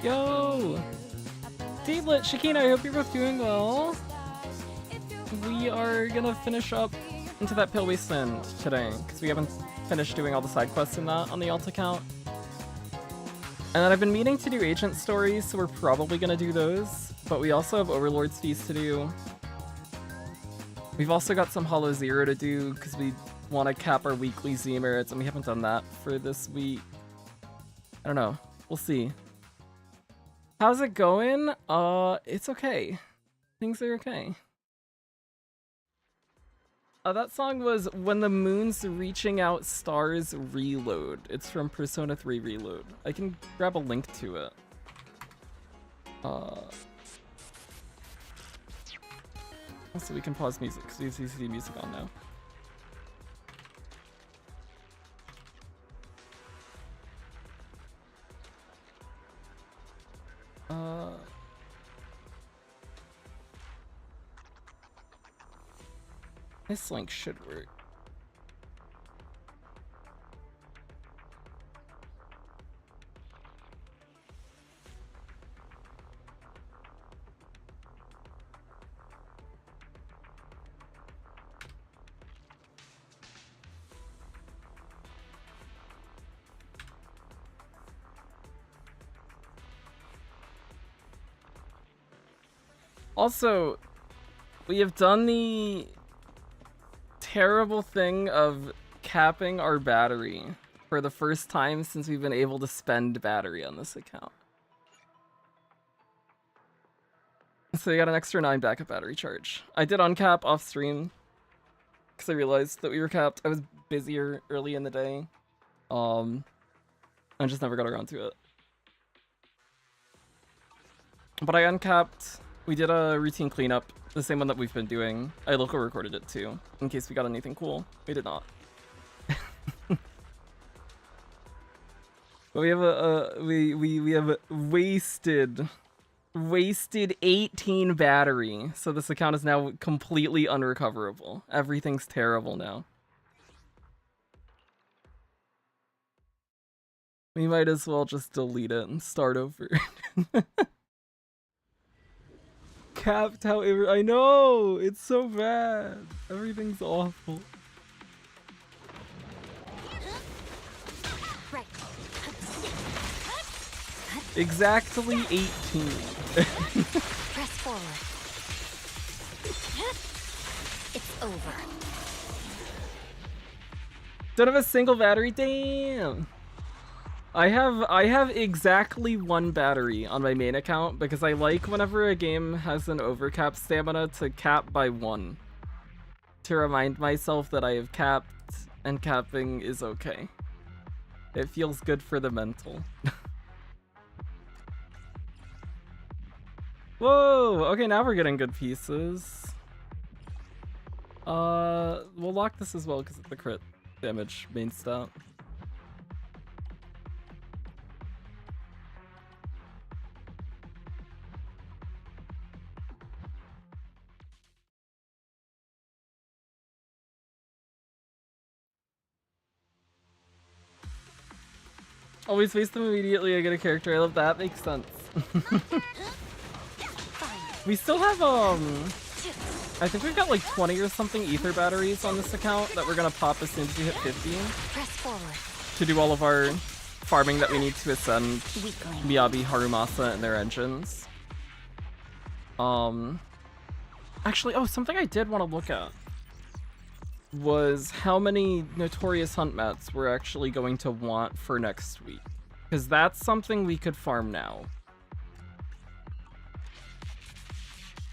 Yo! Davelet, Shakina, I hope you're both doing well. We are gonna finish up into that Pale Wasteland today, because we haven't finished doing all the side quests in that on the alt account. And then I've been meaning to do agent stories, so we're probably gonna do those, but we also have Overlord's Feast to do. We've also got some Hollow Zero to do, because we want to cap our weekly Z merits, and we haven't done that for this week. I don't know. We'll see. How's it going? It's okay. Things are okay. That song was When the Moon's Reaching Out Stars Reload. It's from Persona 3 Reload. I can grab a link to it. Also, we can pause music because we have ZZZ music on now. This link should work. Also, we have done the terrible thing of capping our battery for the first time since we've been able to spend battery on this account. So you got an extra 9 backup battery charge. I did uncap off stream because I realized that we were capped. I was busier early in the day. I just never got around to it. But I uncapped. We did a routine cleanup, the same one that we've been doing. I local recorded it too, in case we got anything cool. We did not. But we have we have wasted 18 battery, so this account is now completely unrecoverable. Everything's terrible now. We might as well just delete it and start over. Capped, however, I know, it's so bad. Everything's awful. Right. Exactly 18. Press forward. It's over. Don't have a single battery? Damn. I have exactly 1 battery on my main account because I like whenever a game has an overcap stamina to cap by 1. To remind myself that I have capped and capping is okay. It feels good for the mental. Whoa! Okay, now we're getting good pieces. We'll lock this as well because it's the crit damage main stat. Always face them immediately, I get a character. I love that. Makes sense. We still have, I think we've got like 20 or something ether batteries on this account that we're gonna pop as soon as we hit 50. Press forward. To do all of our farming that we need to ascend Weakling. Miyabi, Harumasa, and their engines. Actually, oh, something I did want to look at was how many Notorious Hunt mats we're actually going to want for next week. Because that's something we could farm now.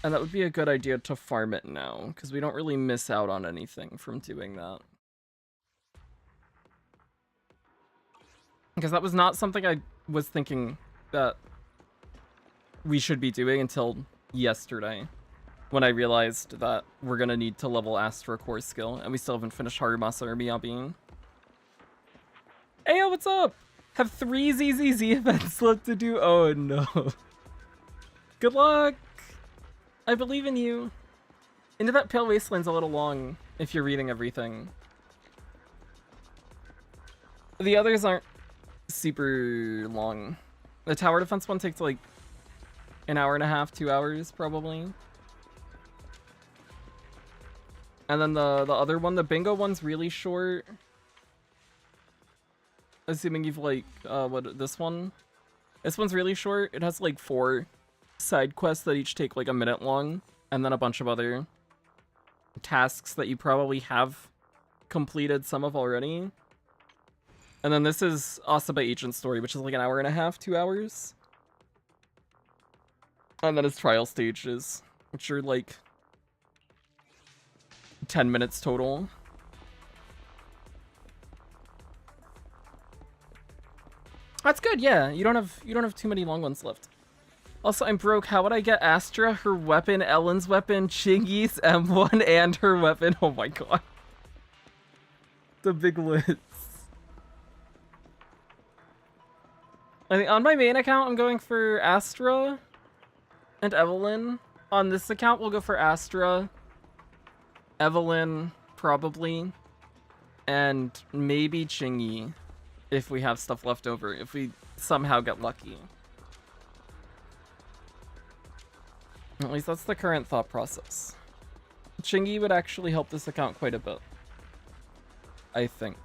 And that would be a good idea to farm it now, because we don't really miss out on anything from doing that. Because that was not something I was thinking that we should be doing until yesterday. when I realized that we're gonna need to level Astra core skill, and we still haven't finished Harumasa or Miyabi. Ayo, what's up? Have 3 ZZZ events left to do. Oh no. Good luck. I believe in you. Into that Pale Wasteland's a little long if you're reading everything. The others aren't super long. The tower defense one takes like an hour and a half, 2 hours probably. And then the other one, the bingo one's really short. Assuming you've like, this one? This one's really short. It has like 4 side quests that each take like a minute long. And then a bunch of other tasks that you probably have completed some of already. And then this is Asaba Agent Story, which is like an hour and a half, 2 hours. And then it's trial stages, which are like 10 minutes total. That's good, yeah. You don't have too many long ones left. Also, I'm broke. How would I get Astra, her weapon, Ellen's weapon, Chingy's M1, and her weapon? Oh my god. The big list. I think on my main account, I'm going for Astra and Evelyn. On this account, we'll go for Astra, Evelyn, probably, and maybe Chingy, if we have stuff left over, if we somehow get lucky. At least that's the current thought process. Chingy would actually help this account quite a bit, I think.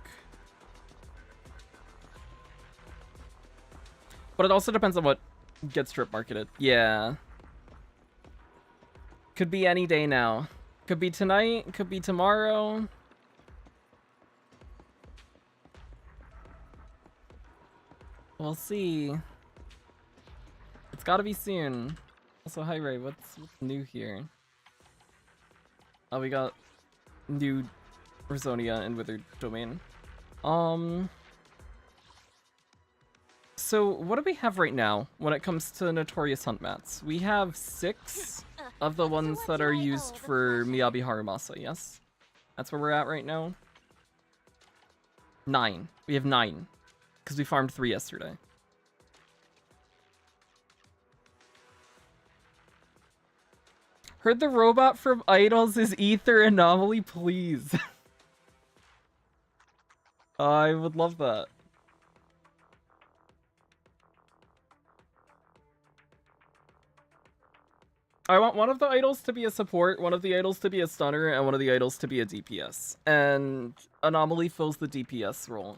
But it also depends on what gets strip marketed. Yeah. Could be any day now. Could be tonight, could be tomorrow. We'll see. It's gotta be soon. Also, hi Ray, what's new here? Oh, we got new Rosonia and Withered Domain. So what do we have right now when it comes to Notorious Hunt mats? We have 6 of the ones that are used for Miyabi Harumasa, yes? That's where we're at right now? 9. We have 9. Because we farmed 3 yesterday. Heard the robot from Idols is Ether Anomaly, please. I would love that. I want one of the idols to be a support, one of the idols to be a stunner, and one of the idols to be a DPS. And Anomaly fills the DPS role.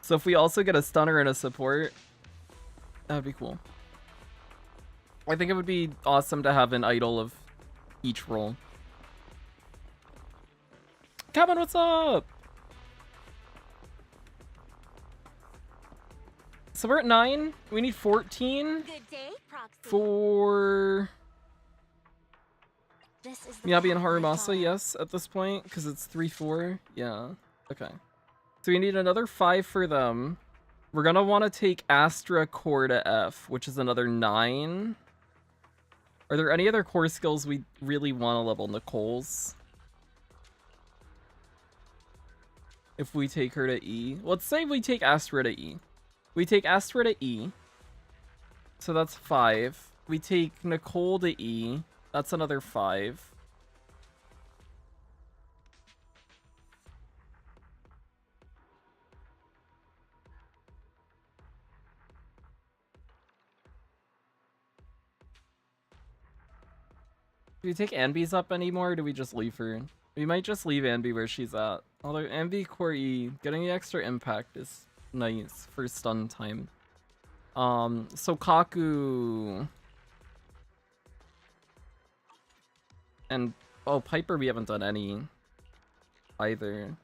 So if we also get a stunner and a support, that would be cool. I think it would be awesome to have an idol of each role. Cabin, what's up? So we're at 9. We need 14 Good day, Proxy. for This is the Miyabi and path I Harumasa, follow. yes, at this point, because it's 3-4. Yeah, okay. So we need another 5 for them. We're gonna want to take Astra core to F, which is another 9. Are there any other core skills we really want to level? Nicole's? If we take her to E. Let's say we take Astra to E. We take Astra to E. So that's 5. We take Nicole to E. That's another 5. Do we take Anby's up anymore, or do we just leave her? We might just leave Anby where she's at. Although Anby core E, getting the extra impact is nice for stun time. So Kaku... And, oh, Piper we haven't done any either.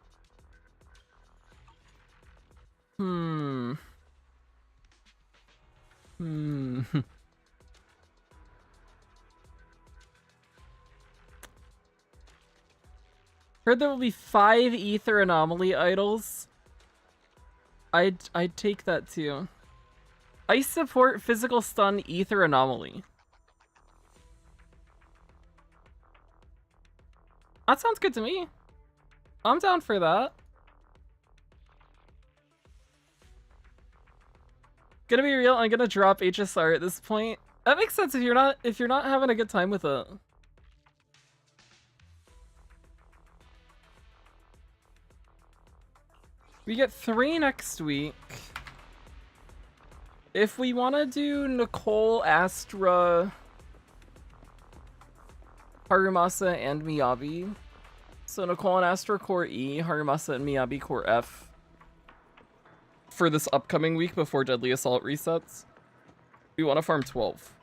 Heard there will be 5 Ether Anomaly idols. I'd take that too. Ice support, physical stun, Ether Anomaly. That sounds good to me. I'm down for that. Gonna be real, I'm gonna drop HSR at this point. That makes sense if you're not having a good time with it. We get 3 next week. If we want to do Nicole, Astra, Harumasa, and Miyabi. So Nicole and Astra Core E, Harumasa and Miyabi Core F. For this upcoming week before Deadly Assault resets. We want to farm 12.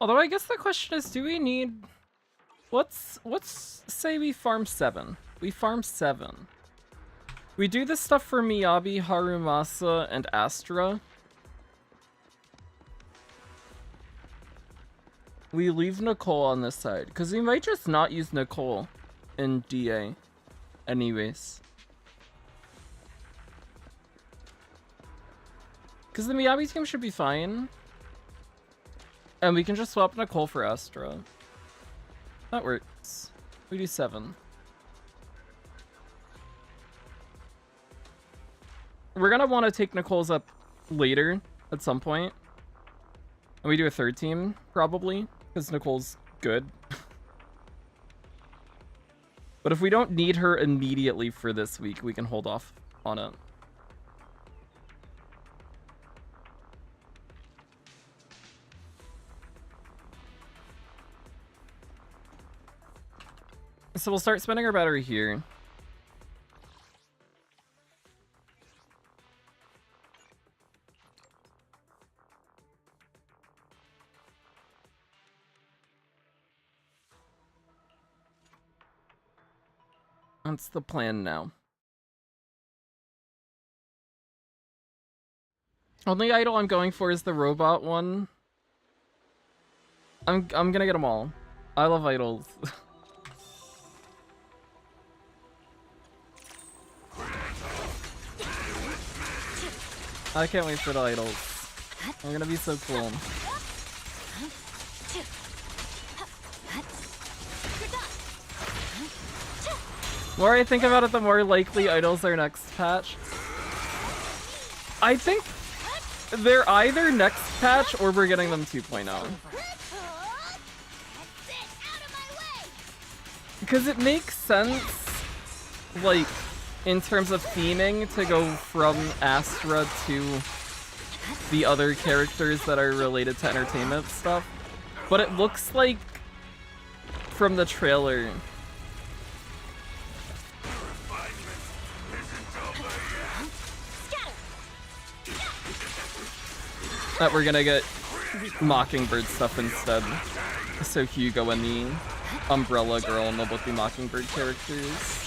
Although I guess the question is, do we need... Let's say we farm 7. We farm 7. We do this stuff for Miyabi, Harumasa, and Astra. We leave Nicole on this side, because we might just not use Nicole in DA anyways. Because the Miyabi team should be fine. And we can just swap Nicole for Astra. That works. We do 7. We're gonna want to take Nicole's up later at some point. And we do a 3rd team, probably, because Nicole's good. But if we don't need her immediately for this week, we can hold off on it. So we'll start spending our battery here. That's the plan now. Only idol I'm going for is the robot one. I'm gonna get them all. I love idols. I can't wait for the idols. They're gonna be so cool. The more I think about it, the more likely idols are next patch. I think they're either next patch or we're getting them 2.0. Because it makes sense, like, in terms of theming, to go from Astra to the other characters that are related to entertainment stuff. But it looks like, from the trailer, that we're gonna get Mockingbird stuff instead. So Hugo and the Umbrella Girl and they'll both be Mockingbird characters.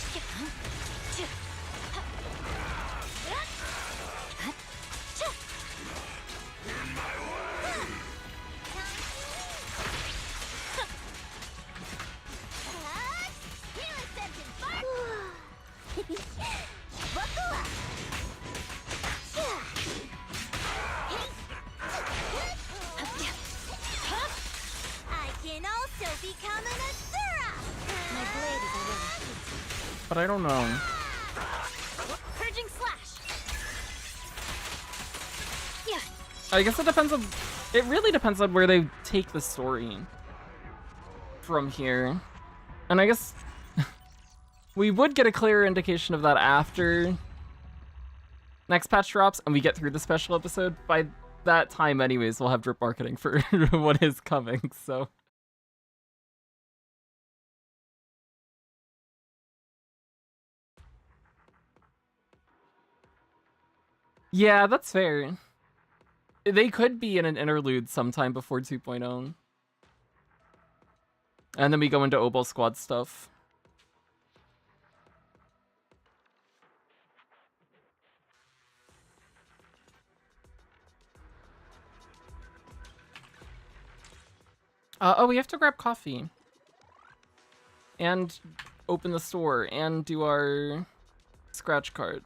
But I don't know. Purging slash. Yeah. I guess it depends on... It really depends on where they take the story from here. And I guess we would get a clearer indication of that after next patch drops and we get through the special episode. By that time anyways, we'll have drip marketing for what is coming, so... Yeah, that's fair. They could be in an interlude sometime before 2.0. And then we go into Obel Squad stuff. Oh, we have to grab coffee. And open the store and do our scratch card.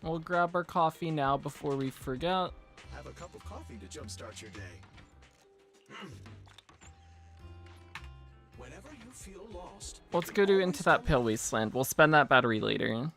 We'll grab our coffee now before we forget. Have a cup of coffee to jumpstart your day. Whenever you feel lost, Let's go into that Pale Wasteland. We'll spend that battery later.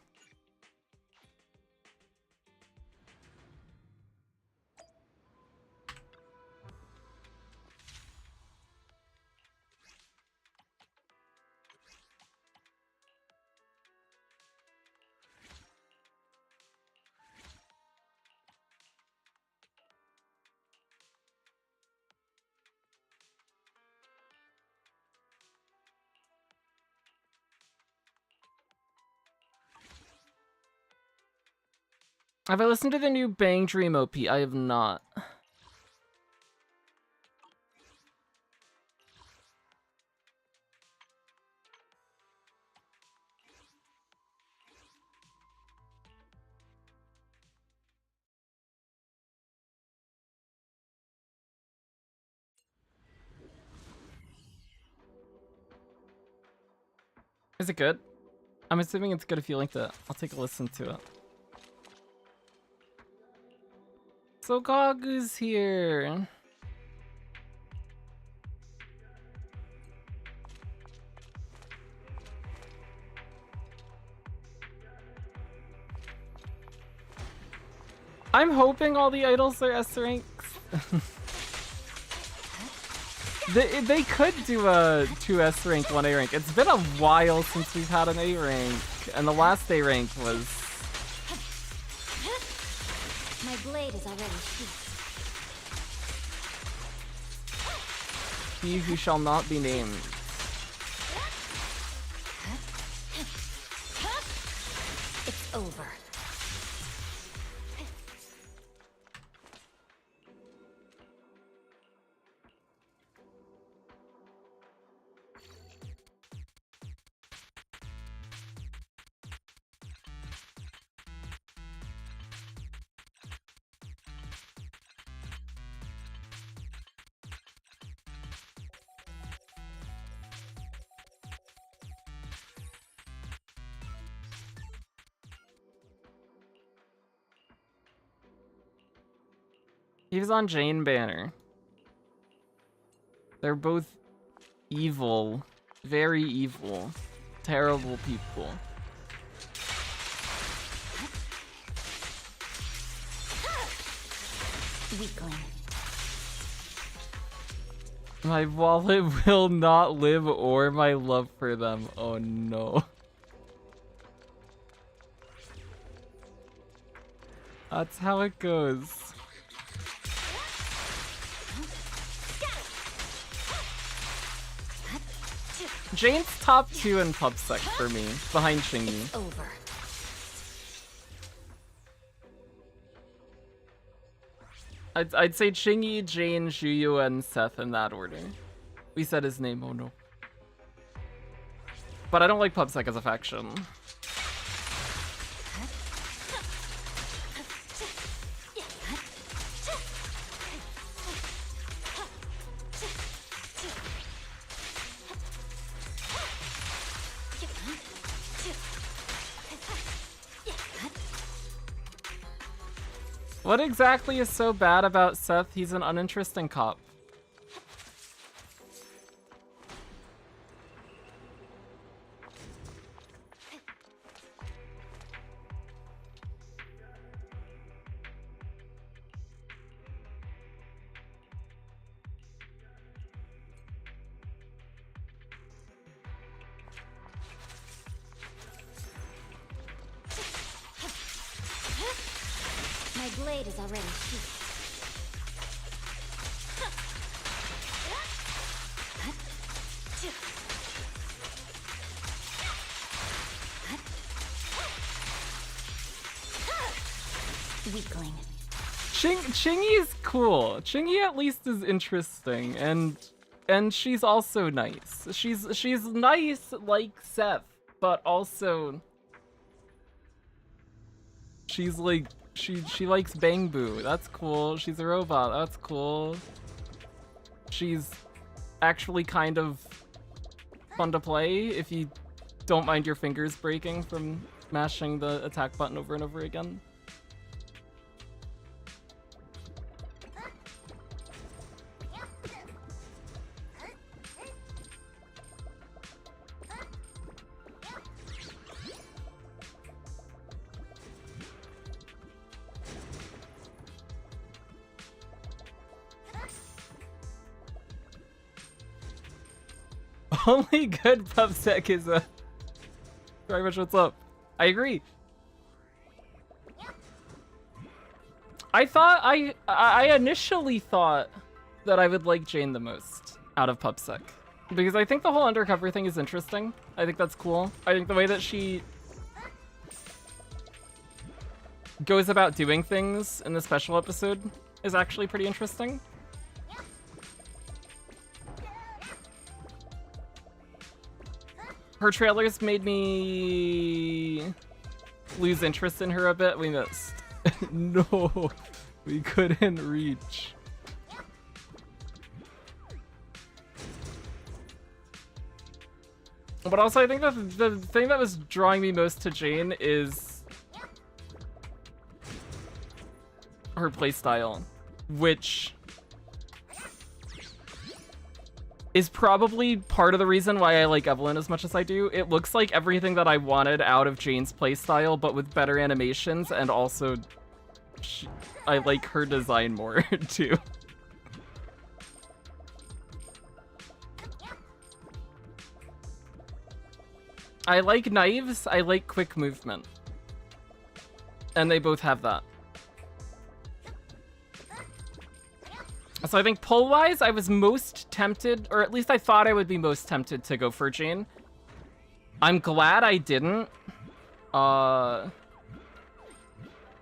Have I listened to the new Bang Dream OP? I have not. Is it good? I'm assuming it's good if you liked it. I'll take a listen to it. So Gagu's here. I'm hoping all the idols are S ranks. They could do a 2 S rank, 1 A rank. It's been a while since we've had an A rank, and the last A rank was. My blade is already sheathed. He who shall not be named. It's over. He was on Jane Banner. They're both evil. Very evil. Terrible people. Weakling. My wallet will not live or my love for them. Oh no. That's how it goes. Jane's top 2 in PubSec for me, behind Shingy. Over. I'd say Chingy, Jane, Zhuyu, and Seth in that order. We said his name, oh no. But I don't like PubSec as a faction. What exactly is so bad about Seth? He's an uninteresting cop. blade is already sheathed. Weakling. Chingy is cool. Chingy at least is interesting, and she's also nice. She's nice like Seth, but also she's like she likes Bang Boo. That's cool. She's a robot. That's cool. She's actually kind of fun to play if you don't mind your fingers breaking from mashing the attack button over and over again. Only good PubSec is a... Very much what's up. I agree. I initially thought that I would like Jane the most out of PubSec. Because I think the whole undercover thing is interesting. I think that's cool. I think the way that she goes about doing things in the special episode is actually pretty interesting. Her trailers made me lose interest in her a bit. We missed. No, we couldn't reach. But also, I think that the thing that was drawing me most to Jane is her playstyle, which is probably part of the reason why I like Evelyn as much as I do. It looks like everything that I wanted out of Jane's playstyle, but with better animations, and also I like her design more, too. I like knives, I like quick movement. And they both have that. So I think pull-wise, I was most tempted, or at least I thought I would be most tempted to go for Jane. I'm glad I didn't.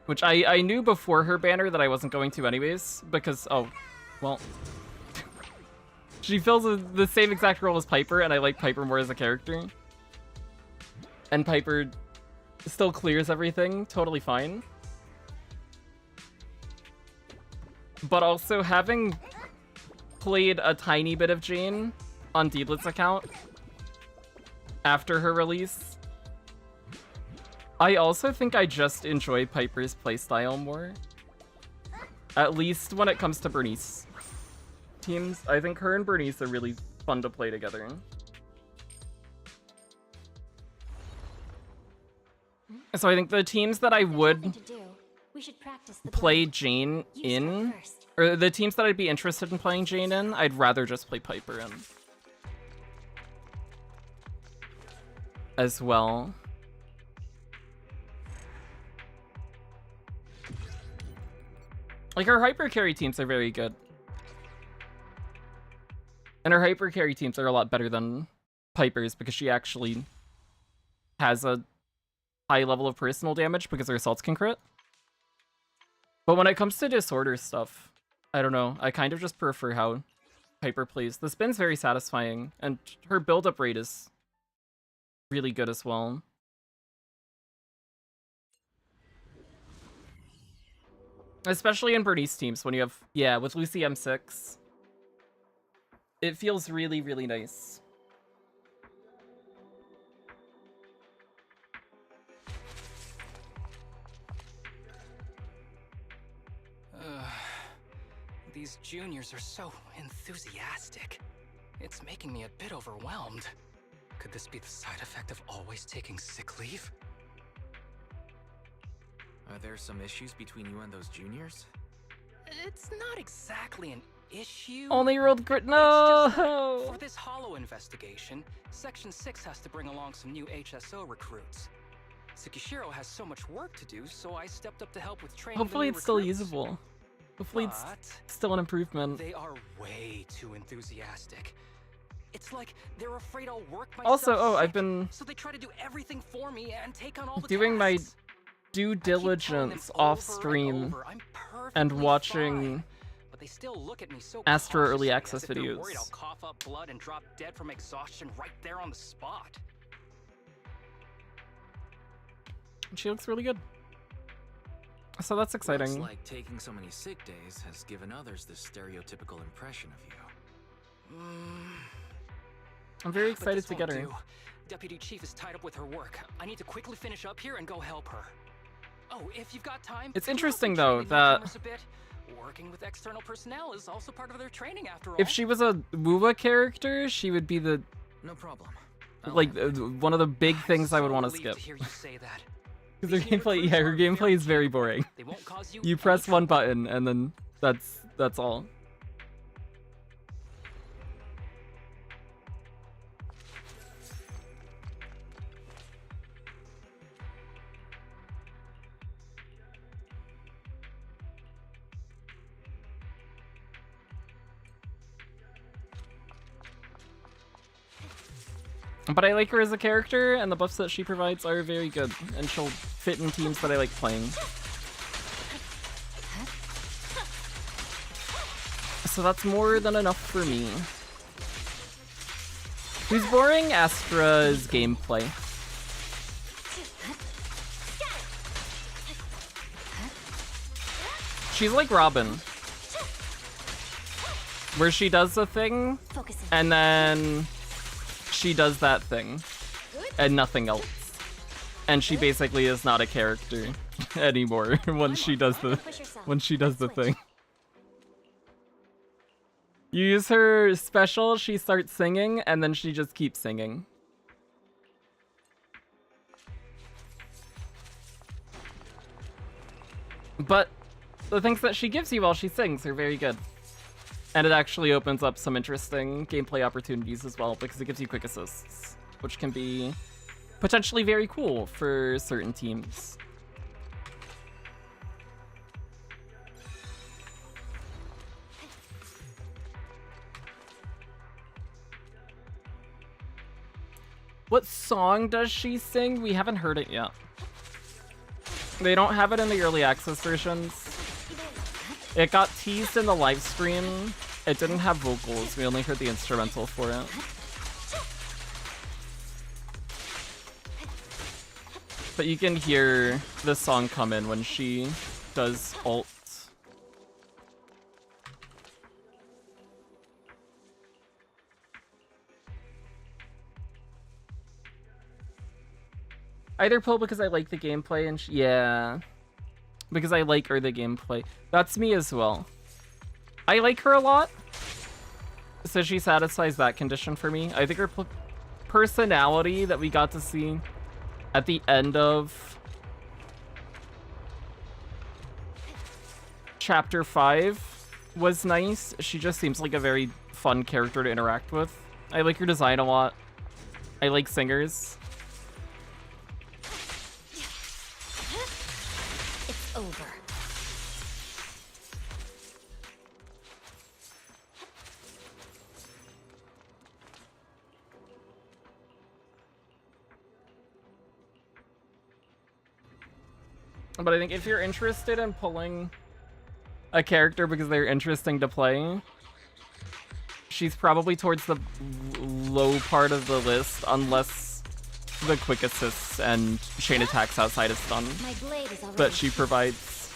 Which I knew before her banner that I wasn't going to anyways, because, oh, well. She fills the same exact role as Piper, and I like Piper more as a character. And Piper still clears everything, totally fine. But also, having played a tiny bit of Jane on Deedlet's account after her release, I also think I just enjoy Piper's playstyle more. At least when it comes to Bernice teams. I think her and Bernice are really fun to play together. So I think the teams that I would play Jane in, or the teams that I'd be interested in playing Jane in, I'd rather just play Piper in as well. Like, her hyper carry teams are very good. And her hyper carry teams are a lot better than Piper's because she actually has a high level of personal damage because her assaults can crit. But when it comes to disorder stuff, I don't know. I kind of just prefer how Piper plays. The spin's very satisfying, and her build-up rate is really good as well. Especially in Bernice teams when you have, yeah, with Lucy M6. It feels really, really nice. These juniors are so enthusiastic. It's making me a bit overwhelmed. Could this be the side effect of always taking sick leave? Are there some issues between you and those juniors? It's not exactly an issue. Only rolled crit. No! For this Hollow investigation, Section 6 has to bring along some new HSO recruits. Tsukishiro has so much work to do, so I stepped up to help with training. Hopefully the new it's still recruits. usable. Hopefully it's But still an improvement. they are way too enthusiastic. It's like they're afraid I'll work myself Also, oh, I've sick, been so they try to do everything for me and take on all the doing my tasks. due I keep telling them diligence over off and stream over, I'm and perfectly watching fine, but they still look at me so Astro early cautiously, access as if they're worried videos. I'll cough up blood and drop dead from exhaustion right there on the spot. She looks really good. So that's Looks exciting. like taking so many sick days has given others this stereotypical impression of you. I'm very But excited this to get won't her. do. Deputy Chief is tied up with her work. I need to quickly finish up here and go help her. Oh, if you've got time. It's can you help me interesting, train though, the that newcomers a bit? Working with external personnel is also part of their training after all. If she was a WUWA character, she would be the No problem. I'll like handle one of the big things I would So want to relieved skip. hear you say that. Because her These new gameplay, recruits yeah, her are gameplay very is very cute. boring. They won't cause you You any press one trouble. button and then that's all. But I like her as a character, and the buffs that she provides are very good, and she'll fit in teams that I like playing. So that's more than enough for me. Who's boring? Astra's gameplay. She's like Robin, where she does a thing, Focusing. and then she does that thing, and nothing else. And she basically is not a character anymore when she does the thing. You use her special, she starts singing, and then she just keeps singing. But the things that she gives you while she sings are very good. And it actually opens up some interesting gameplay opportunities as well, because it gives you quick assists, which can be potentially very cool for certain teams. What song does she sing? We haven't heard it yet. They don't have it in the early access versions. It got teased in the live stream. It didn't have vocals. We only heard the instrumental for it. But you can hear the song come in when she does alt. Either pull because I like the gameplay and yeah. Because I like her the gameplay. That's me as well. I like her a lot. So she satisfies that condition for me. I think her personality that we got to see at the end of Chapter 5 was nice. She just seems like a very fun character to interact with. I like her design a lot. I like singers. It's over. But I think if you're interested in pulling a character because they're interesting to play, she's probably towards the low part of the list, unless the quick assists and chain attacks outside of stun My blade is already. that she provides,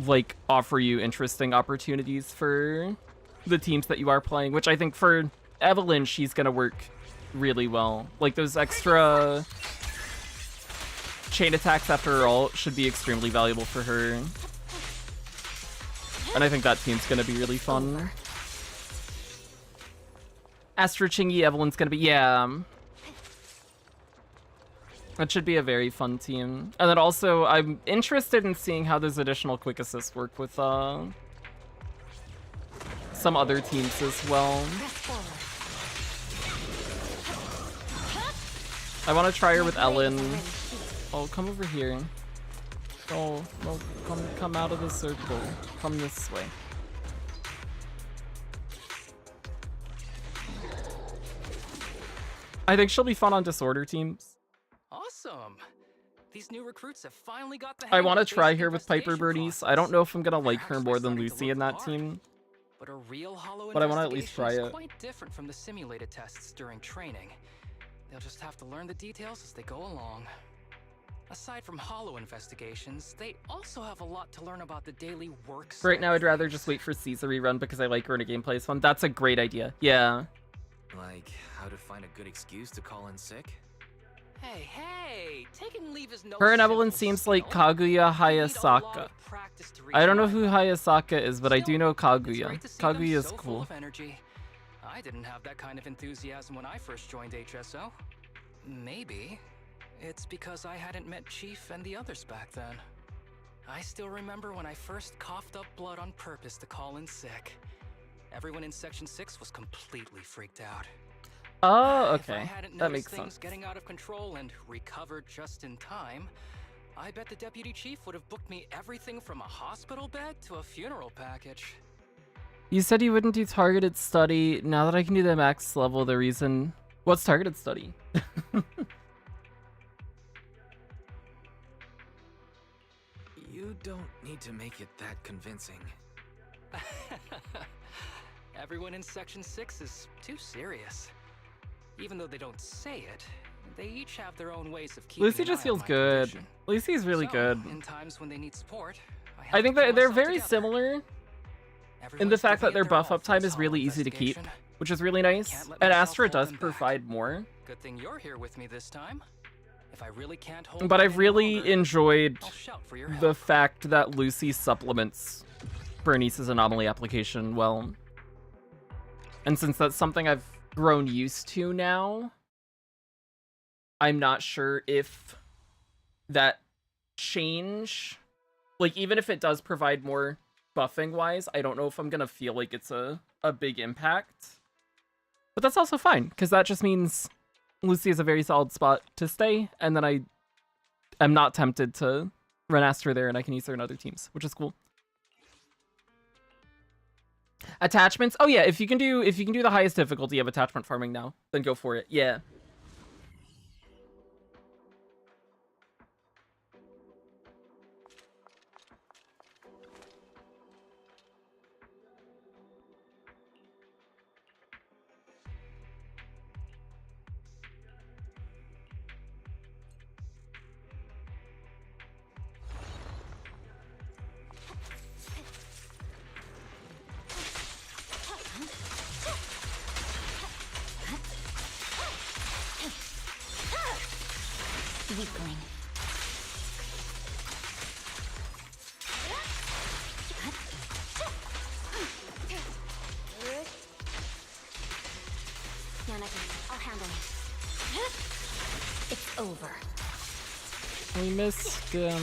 like, offer you interesting opportunities for the teams that you are playing, which I think for Evelyn, she's gonna work really well. Like, those extra chain attacks after her ult should be extremely valuable for her. And I think that team's gonna be really fun. Astra Chingy, Evelyn's gonna be, yeah. That should be a very fun team. And then also, I'm interested in seeing how those additional quick assists work with some other teams as well. Press forward. I want to try her with My blade is Ellen. already heated. Oh, come over here. Oh, no, come out of the circle. Come this way. I think she'll be fun on disorder teams. Awesome. These new recruits have finally got the I hang want to of the try basic her with Piper investigation Bernice. I don't know if I'm gonna process. like her They're more actually than starting to Lucy in look that hard. team. But a real hollow But I wanna at least investigation try is it. quite different from the simulated tests during training. They'll just have to learn the details as they go along. Aside from hollow investigations, they also have a lot to learn about the daily work. Right now, I'd rather just wait for Caesar rerun because I like her and a gameplay is fun. That's a great idea. Yeah. Like, how to find a good excuse to call in sick? Hey, taking leave is no Her and Evelyn simple seems like skill. Kaguya You need a lot Hayasaka. of practice to I don't know reach who my level. Hayasaka is, but I do Still, know it's Kaguya. great to see them Kaguya is so full cool. of energy. I didn't have that kind of enthusiasm when I first joined HSO. Maybe it's because I hadn't met Chief and the others back then. I still remember when I first coughed up blood on purpose to call in sick. Everyone in Section 6 was completely freaked out. Oh, If I okay. hadn't That noticed makes things sense. getting out of control and recovered just in time, I bet the deputy chief would have booked me everything from a hospital bed to a funeral package. You said you wouldn't do targeted study. Now that I can do the max level, the reason... What's targeted study? You don't need to make it that convincing. Everyone in Section 6 is too serious. Even though they don't say it, they each have their own ways of keeping Lucy an just eye on feels my good. condition. Lucy's really So, good. in times when they need support, I think have to that they're pull very myself together. similar in the Everyone's fact that giving their it their buff all up for this time is really hollow easy to keep, investigation. which is really nice. Can't let And myself Astra hold does them back. provide more. Good thing you're here with me this time. If I really can't hold But on I've any really longer, enjoyed I'll shout for your the help. fact that Lucy supplements Bernice's anomaly application well. And since that's something I've grown used to now, I'm not sure if that change, like even if it does provide more buffing wise, I don't know if I'm gonna feel like it's a big impact. But that's also fine, because that just means Lucy is a very solid spot to stay, and then I am not tempted to run Astra there and I can use her in other teams, which is cool. Attachments? Oh yeah, if you can do the highest difficulty of attachment farming now, then go for it. Yeah. Weakling. Yanagi, I'll handle it. It's over. We missed him.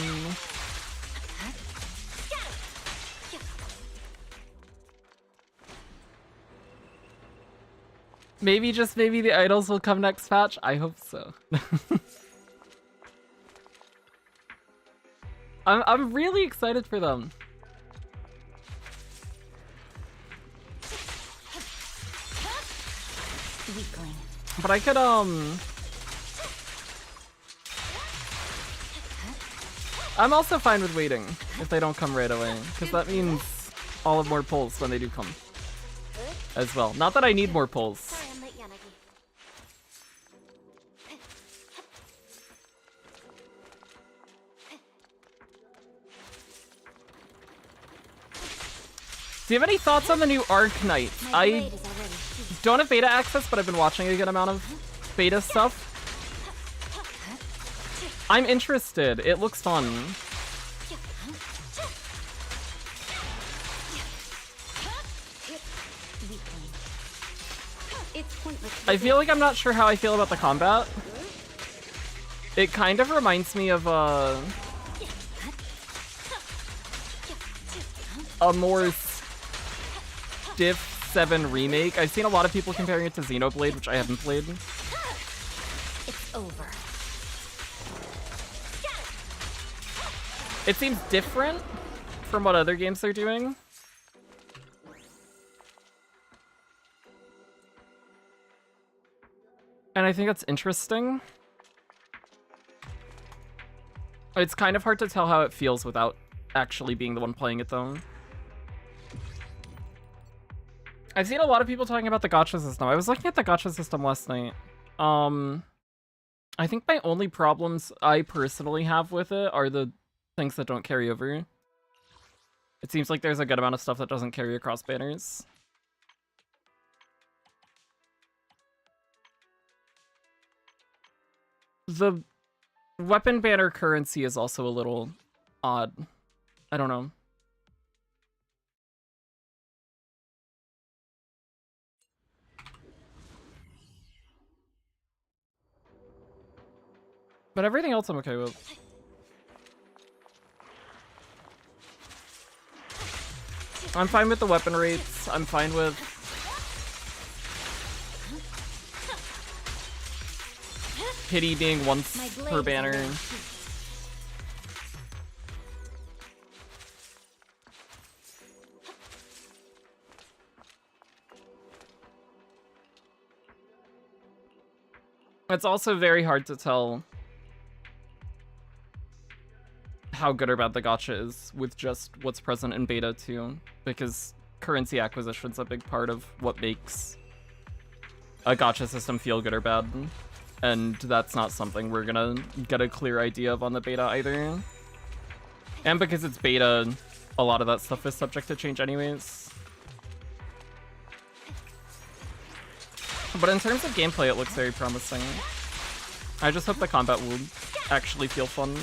Maybe, just maybe, the idols will come next patch? I hope so. I'm really excited for them. Weakling. But I could, I'm also fine with waiting if they don't come right away, because that means I'll have more pulls when they do come as well. Not that I need more pulls. Sorry I'm late, Yanagi. Do you have any thoughts on the new Arc Knight? My I blade is already heated. don't have beta access, but I've been watching a good amount of beta stuff. I'm interested. It looks fun. It's pointless. I feel like I'm not sure how I feel about the combat. It kind of reminds me of a more Div 7 remake. I've seen a lot of people comparing it to Xenoblade, which I haven't played. It's over. It seems different from what other games are doing. And I think that's interesting. It's kind of hard to tell how it feels without actually being the one playing it, though. I've seen a lot of people talking about the gacha system. I was looking at the gacha system last night. I think my only problems I personally have with it are the things that don't carry over. It seems like there's a good amount of stuff that doesn't carry across banners. The weapon banner currency is also a little odd. I don't know. But everything else I'm okay with. I'm fine with the weapon rates. I'm fine with pity being once per banner. It's also very hard to tell how good or bad the gacha is with just what's present in beta too, because currency acquisition's a big part of what makes a gacha system feel good or bad, and that's not something we're gonna get a clear idea of on the beta either. And because it's beta, a lot of that stuff is subject to change anyways. But in terms of gameplay, it looks very promising. I just hope the combat will actually feel fun.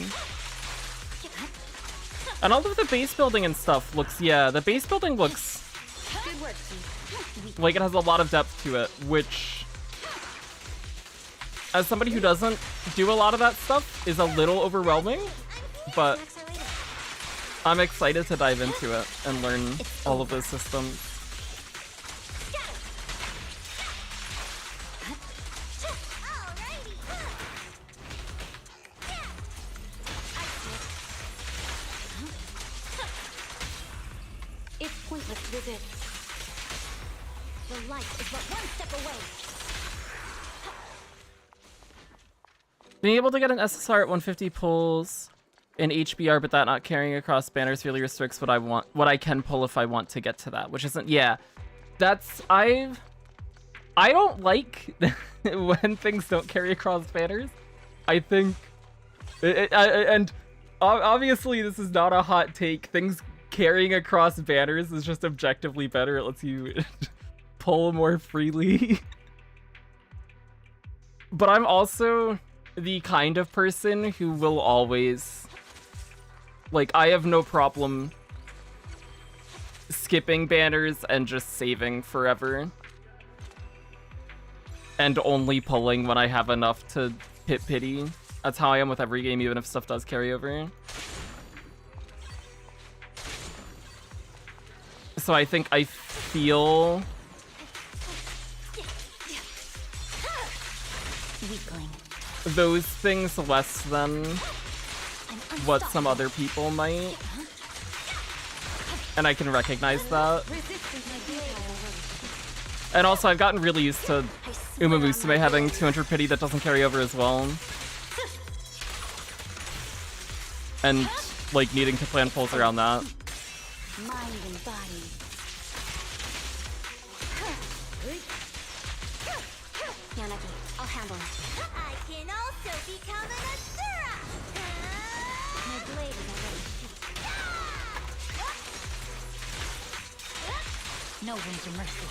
And all of the base building and stuff looks, yeah, the base building looks like it has a lot of depth to it, which, as somebody who doesn't do a lot of that stuff, is a little overwhelming, but I'm excited to dive into it and learn all of those systems. The light is but one step away. Being able to get an SSR at 150 pulls in HBR, but that not carrying across banners really restricts what I can pull if I want to get to that, which isn't, yeah. That's, I don't like when things don't carry across banners. I think, and obviously this is not a hot take, things carrying across banners is just objectively better. It lets you pull more freely. But I'm also the kind of person who will always, like, I have no problem skipping banners and just saving forever. And only pulling when I have enough to hit pity. That's how I am with every game, even if stuff does carry over. So I think I feel Weakling. those things less than what some other people might. And I can recognize that. And also I've gotten really used to Uma Musume having 200 pity that doesn't carry over as well. And like needing to plan pulls around that. Mind and body. Yanagi, I'll handle it. I can also become an Asura! My blade is already. No room for mercy.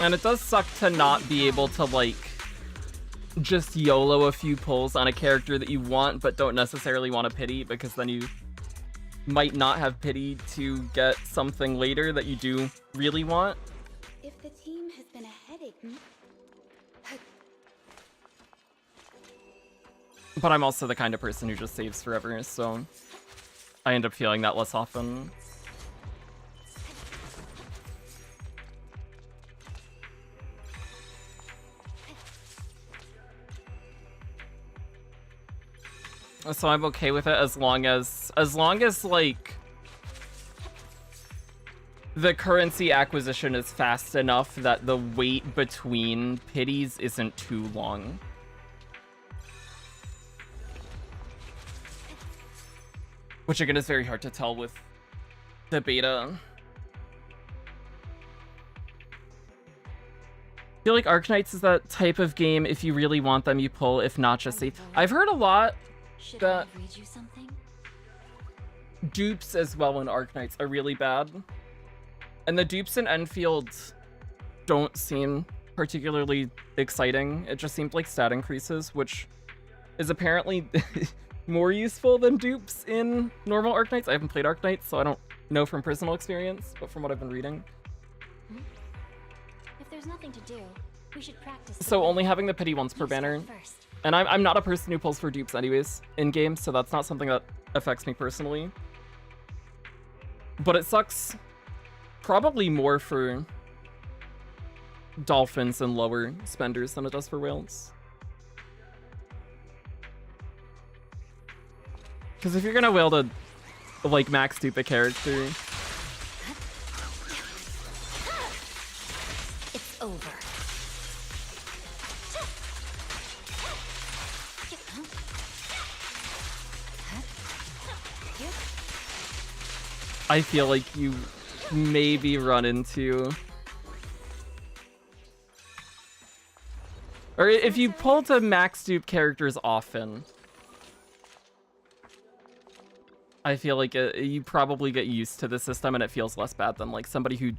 And it does suck to not be able to like just YOLO a few pulls on a character that you want but don't necessarily want to pity, because then you might not have pity to get something later that you do really want. If the team has been a headache, But I'm also the kind of person who just saves forever, so I end up feeling that less often. So I'm okay with it as long as like the currency acquisition is fast enough that the wait between pities isn't too long. Which again is very hard to tell with the beta. I feel like Arknights is that type of game, if you really want them, you pull, if not, just save. I've heard a lot Should that I read you something? dupes as well in Arknights are really bad. And the dupes in Enfield don't seem particularly exciting. It just seems like stat increases, which is apparently more useful than dupes in normal Arknights. I haven't played Arknights, so I don't know from personal experience, but from what I've been reading. If there's nothing to do, we should practice. So only having the pity once per You banner. start first. And I'm not a person who pulls for dupes anyways in game, so that's not something that affects me personally. But it sucks probably more for dolphins and lower spenders than it does for whales. Because if you're gonna whale to like max dupe a character, It's over. I feel like you maybe run into, or if you pull to max dupe characters often, I feel like you probably get used to the system and it feels less bad than like somebody who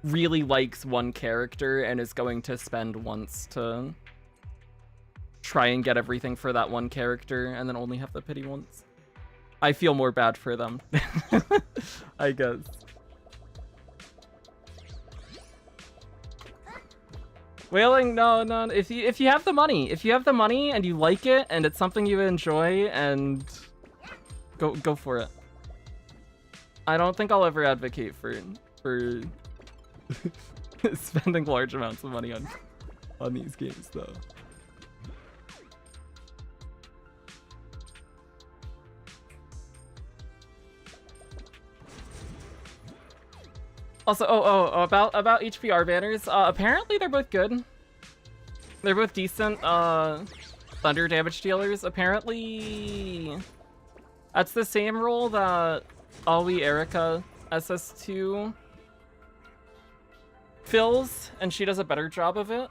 really likes one character and is going to spend once to try and get everything for that one character and then only have the pity once. I feel more bad for them, I guess. Whaling, no. If you have the money, and you like it and it's something you enjoy, and go for it. I don't think I'll ever advocate for spending large amounts of money on these games though. Also, about HPR banners. Apparently they're both good. They're both decent thunder damage dealers. Apparently, that's the same role that Alwi Erica SS2 fills, and she does a better job of it.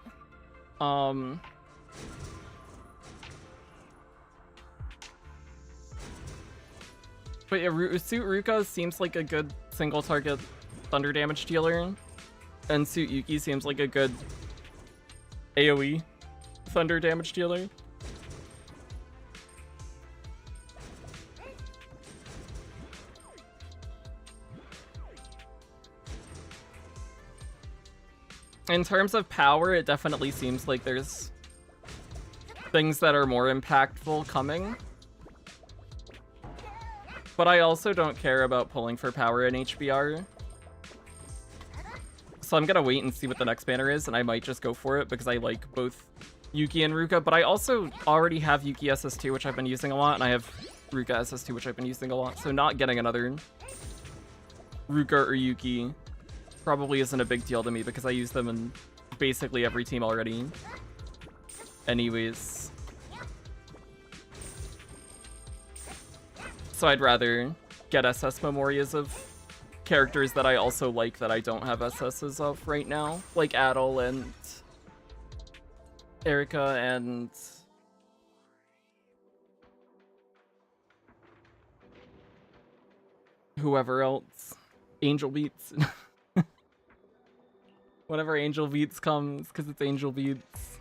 But yeah, Suit Ruka seems like a good single target thunder damage dealer, and Suit Yuki seems like a good AoE thunder damage dealer. In terms of power, it definitely seems like there's things that are more impactful coming. But I also don't care about pulling for power in HBR. So I'm gonna wait and see what the next banner is, and I might just go for it because I like both Yuki and Ruka, but I also already have Yuki SS2, which I've been using a lot, and I have Ruka SS2, which I've been using a lot, so not getting another Ruka or Yuki probably isn't a big deal to me because I use them in basically every team already anyways. So I'd rather get SS Memorias of characters that I also like that I don't have SSs of right now, like Adel and Erica and whoever else. Angel Beats. Whenever Angel Beats comes, because it's Angel Beats.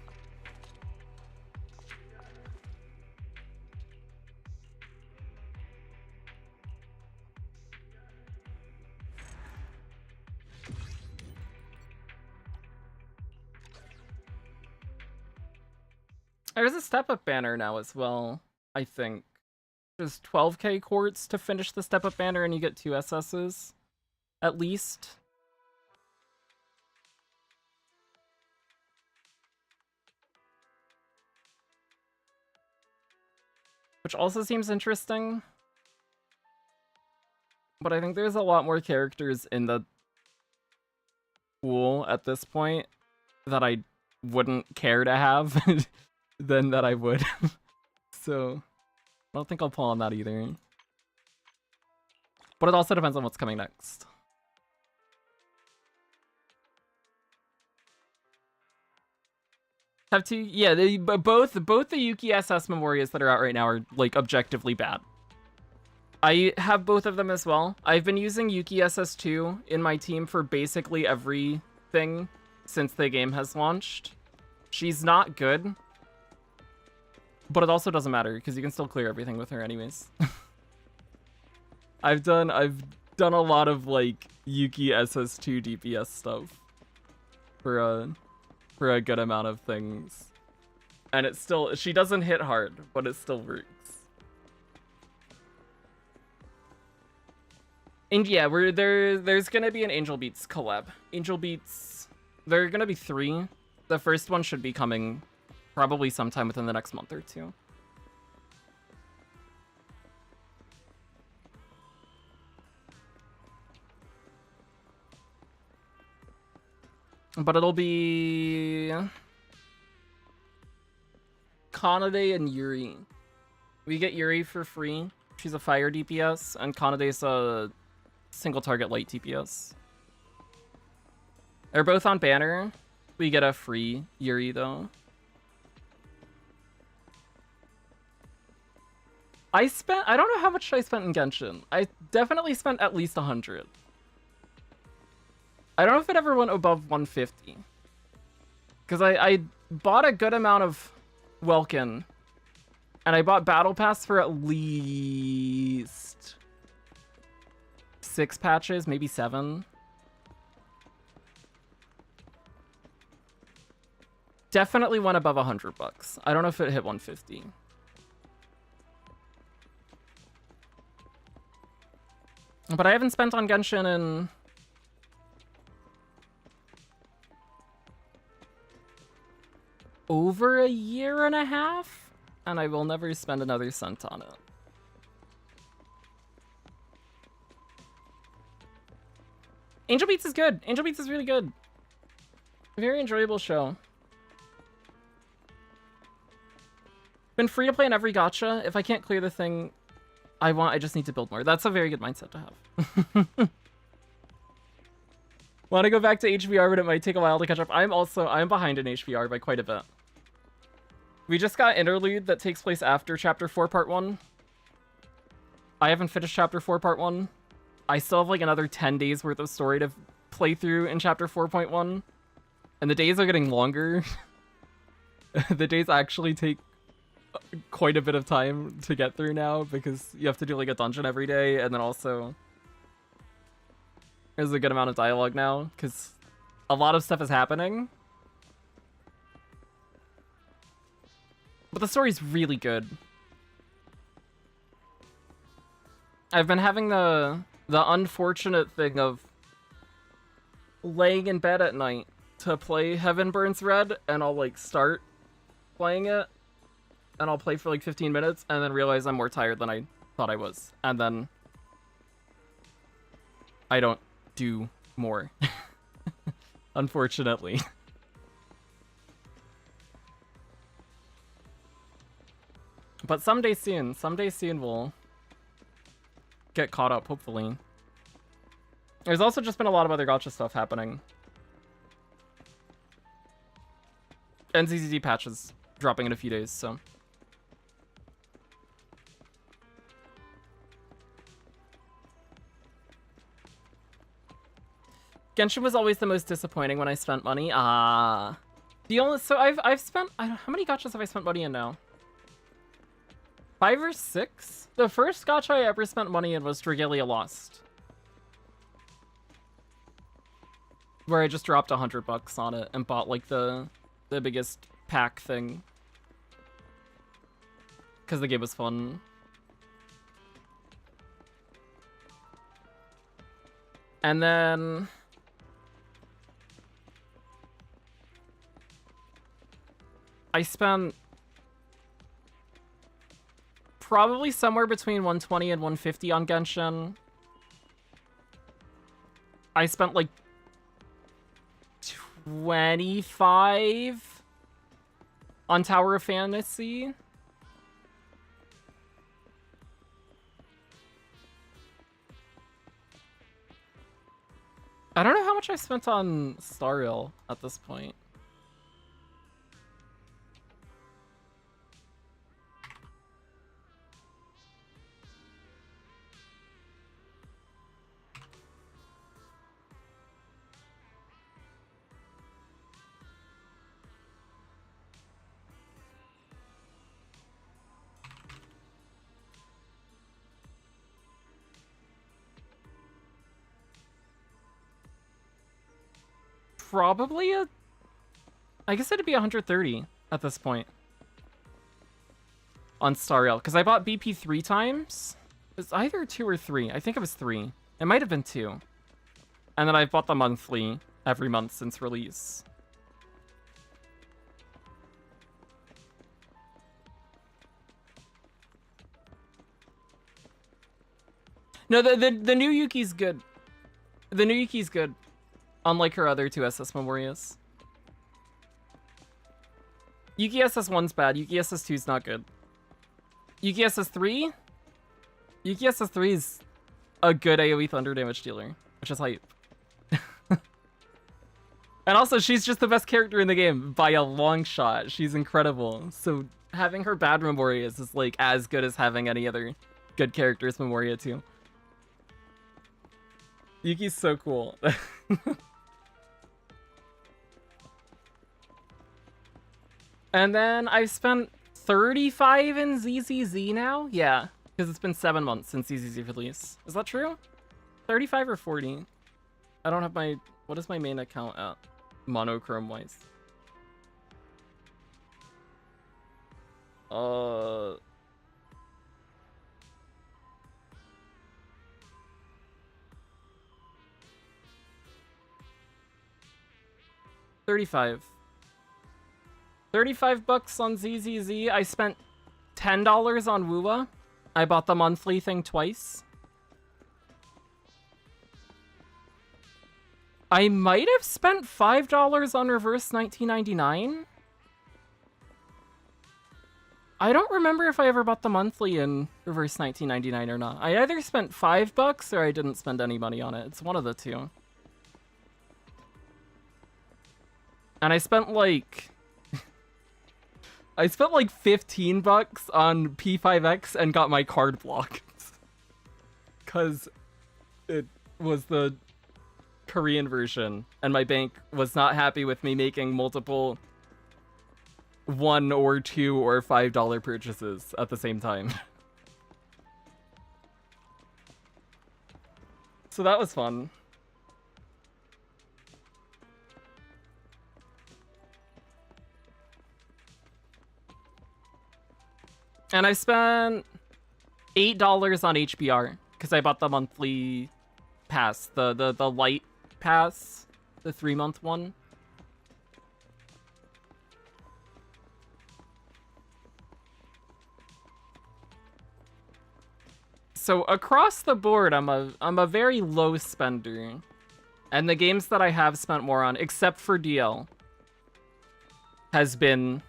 There's a step-up banner now as well, I think. There's 12k quartz to finish the step-up banner and you get 2 SSs, at least. which also seems interesting. But I think there's a lot more characters in the pool at this point that I wouldn't care to have than that I would. So I don't think I'll pull on that either. But it also depends on what's coming next. Have to, yeah, both the Yuki SS Memorias that are out right now are like objectively bad. I have both of them as well. I've been using Yuki SS2 in my team for basically everything since the game has launched. She's not good, but it also doesn't matter because you can still clear everything with her anyways. I've done a lot of like Yuki SS2 DPS stuff for a good amount of things. And it's still, she doesn't hit hard, but it still works. And yeah, there's gonna be an Angel Beats collab. Angel Beats, there are gonna be 3. The first one should be coming probably sometime within the next month or 2. But it'll be Kanade and Yuri. We get Yuri for free. She's a fire DPS, and Kanade's a single target light DPS. They're both on banner. We get a free Yuri though. I don't know how much I spent in Genshin. I definitely spent at least 100. I don't know if it ever went above 150. Because I bought a good amount of Welkin. And I bought Battle Pass for at least 6 patches, maybe 7. Definitely went above $100. I don't know if it hit 150. But I haven't spent on Genshin in over a year and a half, and I will never spend another cent on it. Angel Beats is good. Angel Beats is really good. Very enjoyable show. Been free to play in every gacha. If I can't clear the thing I want, I just need to build more. That's a very good mindset to have. Want to go back to HVR, but it might take a while to catch up. I'm behind in HVR by quite a bit. We just got Interlude that takes place after Chapter 4 Part 1. I haven't finished Chapter 4 Part 1. I still have like another 10 days worth of story to play through in Chapter 4.1. And the days are getting longer. The days actually take quite a bit of time to get through now because you have to do like a dungeon every day, and then also there's a good amount of dialogue now because a lot of stuff is happening. But the story's really good. I've been having the unfortunate thing of laying in bed at night to play Heaven Burns Red, and I'll like start playing it and I'll play for like 15 minutes and then realize I'm more tired than I thought I was. And then I don't do more. Unfortunately. But someday soon we'll get caught up, hopefully. There's also just been a lot of other gacha stuff happening. And ZZZ patches dropping in a few days, so. Genshin was always the most disappointing when I spent money. So I've spent, how many gachas have I spent money in now? 5 or 6? The first gacha I ever spent money in was Dragalia Lost, where I just dropped $100 on it and bought like the biggest pack thing because the game was fun. And then I spent probably somewhere between 120 and 150 on Genshin. I spent like 25 on Tower of Fantasy. I don't know how much I spent on Stariel at this point. Probably I guess it'd be 130 at this point on Stariel, because I bought BP 3 times. It was either 2 or 3. I think it was 3. It might have been 2. And then I've bought the monthly every month since release. No, the new Yuki's good. The new Yuki's good. Unlike her other two SS Memorias. Yuki SS1's bad. Yuki SS2's not good. Yuki SS3? Yuki SS3 is a good AoE thunder damage dealer, which is hype. And also, she's just the best character in the game by a long shot. She's incredible. So having her bad Memorias is like as good as having any other good character's Memoria too. Yuki's so cool. And then I've spent 35 in ZZZ now? Yeah, because it's been 7 months since ZZZ release. Is that true? 35 or 40? I don't have my... What is my main account at? Monochrome-wise. 35. 35 bucks on ZZZ. I spent $10 on Wuwa. I bought the monthly thing twice. I might have spent $5 on Reverse 1999. I don't remember if I ever bought the monthly in Reverse 1999 or not. I either spent $5 or I didn't spend any money on it. It's one of the two. And I spent like... I spent like 15 bucks on P5X and got my card blocked. Because it was the Korean version, and my bank was not happy with me making multiple $1 or $2 or $5 purchases at the same time. So that was fun. And I spent $8 on HBR because I bought the monthly pass, the light pass, the 3-month one. So across the board, I'm a very low spender, and the games that I have spent more on, except for DL, has been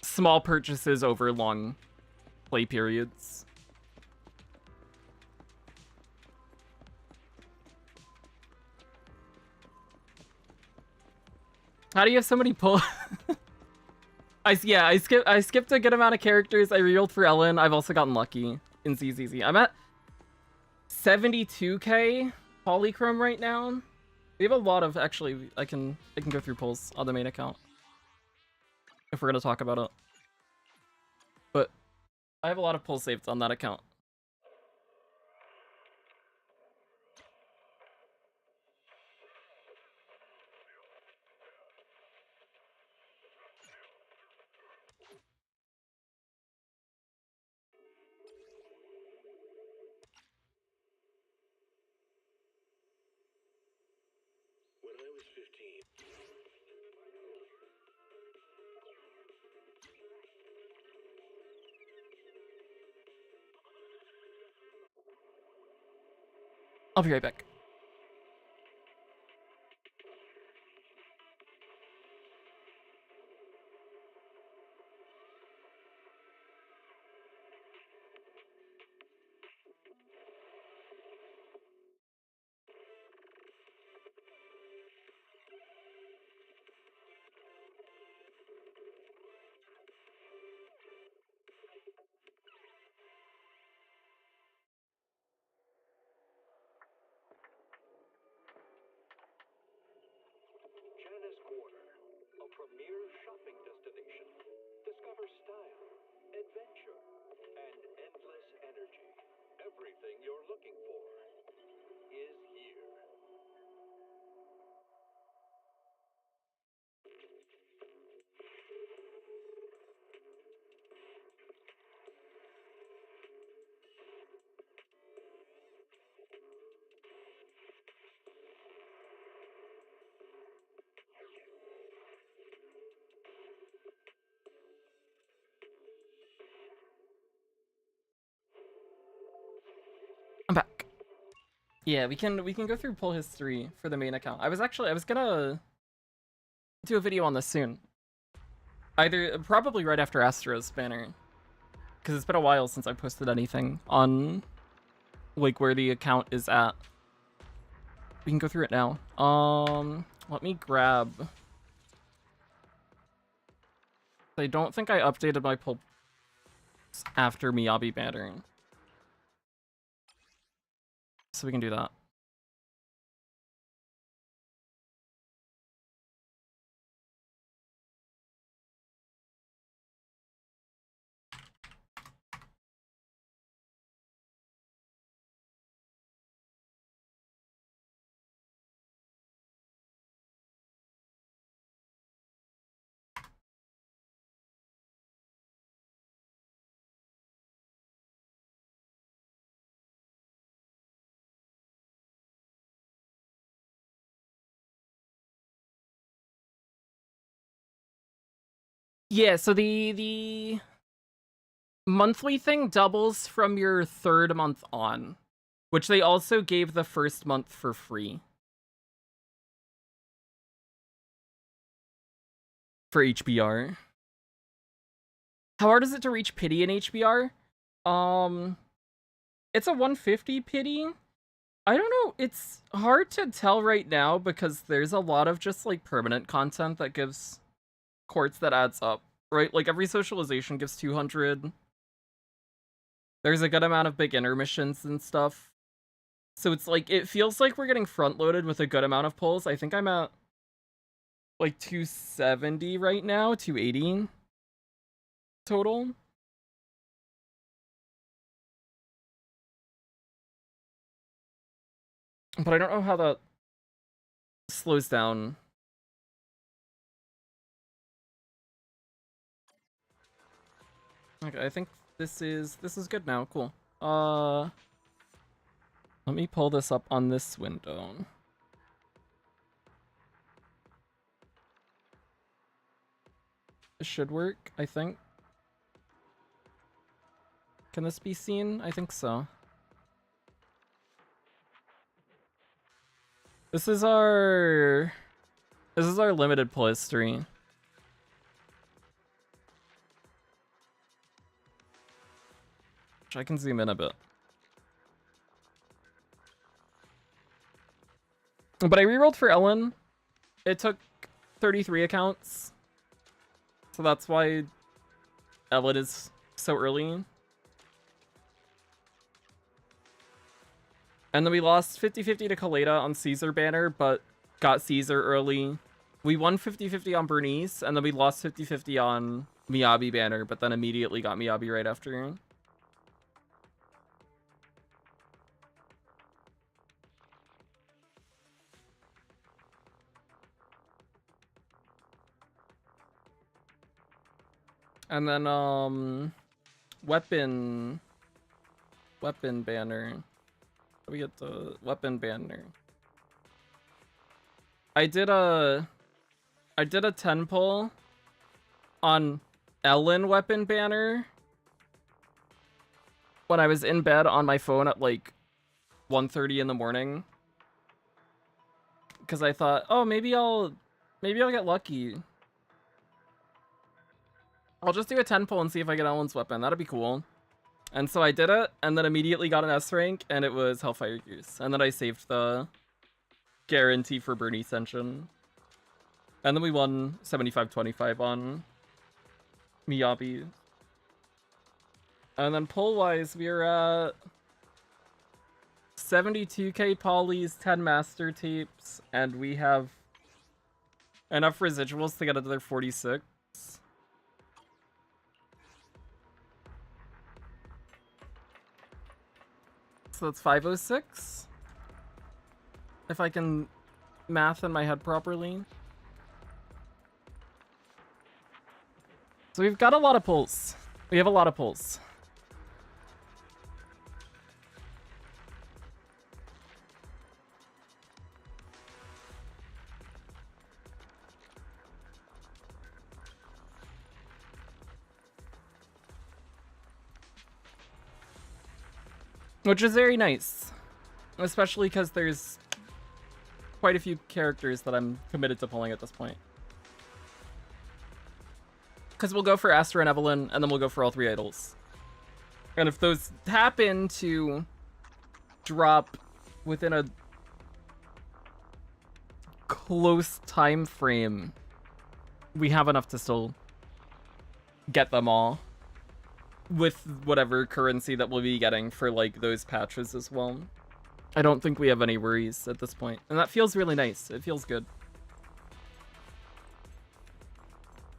small purchases over long play periods. How do you have so many pull? I skipped a good amount of characters. I rerolled for Ellen. I've also gotten lucky in ZZZ. I'm at 72k polychrome right now. We have a lot of, actually, I can go through pulls on the main account if we're gonna talk about it. But I have a lot of pulls saved on that account. I'll be right back. A premier shopping destination. Discover style, adventure, and endless energy. Everything you're looking for is here. I'm back. Yeah, we can go through pull history for the main account. I was gonna do a video on this soon. Probably right after Astro's banner. Because it's been a while since I posted anything on like where the account is at. We can go through it now. Let me grab. I don't think I updated my pull after Miyabi banner. So we can do that. Yeah, so the monthly thing doubles from your third month on, which they also gave the first month for free. For HBR. How hard is it to reach pity in HBR? It's a 150 pity. I don't know, it's hard to tell right now because there's a lot of just like permanent content that gives quartz that adds up, right? Like every socialization gives 200. There's a good amount of beginner missions and stuff. So it's like, it feels like we're getting front loaded with a good amount of pulls. I think I'm at like 270 right now, 280 total. But I don't know how that slows down. Okay, I think this is good now. Cool. Let me pull this up on this window. This should work, I think. Can this be seen? I think so. This is our limited pull history. Which I can zoom in a bit. But I rerolled for Ellen. It took 33 accounts. So that's why Ellen is so early. And then we lost 50-50 to Kaleda on Caesar banner, but got Caesar early. We won 50-50 on Bernice, and then we lost 50-50 on Miyabi banner, but then immediately got Miyabi right after. And then, weapon banner. We get the weapon banner. I did a 10 pull on Ellen weapon banner when I was in bed on my phone at like 1:30 in the morning. Because I thought, oh, maybe I'll get lucky. I'll just do a 10 pull and see if I get Ellen's weapon. That'd be cool. And so I did it, and then immediately got an S rank, and it was Hellfire Goose. And then I saved the guarantee for Bernie Ascension. And then we won 75-25 on Miyabi. And then pull-wise, we're at 72k polys, 10 master tapes, and we have enough residuals to get another 46. So that's 506. If I can math in my head properly. So we've got a lot of pulls. We have a lot of pulls. Which is very nice. Especially because there's quite a few characters that I'm committed to pulling at this point. Because we'll go for Astra and Evelyn, and then we'll go for all 3 idols. And if those happen to drop within a close time frame, we have enough to still get them all. With whatever currency that we'll be getting for, like, those patches as well. I don't think we have any worries at this point. And that feels really nice. It feels good.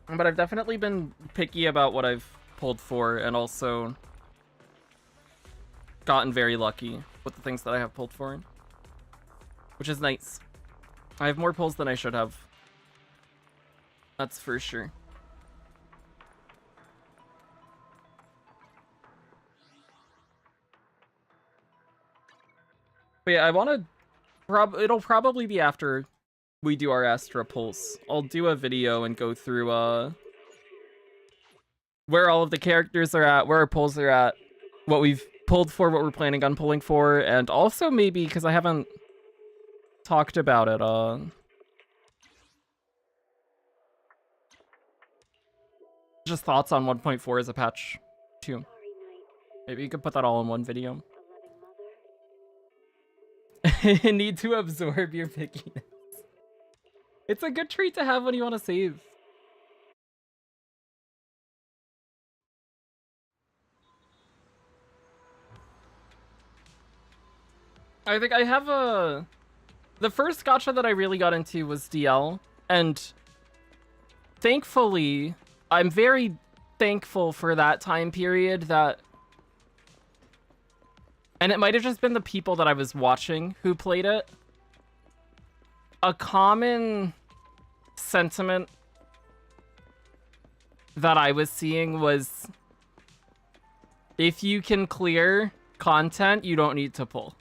But I've definitely been picky about what I've pulled for, and also gotten very lucky with the things that I have pulled for. Which is nice. I have more pulls than I should have. That's for sure. But yeah, I want to... It'll probably be after we do our Astra pulls. I'll do a video and go through where all of the characters are at, where our pulls are at, what we've pulled for, what we're planning on pulling for, and also maybe, because I haven't talked about it, just thoughts on 1.4 as a patch, too. Maybe you could put that all in one video. Need to absorb your pickiness. It's a good trait to have when you want to save. I think I have the first gacha that I really got into was DL, and thankfully, I'm very thankful for that time period that... And it might have just been the people that I was watching who played it. A common sentiment that I was seeing was, if you can clear content, you don't need to pull.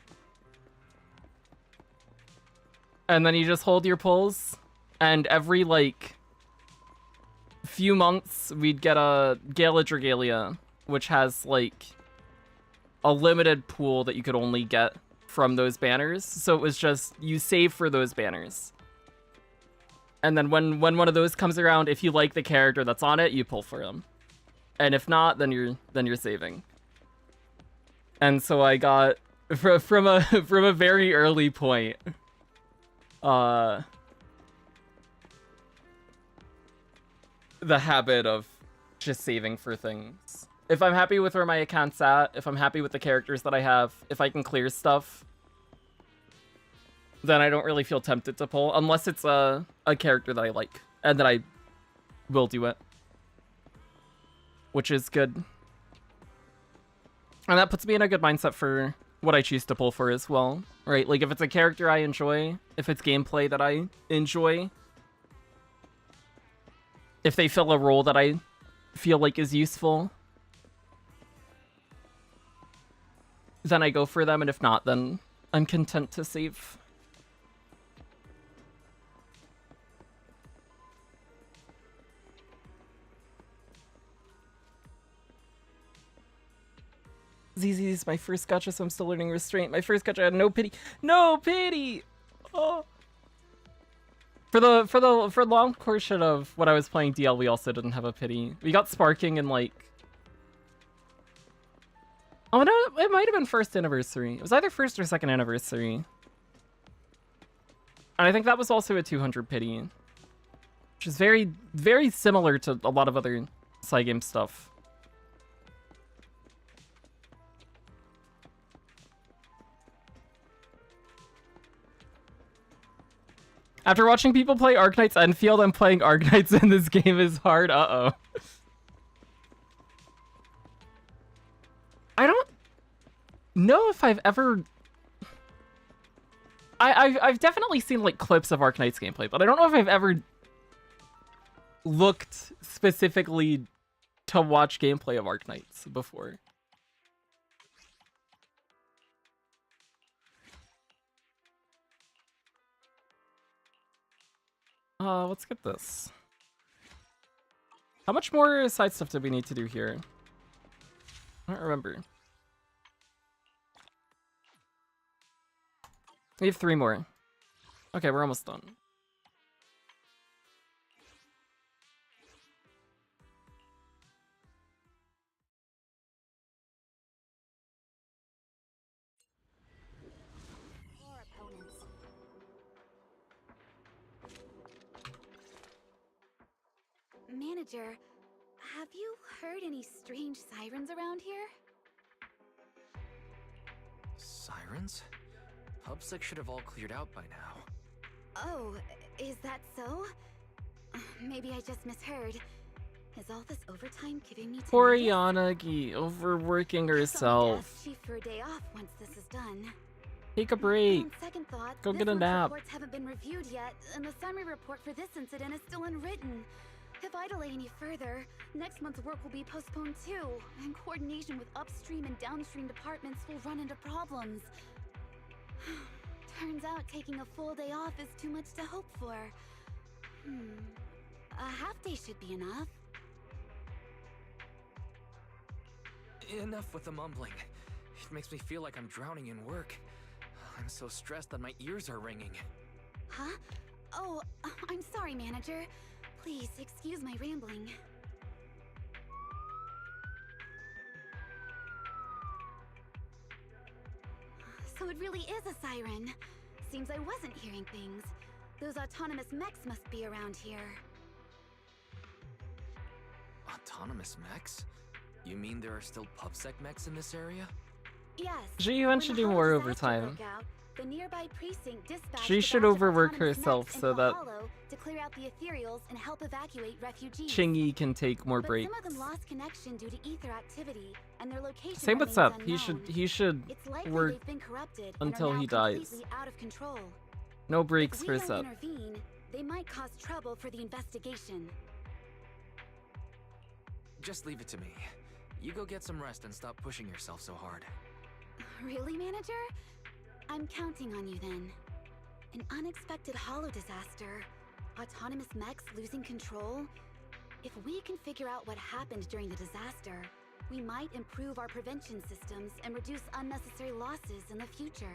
And then you just hold your pulls, and every, like, few months, we'd get a Gala Dragalia, which has, like, a limited pool that you could only get from those banners. So it was just, you save for those banners. And then when one of those comes around, if you like the character that's on it, you pull for them. And if not, then you're saving. And so I got from a very early point, the habit of just saving for things. If I'm happy with where my account's at, if I'm happy with the characters that I have, if I can clear stuff, then I don't really feel tempted to pull, unless it's a character that I like, and then I will do it. Which is good. And that puts me in a good mindset for what I choose to pull for as well, right? Like, if it's a character I enjoy, if it's gameplay that I enjoy, if they fill a role that I feel like is useful, then I go for them, and if not, then I'm content to save. ZZ is my first gacha, so I'm still learning restraint. My first gacha had no pity. No pity! Oh. For the long portion of when I was playing DL, we also didn't have a pity. We got sparking in like... Oh no, it might have been first anniversary. It was either first or second anniversary. And I think that was also a 200 pity. Which is very, very similar to a lot of other side game stuff. After watching people play Arknights Enfield, I'm playing Arknights in this game is hard. Uh-oh. I don't know if I've ever... I've definitely seen like clips of Arknights gameplay, but I don't know if I've ever looked specifically to watch gameplay of Arknights before. Let's get this. How much more side stuff do we need to do here? I don't remember. We have 3 more. Okay, we're almost done. Manager, have you heard any strange sirens around here? Sirens? PubSec should have all cleared out by now. Oh, is that so? Maybe I just misheard. Is all this overtime giving me Poor tinnitus? Yanagi, overworking I'll herself. ask Chief for a day off once this is done. Take a break. On second thought, Go this get a month's nap. reports haven't been reviewed yet, and the summary report for this incident is still unwritten. If I delay any further, next month's work will be postponed too, and coordination with upstream and downstream departments will run into problems. Turns out taking a full day off is too much to hope for. A half day should be enough. Enough with the mumbling. It makes me feel like I'm drowning in work. I'm so stressed that my ears are ringing. Huh? Oh, I'm sorry, manager. Please excuse my rambling. So it really is a siren. Seems I wasn't hearing things. Those autonomous mechs must be around here. Autonomous mechs? You mean there are still PubSec mechs in this area? Yes. She when should the do Hollow more disaster overtime. broke out, the nearby precinct dispatched She a should batch of overwork autonomous herself mechs so into that Hollow to clear out the ethereals and help evacuate refugees. Chingy can take more But breaks. some of them lost connection due to ether activity, and their location Same with remains Seth. unknown. He should It's likely work they've been corrupted and until are now he dies. completely out of control. No breaks If for we don't Seth. intervene, they might cause trouble for the investigation. Just leave it to me. You go get some rest and stop pushing yourself so hard. Really, manager? I'm counting on you then. An unexpected Hollow disaster. Autonomous mechs losing control. If we can figure out what happened during the disaster, we might improve our prevention systems and reduce unnecessary losses in the future.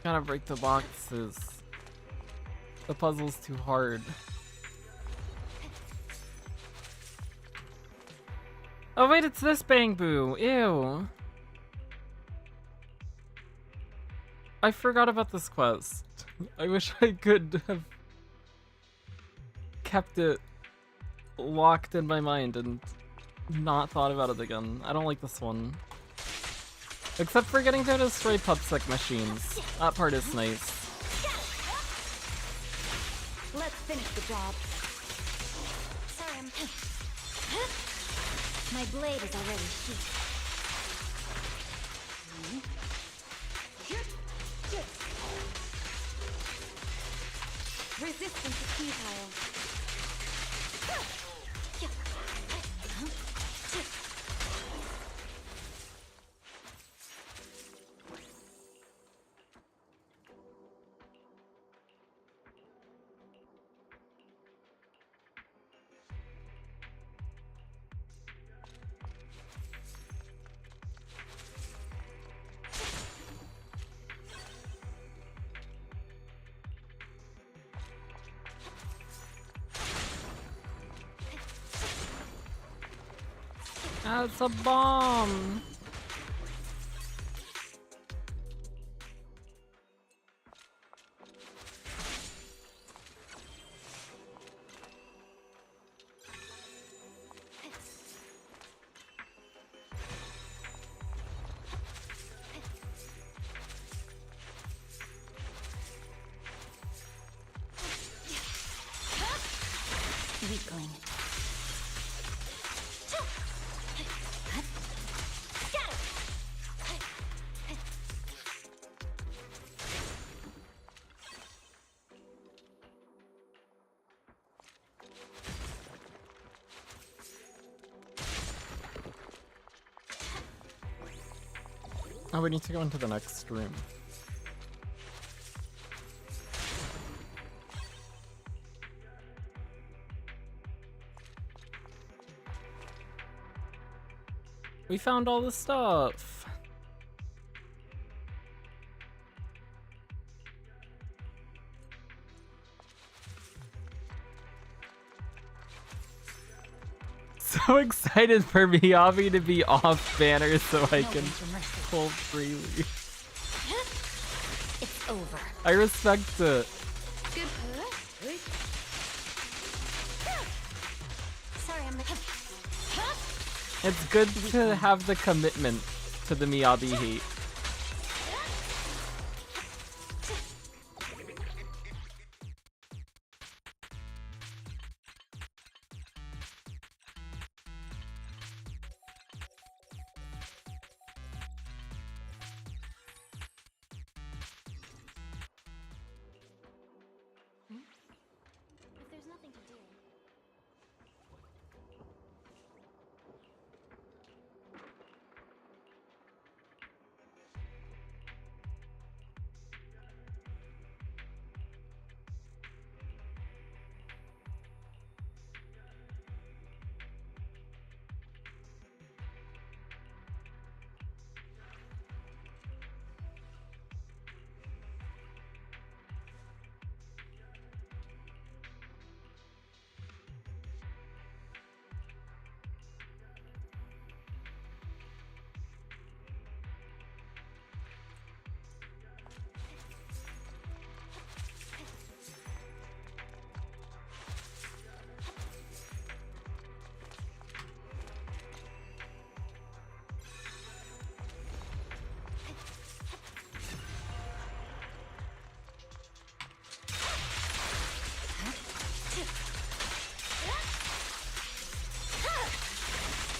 Gotta break the boxes. The puzzle's too hard. Oh wait, it's this Bang Boo. Ew. I forgot about this quest. I wish I could have kept it locked in my mind and not thought about it again. I don't like this one. Except for getting to destroy PubSec machines. That part is nice. Let's finish the job. Sorry, my blade is already sheathed. Resistance is futile. That's a bomb! Weakling. Oh, we need to go into the next room. We found all the stuff. So excited for Miyabi to be off banner so I can pull freely. It's over. I respect it. Good. Sorry, I'm like. It's good to have the commitment to the Miyabi hate. If there's nothing to do.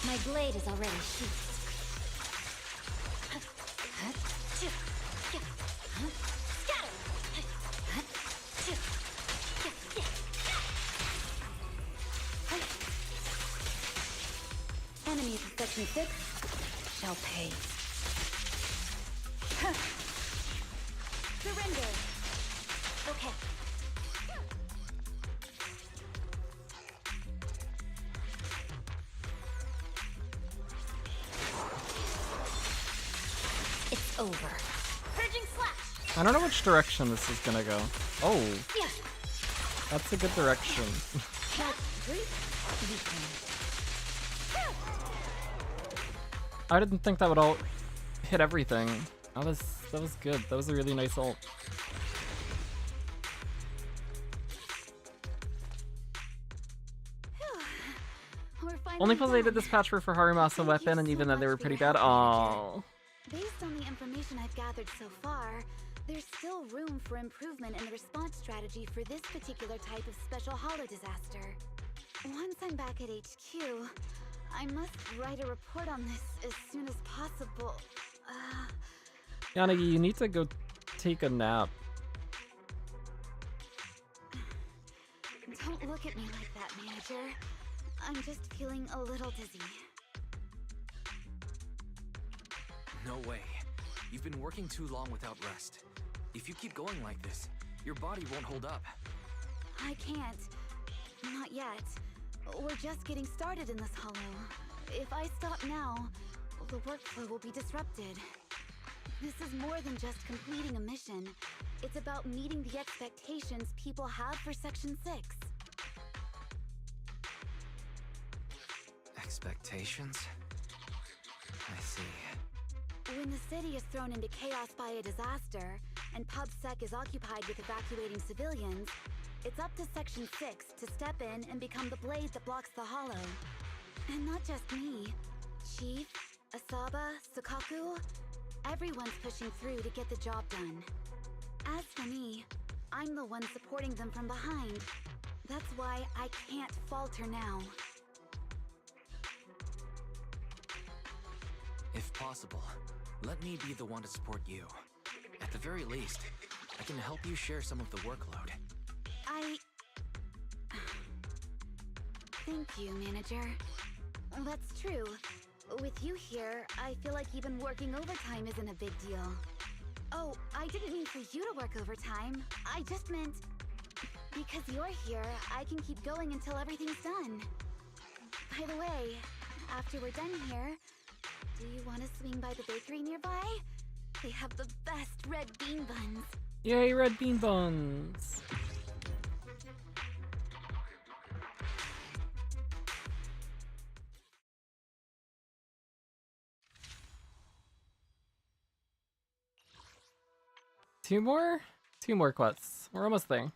My blade is already sheathed. Enemies in section 6 shall pay. Surrender. Okay. It's over. Purging slash. I don't know which direction this is gonna go. Oh, Yeah. that's a good direction. I didn't think that would all hit everything. That was good. That was a really nice ult. Only because they did this patch for Haruma's weapon, and even then they were pretty bad. Aww. Based on the information I've gathered so far, there's still room for improvement in the response strategy for this particular type of special holo disaster. Once I'm back at HQ, I must write a report on this as soon as possible. Yanagi, you need to go take a nap. Don't look at me like that, Manager. I'm just feeling a little dizzy. No way. You've been working too long without rest. If you keep going like this, your body won't hold up. I can't. Not yet. We're just getting started in this holo. If I stop now, the workflow will be disrupted. This is more than just completing a mission. It's about meeting the expectations people have for Section 6. Expectations? I see. When the city is thrown into chaos by a disaster, and PubSec is occupied with evacuating civilians, it's up to Section 6 to step in and become the blade that blocks the hollow. And not just me. Chief, Asaba, Sakaku, everyone's pushing through to get the job done. As for me, I'm the one supporting them from behind. That's why I can't falter now. If possible, let me be the one to support you. At the very least, I can help you share some of the workload. Thank you, Manager. That's true. With you here, I feel like even working overtime isn't a big deal. Oh, I didn't mean for you to work overtime. I just meant... because you're here, I can keep going until everything's done. By the way, after we're done here, do you want to swing by the bakery nearby? They have the best red bean buns. Yay, red bean buns! Two more? Two more quests. We're almost there.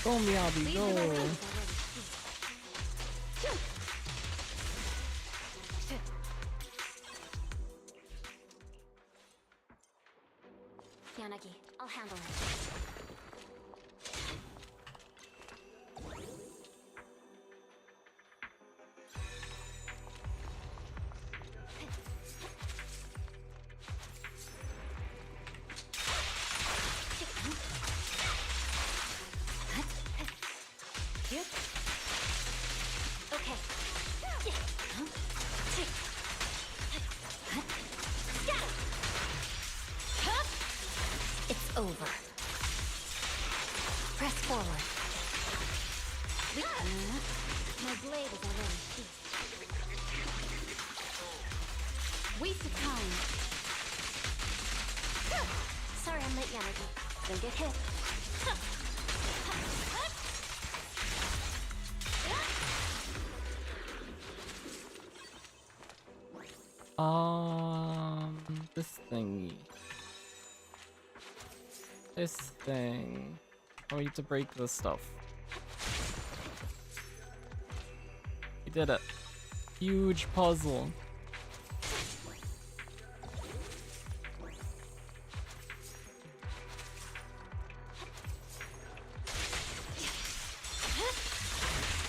Go, Miyabi, go! Yanagi, I'll handle it. It's over. Press forward. My blade is already sheathed. Waste of time. Sorry I'm late, Yanagi. Don't get hit. This thingy. This thing. Oh, we need to break this stuff. We did it. Huge puzzle.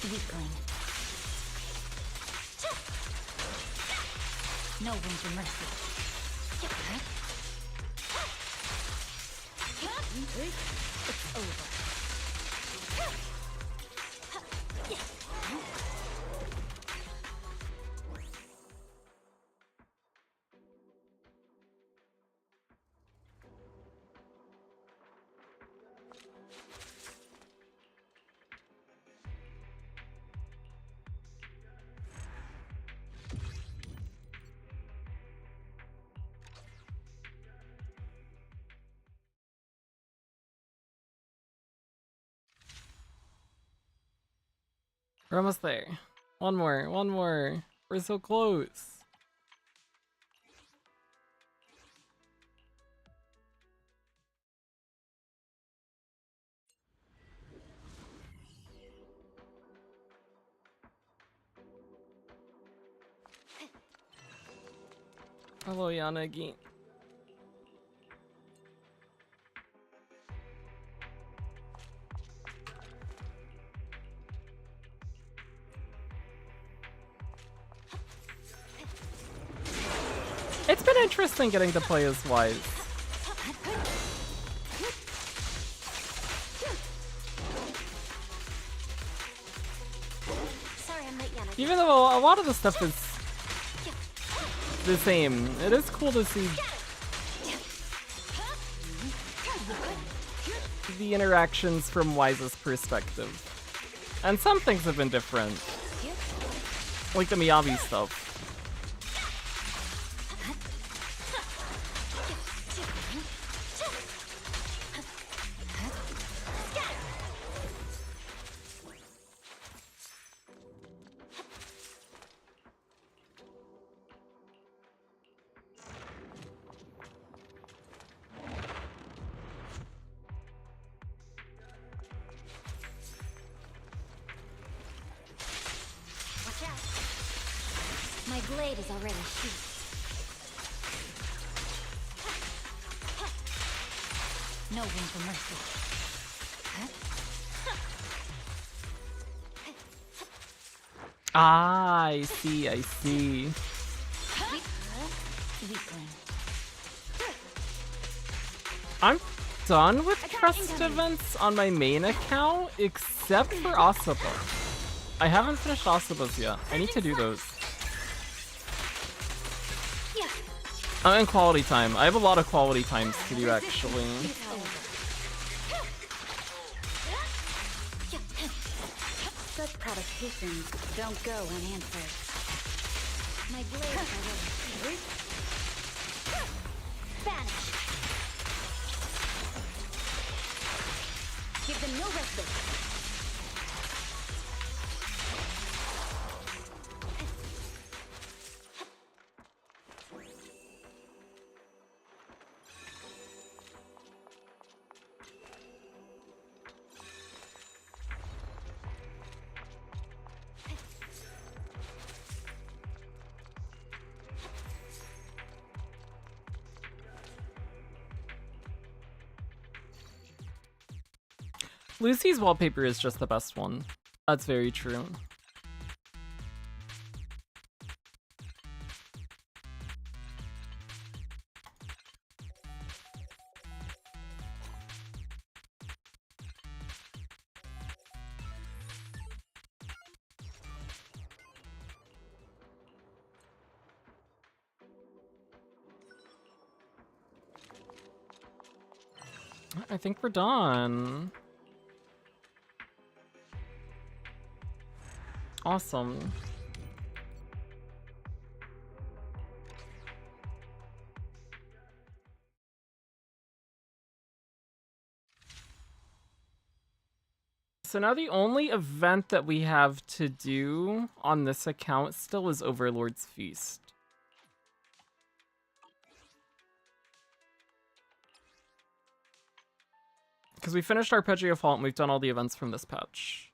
Weakling. No room for mercy. It's over. We're almost there. One more, one more. We're so close. Hello, Yanagi. It's been interesting getting to play as Wise. Sorry, I'm late, Yana. Even though a lot of the stuff is the same, it is cool to see the interactions from Wise's perspective. And some things have been different. Like the Miyabi stuff. My blade is already sheathed. No room for mercy. Ah, I see, I see. Weakling. I'm done with trust events on my main account, except for Asaba. I haven't finished Asabas yet. I need to do those. I'm in quality time. I have a lot of quality times to do, actually. Such provocations don't go unanswered. My blade is already vanish. Give them no respite. Lucy's wallpaper is just the best one. That's very true. I think we're done. Awesome. So now the only event that we have to do on this account still is Overlord's Feast. Because we finished Arpeggio Fault and we've done all the events from this patch.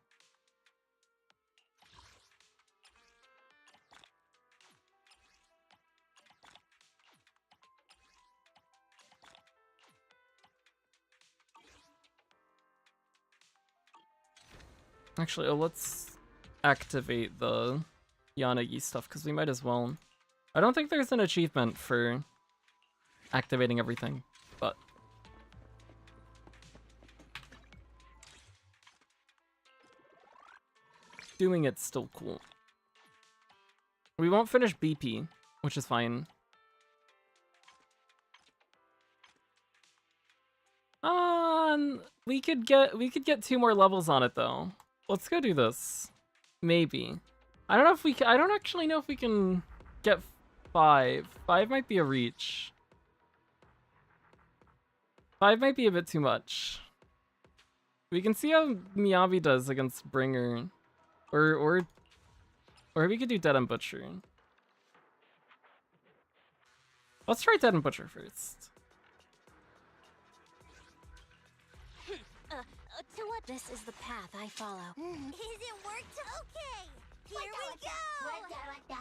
Actually, let's activate the Yanagi stuff, because we might as well. I don't think there's an achievement for activating everything, but... doing it's still cool. We won't finish BP, which is fine. We could get 2 more levels on it though. Let's go do this. Maybe. I don't know if we can, I don't actually know if we can get 5. 5 might be a reach. 5 might be a bit too much. We can see how Miyabi does against Bringer. Or we could do Dead and Butcher. Let's try Dead and Butcher first. To what? This is the path I follow. Is it worked? Okay, here we go!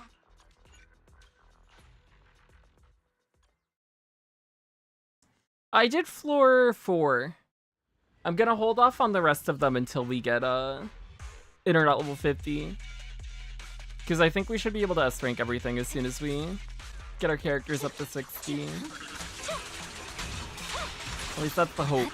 I did floor 4. I'm gonna hold off on the rest of them until we get Internet level 50. Because I think we should be able to S-rank everything as soon as we get our characters up to 16. At least that's the hope.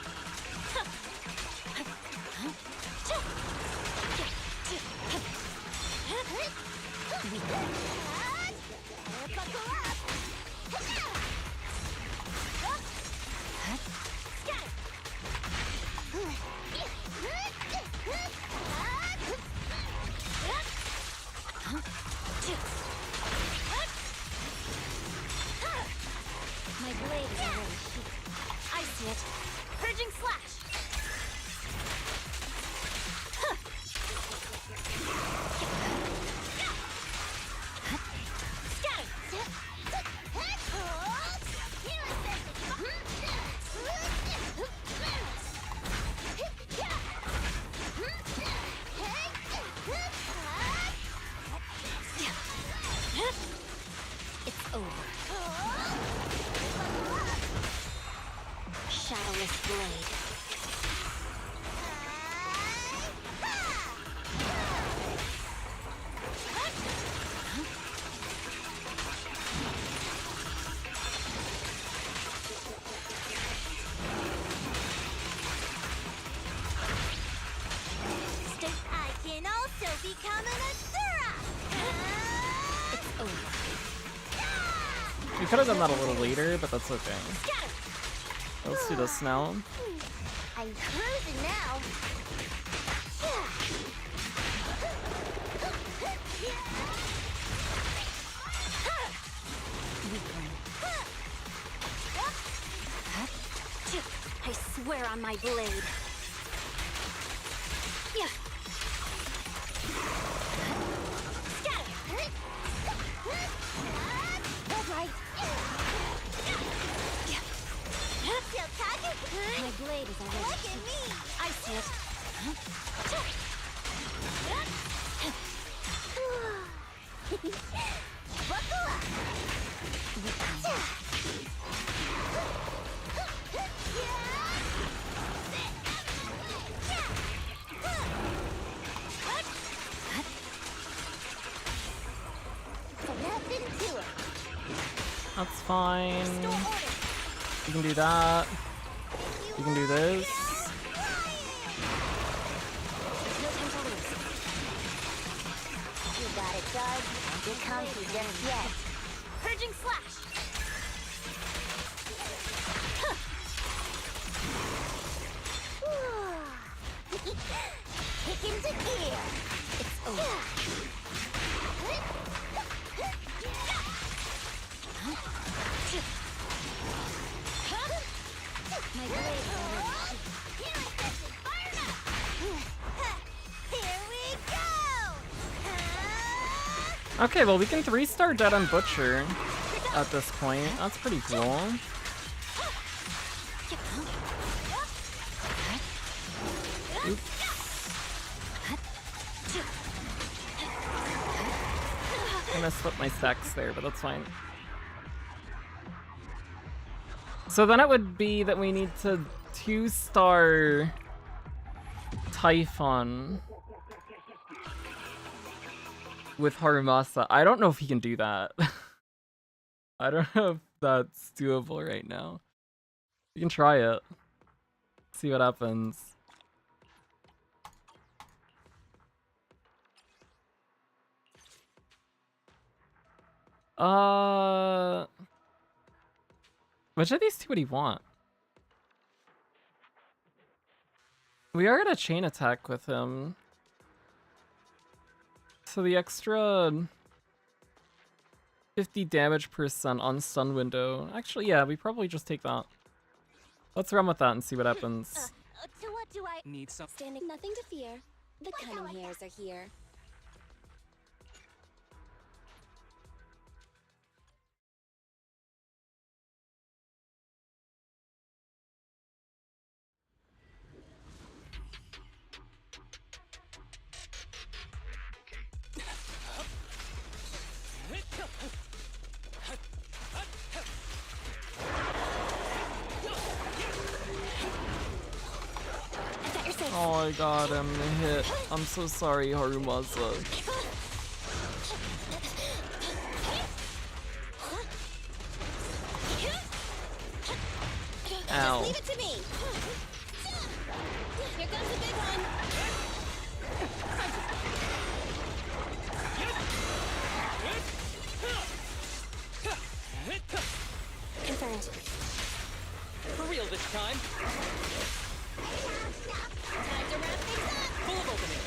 My blade is already sheathed. I see it. Purging slash. It's over. Shadowless blade. I can also become an Asura. It's over. We could have done that a little later, but that's okay. Let's do this now. I'm cruising now. I swear on my blade. That's right. My blade is already. Look at me! I see it. Buckle up! Nothing to it. That's fine. You can do that. You can do this. You got it, Doug. Don't come to just yet. Purging slash. Kick into gear. It's over. My blade is already. Here we go! Okay, well we can 3-star Dead and Butcher at this point. That's pretty cool. Oops. I messed up my stacks there, but that's fine. So then it would be that we need to 2-star Typhon with Harumasa. I don't know if he can do that. I don't know if that's doable right now. You can try it. See what happens. Which of these two would he want? We are gonna chain attack with him. So the extra 50 damage % on stun window. Actually, yeah, we probably just take that. Let's run with that and see what happens. To what do I Need some. standing? Nothing to fear. The cunning hairs are here. Oh my god, I'm hit. I'm so sorry, Harumasa. Ow. Leave it to me. Here comes the big one. Confirmed. For real this time. Time to wrap things up. Full of opening.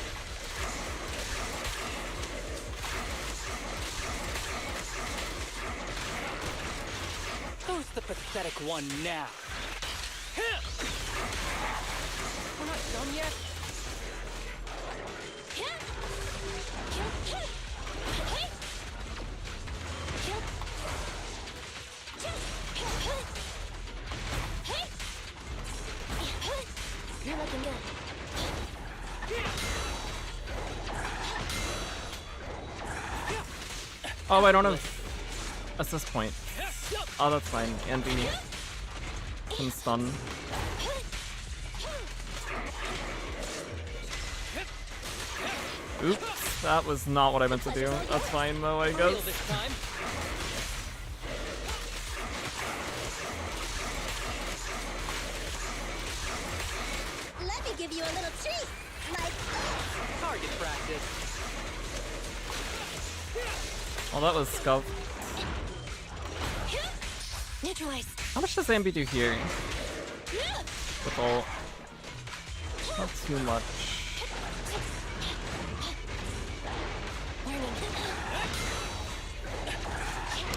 Who's the pathetic one now? We're not done yet? You're looking good. Oh, I don't have assist point. Oh, that's fine. And we can stun. Oops, that was not what I meant to do. That's fine though, I For real guess. this time. Let me give you a little treat. Like Target practice. Well, that was scuff. neutralize. How much does Ambi do here? With ult? Not too much.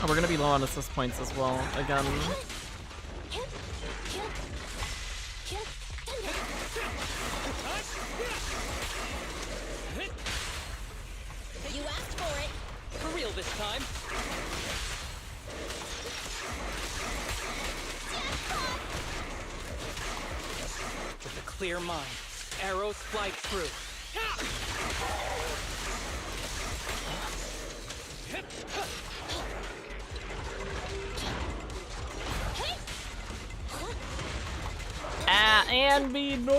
Oh, we're gonna be low on assist points as well, again. You asked for it. For real this time. With a clear mind, arrows fly through. Ah, Ambi, no!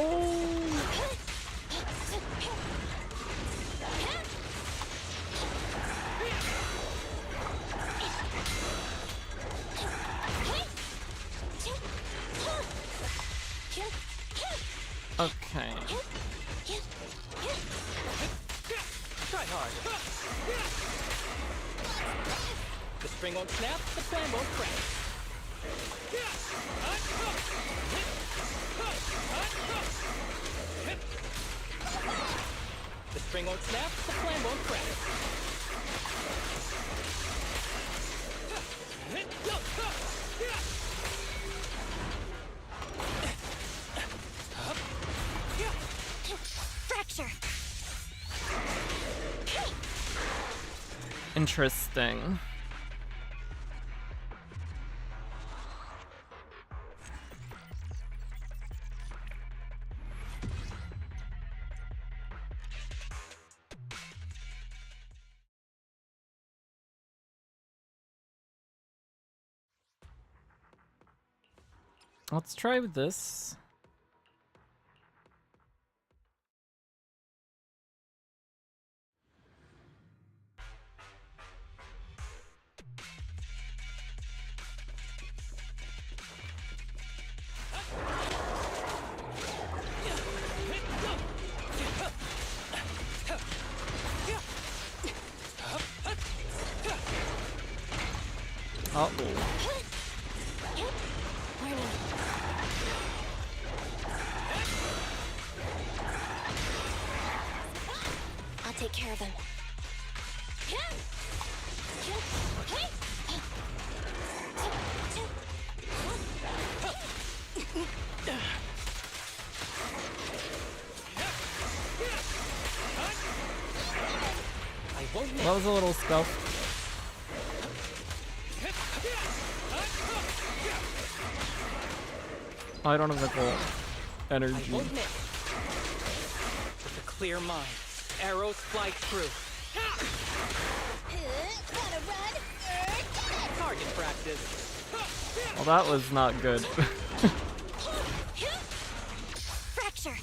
Okay. Try hard. The string won't snap, the plan won't crack. The string won't snap, the plan won't crack. Fracture. Interesting. Let's try with this. Uh-oh. I'll take care of them. I won't miss. That was a little scuff. Oh, I don't have the goal. I Energy. won't miss. With a clear mind, arrows fly through. Gotta run. Get it. Target practice. Well, that was not good. Fracture.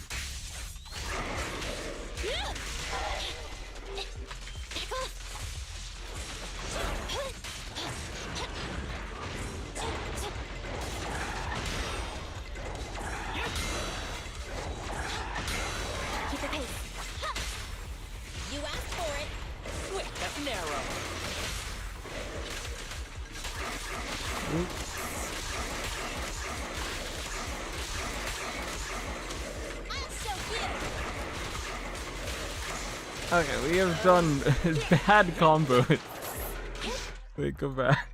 Okay, we have done bad combos. Wait, go back.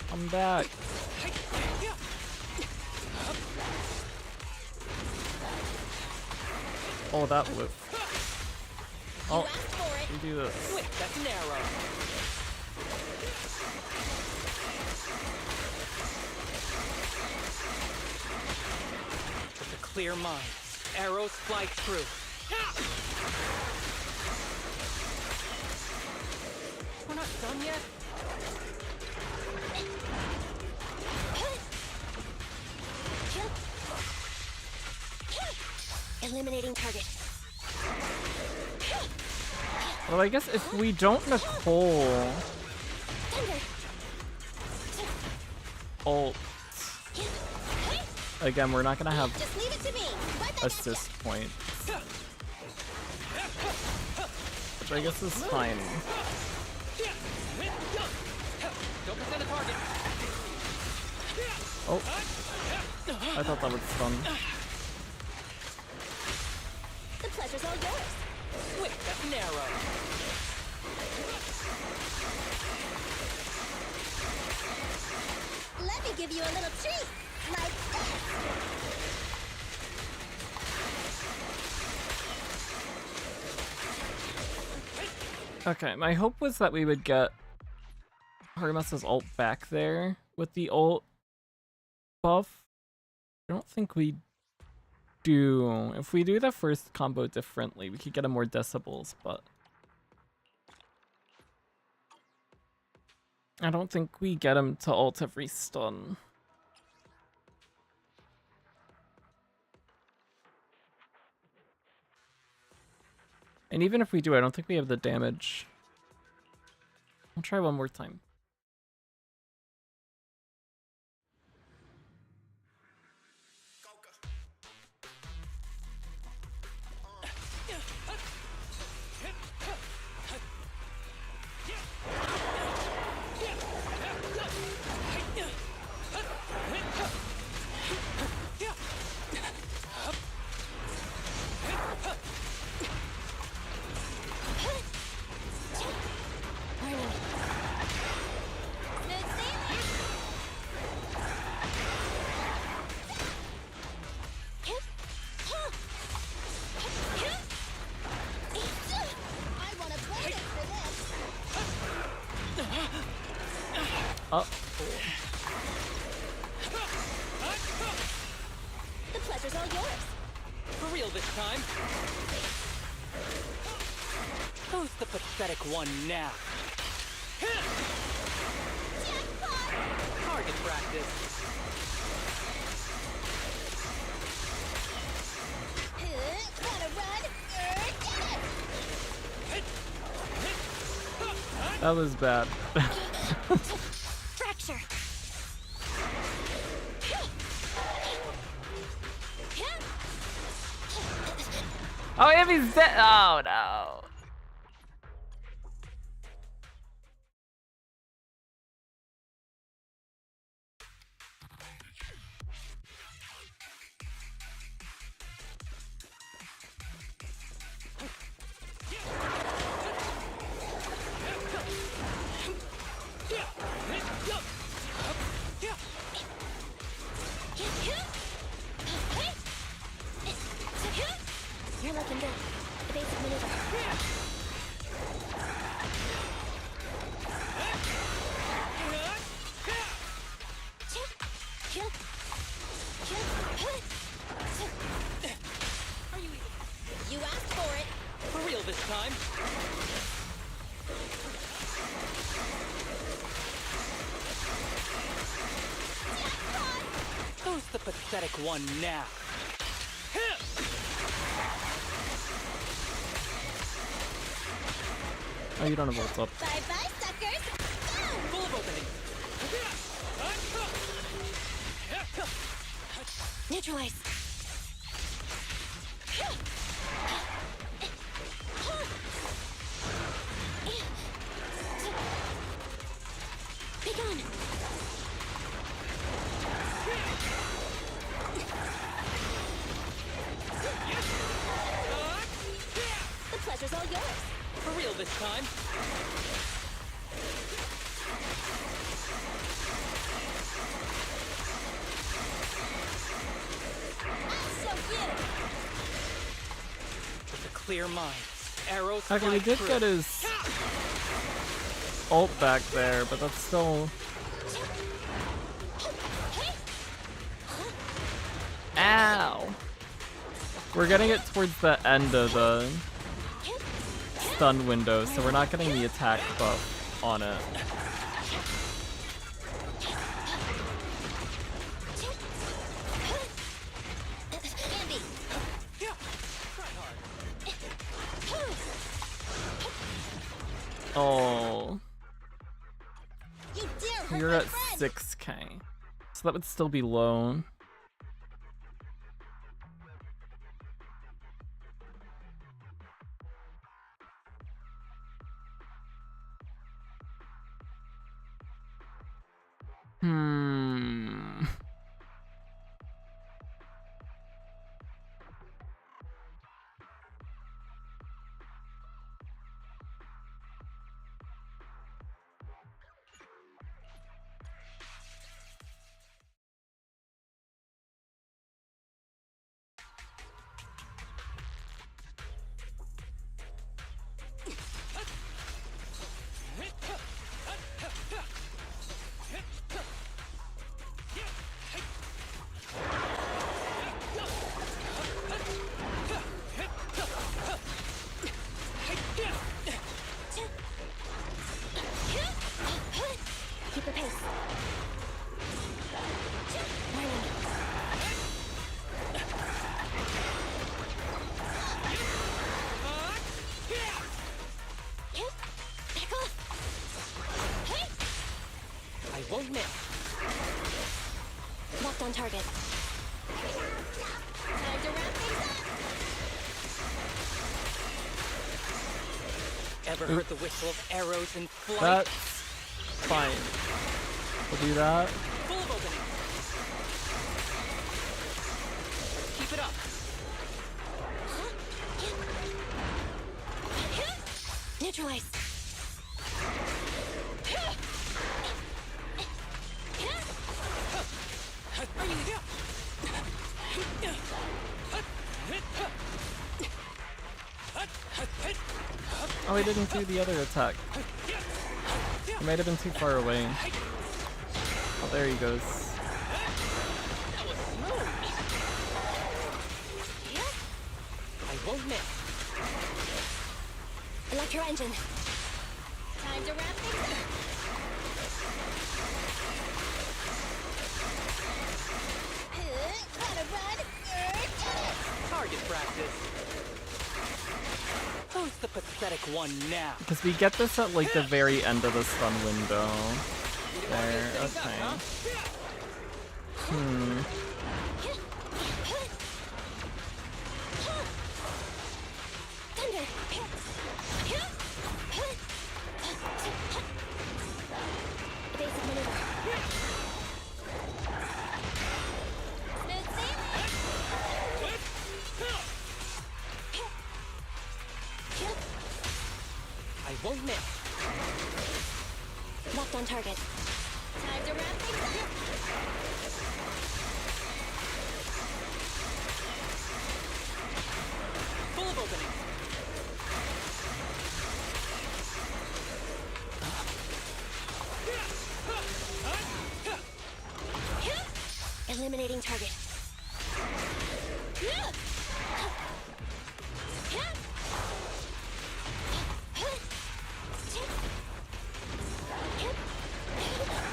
I'm back. Oh, that whip. Oh, we do this. Wait, that's an arrow. With a clear mind, arrows fly through. We're not done yet? Eliminating target. Well, I guess if we don't Nicole ult, again, we're not gonna have Just leave it to me. assist points. Which I guess is fine. Don't present a target. Oh, I thought that would stun. The pleasure's all yours. Wait, that's an arrow. Let me give you a little treat. Like this. Okay, my hope was that we would get Harimasa's ult back there with the ult buff. I don't think we do. If we do the first combo differently, we could get him more decibels, but I don't think we get him to ult every stun. And even if we do, I don't think we have the damage. I'll try one more time. Oh. The pleasure's all yours. For real this time. Who's the pathetic one now? Target practice. Gotta run. That was bad. Fracture. Oh, Amy's dead. Oh no. You're looking good. The basic maneuver. time. Who's the pathetic one now? Oh, you don't have what's up. Bye-bye, suckers! Full of openings. Neutralize. Be gone. The pleasure's all yours. For real this time. So you. With a clear mind, arrows Okay, fly we did true. get his ult back there, but that's still... Ow! We're getting it towards the end of the stun window, so we're not getting the attack buff on it. Andy. Oh, You dare hurt you're my at friend. 6k, so that would still be low. Hmm. Keep the pace. Warning. Back off. Hey! I won't miss. Locked on target. Time to wrap things up. Ever heard the whistle of arrows in flight? That's fine. We'll do that. Full of openings. Keep it up. Neutralize. Oh, he didn't do the other attack. He might have been too far away. Oh, there he goes. I won't miss. Electro engine. Time to wrap things up. Gotta run. Target practice. Who's the pathetic one now? Because we get this at like the very end of the stun window. There, okay. Hmm. Thunder. Basic maneuver. Smooth sailing. I won't miss. Locked on target. Time to wrap things up. Full of openings. Eliminating target.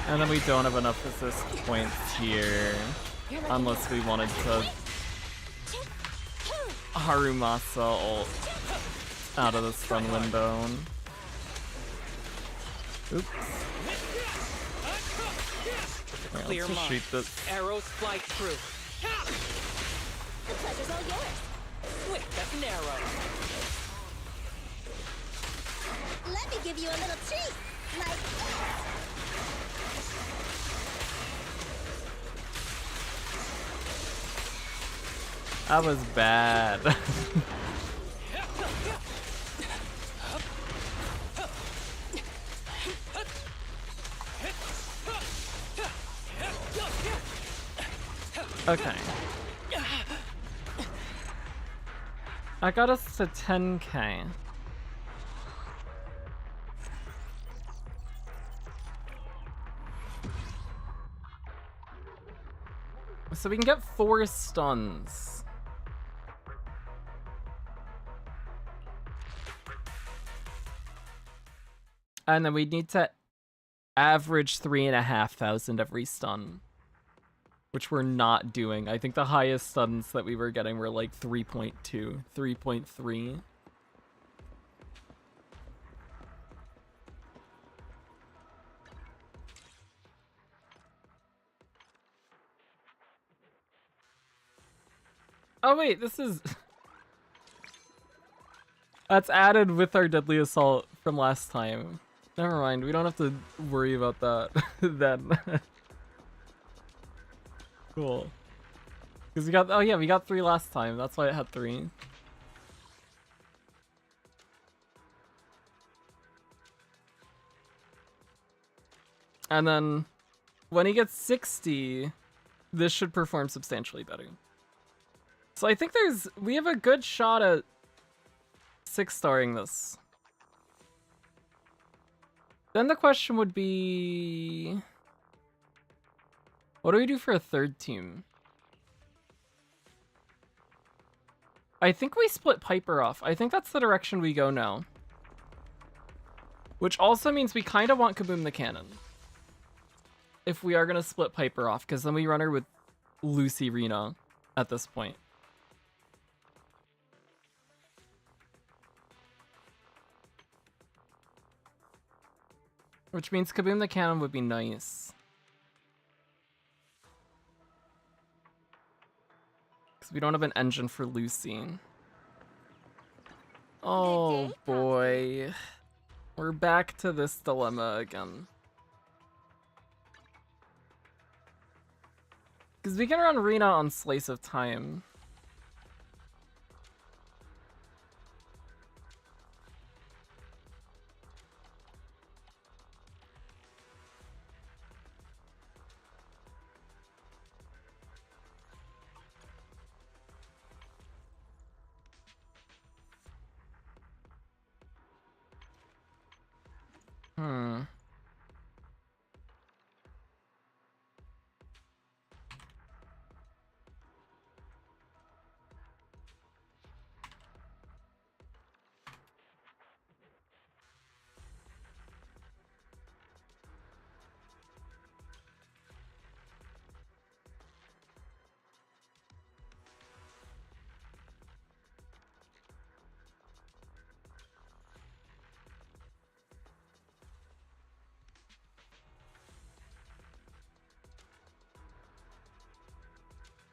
And then we don't have enough assist points here. Unless we wanted to Harumasa ult out of the stun window. Oops. Wait, Clear let's just mind. shoot this. Arrows fly through. The pleasure's all yours. Swift as an arrow. Let me give you a little treat. Like this. That was bad. Okay. I got us to 10k. So we can get 4 stuns. And then we need to average 3,500 every stun. Which we're not doing. I think the highest stuns that we were getting were like 3.2, 3.3. Oh wait, this is... That's added with our Deadly Assault from last time. Never mind, we don't have to worry about that then. Cool. Because we got, oh yeah, we got 3 last time. That's why it had 3. And then when he gets 60, this should perform substantially better. So I think we have a good shot at 6-starring this. Then the question would be, what do we do for a 3rd team? I think we split Piper off. I think that's the direction we go now. Which also means we kind of want Kaboom the Cannon. If we are going to split Piper off, because then we run her with Lucy Rena at this point. Which means Kaboom the Cannon would be nice. Because we don't have an engine for Lucy. Oh boy. We're back to this dilemma again. Because we can run Rena on Slice of Time.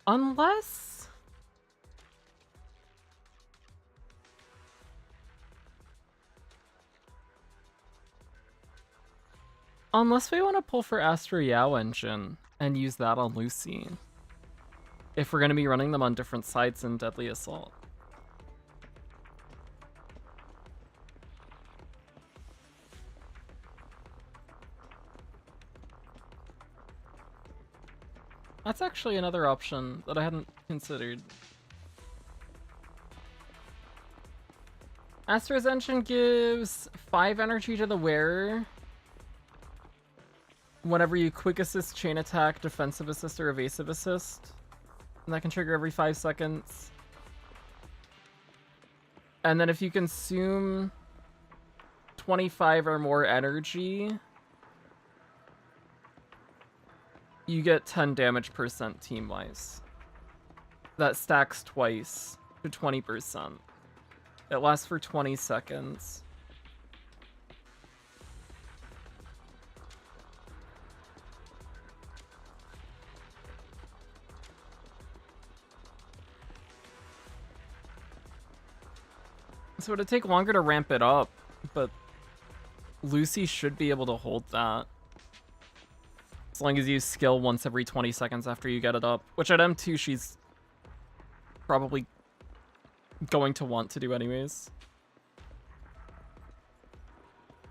Unless... Unless we want to pull for Astra Yao engine and use that on Lucy. If we're going to be running them on different sides in Deadly Assault. That's actually another option that I hadn't considered. Astra's engine gives 5 energy to the wearer whenever you quick assist, chain attack, defensive assist, or evasive assist. And that can trigger every 5 seconds. And then if you consume 25 or more energy, you get 10 damage percent team-wise. That stacks twice to 20%. It lasts for 20 seconds. So it'd take longer to ramp it up, but Lucy should be able to hold that. As long as you skill once every 20 seconds after you get it up. Which at M2 she's probably going to want to do anyways.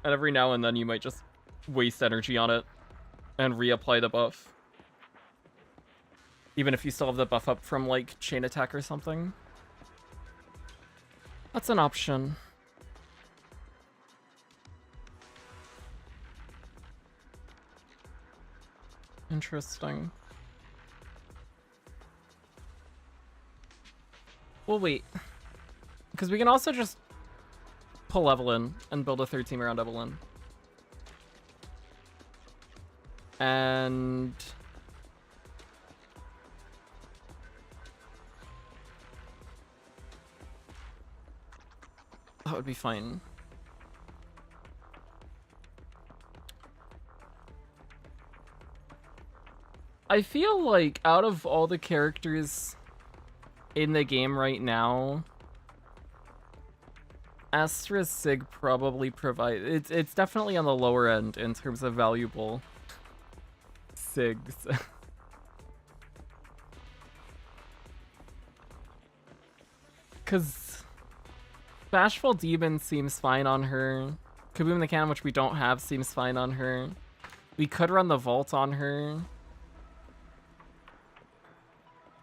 And every now and then you might just waste energy on it and reapply the buff. Even if you still have the buff up from like chain attack or something. That's an option. Interesting. Well, wait. Because we can also just pull Evelyn and build a third team around Evelyn. And... that would be fine. I feel like out of all the characters in the game right now, Astra Sig probably provides... It's definitely on the lower end in terms of valuable Sigs. Because Bashful Demon seems fine on her. Kaboom the Cannon, which we don't have, seems fine on her. We could run the Vault on her.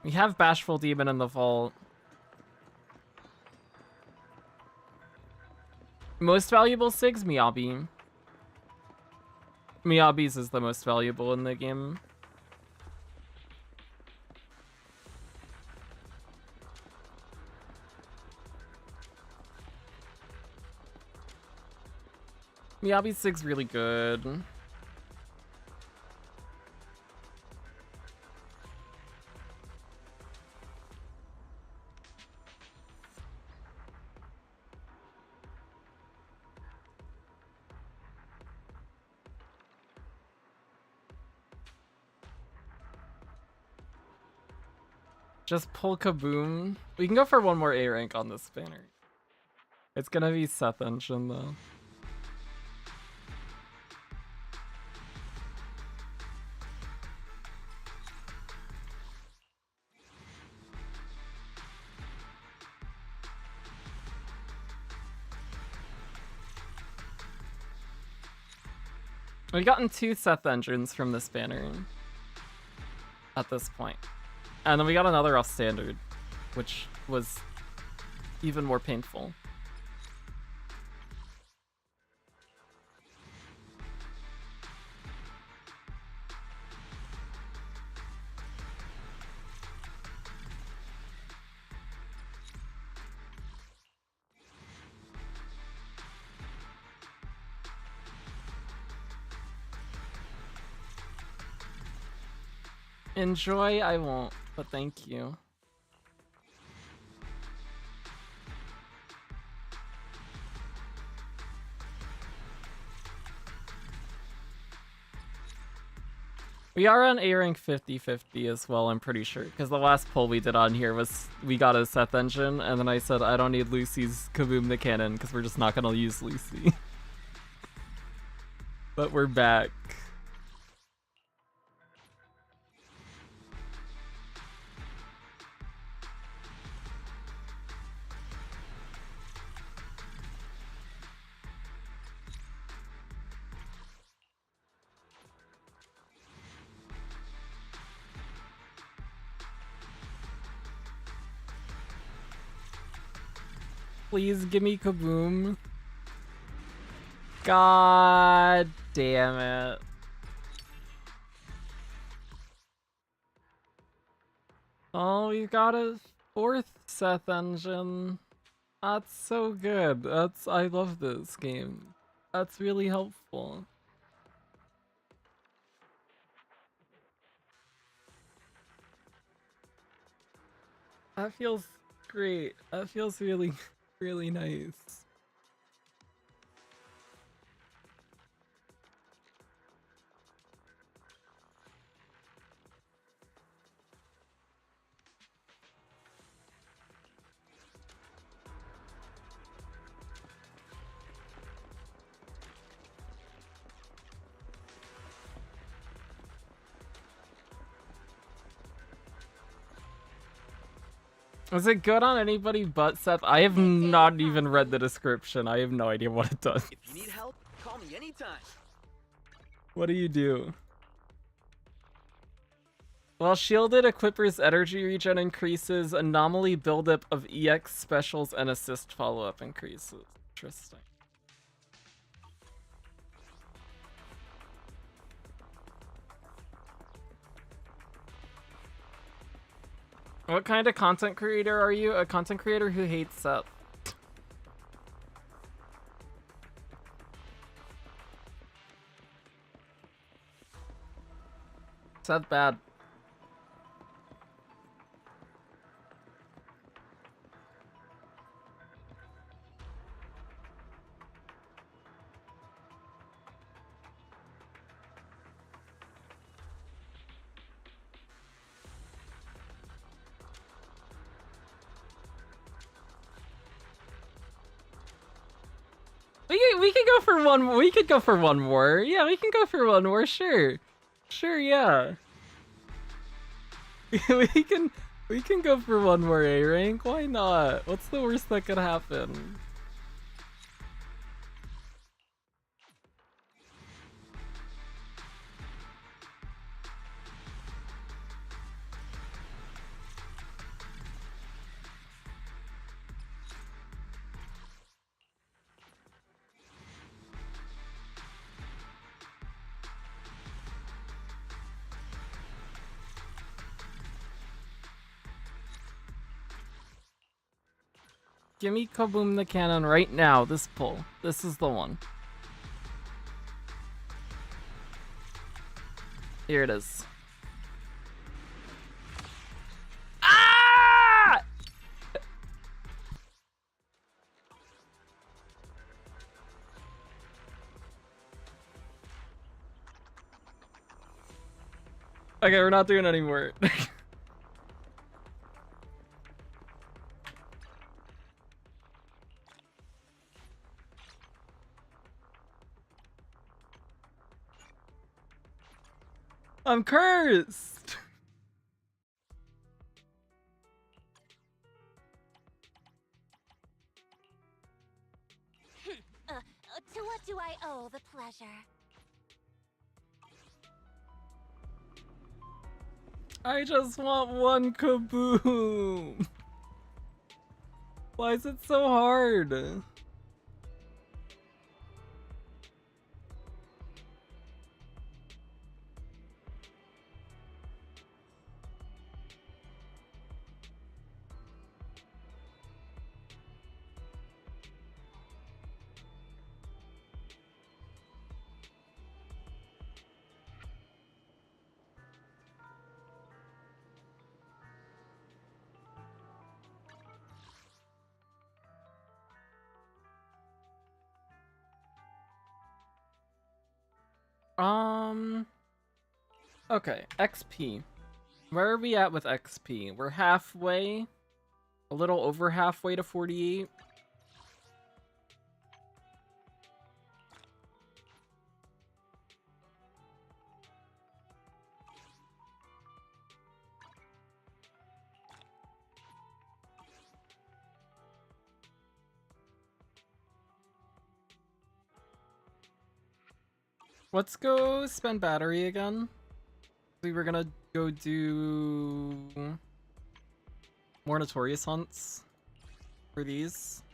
We have Bashful Demon in the Vault. Most valuable Sigs, Miyabi. Miyabi's is the most valuable in the game. Miyabi's Sig's really good. Just pull Kaboom. We can go for one more A rank on this banner. It's gonna be Seth Engine though. We've gotten 2 Seth engines from this banner at this point. And then we got another off standard, which was even more painful. Enjoy, I won't, but thank you. We are on A rank 50-50 as well, I'm pretty sure, because the last poll we did on here was we got a Seth engine, and then I said I don't need Lucy's Kaboom the Cannon because we're just not gonna use Lucy. But we're back. Please give me Kaboom. God damn it. Oh, we got a 4th Seth engine. That's so good. I love this game. That's really helpful. That feels great. That feels really, really nice. Is it good on anybody but Seth? I have not even read the description. I have no idea what it does. If you need help, call me anytime. What do you do? While shielded, Equipper's energy regen increases, anomaly buildup of EX specials and assist follow-up increases. Interesting. What kind of content creator are you? A content creator who hates Seth. Seth bad. We can go for one. We could go for one more. Yeah, we can go for one more. Sure, sure. Yeah. we can go for one more A rank. Why not? What's the worst that could happen? Give me Kaboom the Cannon right now, this pull. This is the one. Here it is. Ah! Okay, we're not doing any more. I'm cursed! To what do I owe the pleasure? I just want one Kaboom! Why is it so hard? Okay, XP. Where are we at with XP? We're halfway. A little over halfway to 48. Let's go spend battery again. We were gonna go do more notorious hunts for these.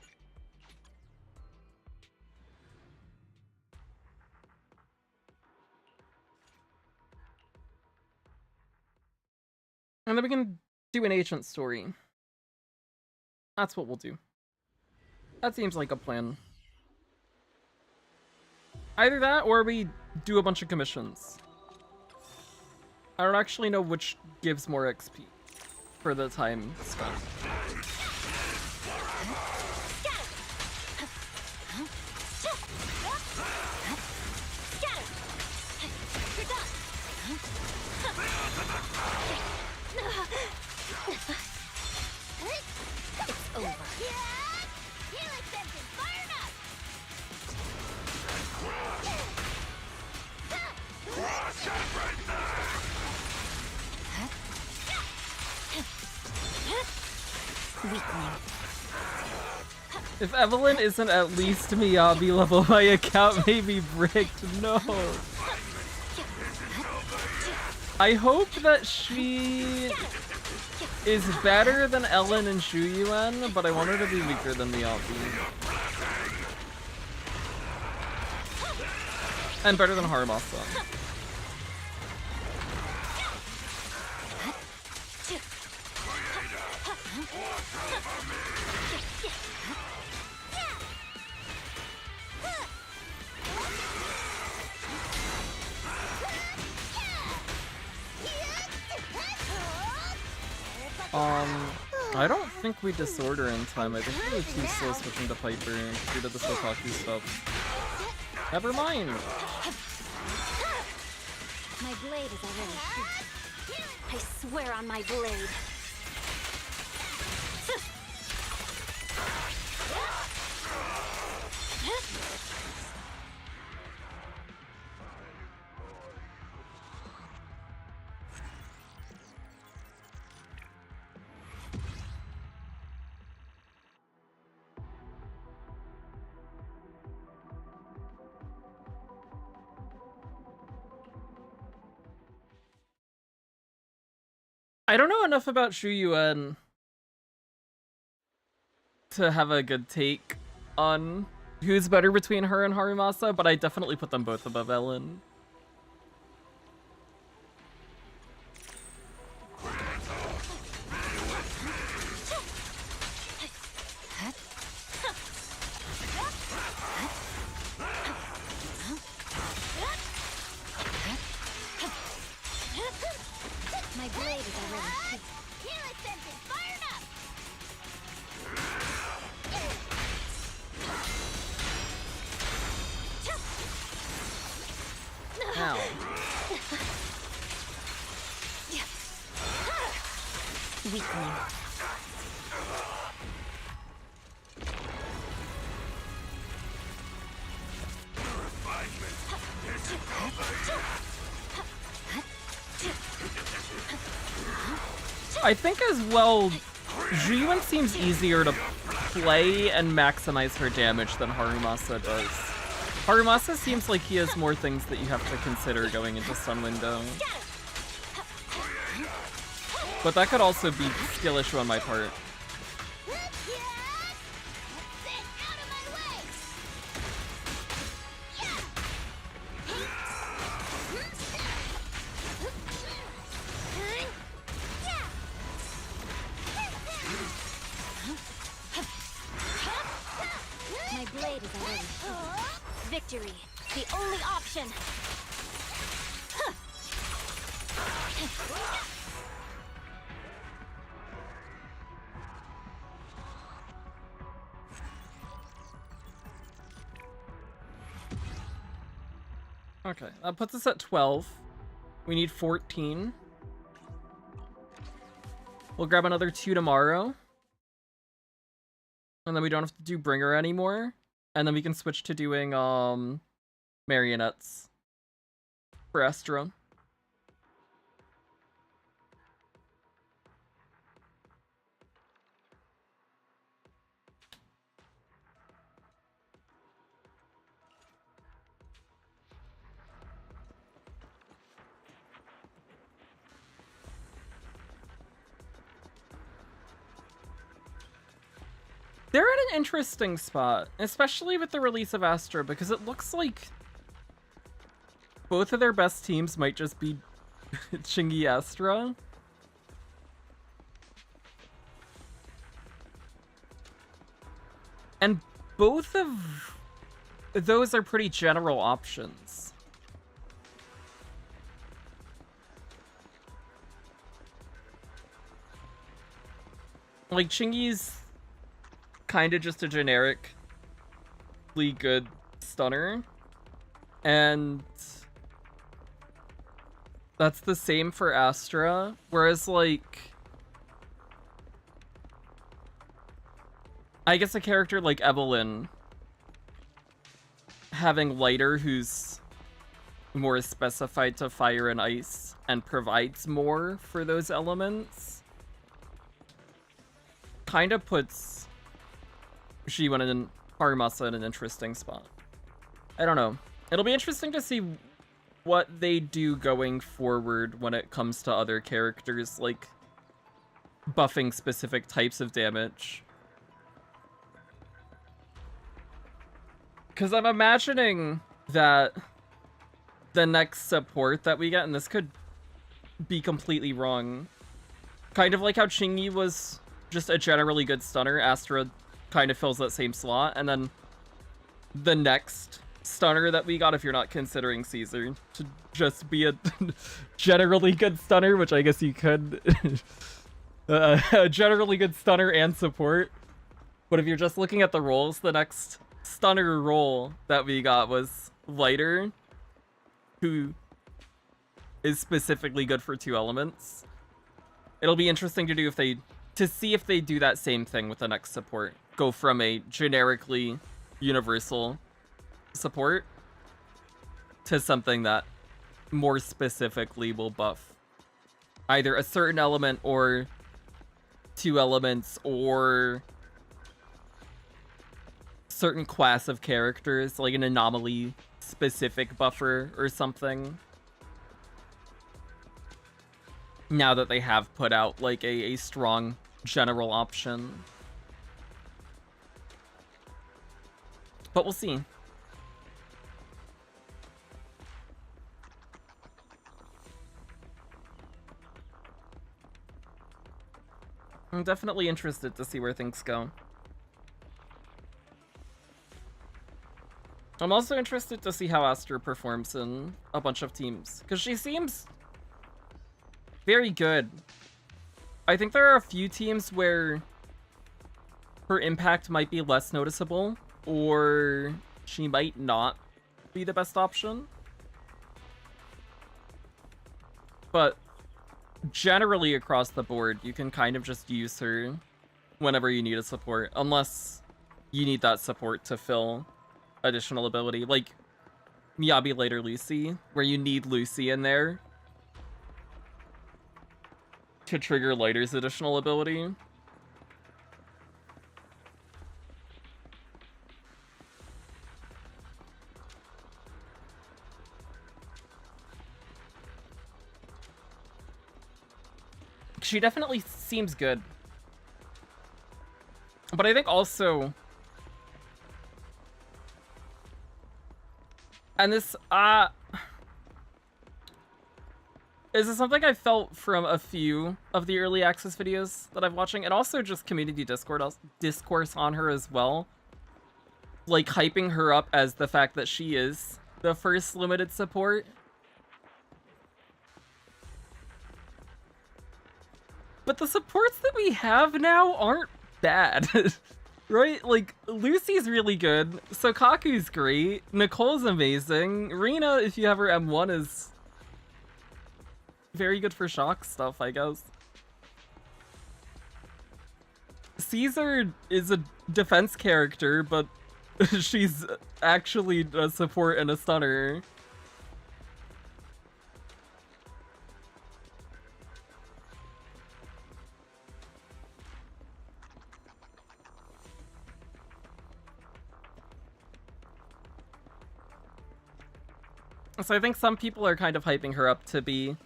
And then we can do an agent story. That's what we'll do. That seems like a plan. Either that or we do a bunch of commissions. I don't actually know which gives more XP. for the time spent. It's over. Healing sentence, fire up! Weakling. If Evelyn isn't at least Miyabi level, my account may be bricked. No. I hope that she is better than Ellen and Shuyuan, but I want her to be weaker than Miyabi. And better than Haramasa. I don't think we disorder in time. I think we were too slow switching to Piper due to the Sokaku stuff. Never mind. My blade is already hit. I swear on my blade. I don't know enough about Shuyuan to have a good take on who's better between her and Harimasa, but I definitely put them both above Ellen. My blade is already hit. Healing sentence, fire up! Ow. Weakling. I think as well, Jiyuan seems easier to play and maximize her damage than Harumasa does. Harumasa seems like he has more things that you have to consider going into Sun Window. But that could also be skill issue on my part. My blade is already hit. Victory, the only option. Okay, that puts us at 12. We need 14. We'll grab another 2 tomorrow. And then we don't have to do Bringer anymore. And then we can switch to doing marionettes for Estro. They're at an interesting spot, especially with the release of Astra, because it looks like both of their best teams might just be Chingy Astra. And both of those are pretty general options. like, Chingy's kind of just a generically good stunner. And that's the same for Astra. Whereas, like, I guess a character like Evelyn having Lighter, who's more specified to fire and ice and provides more for those elements, kind of puts Shiwan and Haramasa in an interesting spot. I don't know. It'll be interesting to see what they do going forward when it comes to other characters, like buffing specific types of damage. Because I'm imagining that the next support that we get, and this could be completely wrong, kind of like how Chingy was just a generally good stunner, Astra kind of fills that same slot, and then the next stunner that we got, if you're not considering Caesar, to just be a generally good stunner, which I guess you could, a generally good stunner and support. But if you're just looking at the roles, the next stunner role that we got was Lighter, who is specifically good for 2 elements. It'll be interesting to do to see if they do that same thing with the next support. Go from a generically universal support to something that more specifically will buff either a certain element or 2 elements or certain class of characters, like an anomaly specific buffer or something. Now that they have put out like a strong general option. But we'll see. I'm definitely interested to see where things go. I'm also interested to see how Astra performs in a bunch of teams, because she seems very good. I think there are a few teams where her impact might be less noticeable, or she might not be the best option. But generally across the board, you can kind of just use her whenever you need a support, unless you need that support to fill additional ability, like Miyabi later Lucy, where you need Lucy in there to trigger Lighter's additional ability. She definitely seems good. But I think also, and this is something I felt from a few of the early access videos that I'm watching, and also just community discourse on her as well. Like, hyping her up as the fact that she is the first limited support. But the supports that we have now aren't bad. Right? Like, Lucy's really good. Sokaku's great. Nicole's amazing. Rina, if you have her M1, is very good for shock stuff, I guess. Caesar is a defense character, but she's actually a support and a stunner. So I think some people are kind of hyping her up to be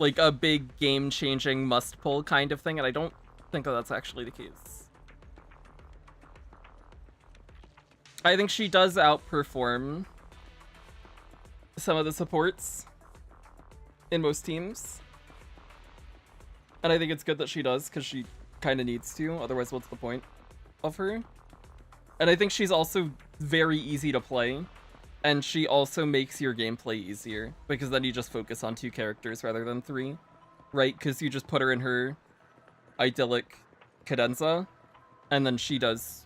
like a big game-changing must-pull kind of thing, and I don't think that that's actually the case. I think she does outperform some of the supports in most teams. And I think it's good that she does, because she kind of needs to, otherwise what's the point of her? And I think she's also very easy to play. And she also makes your gameplay easier, because then you just focus on 2 characters rather than 3, right? Because you just put her in her idyllic cadenza, and then she does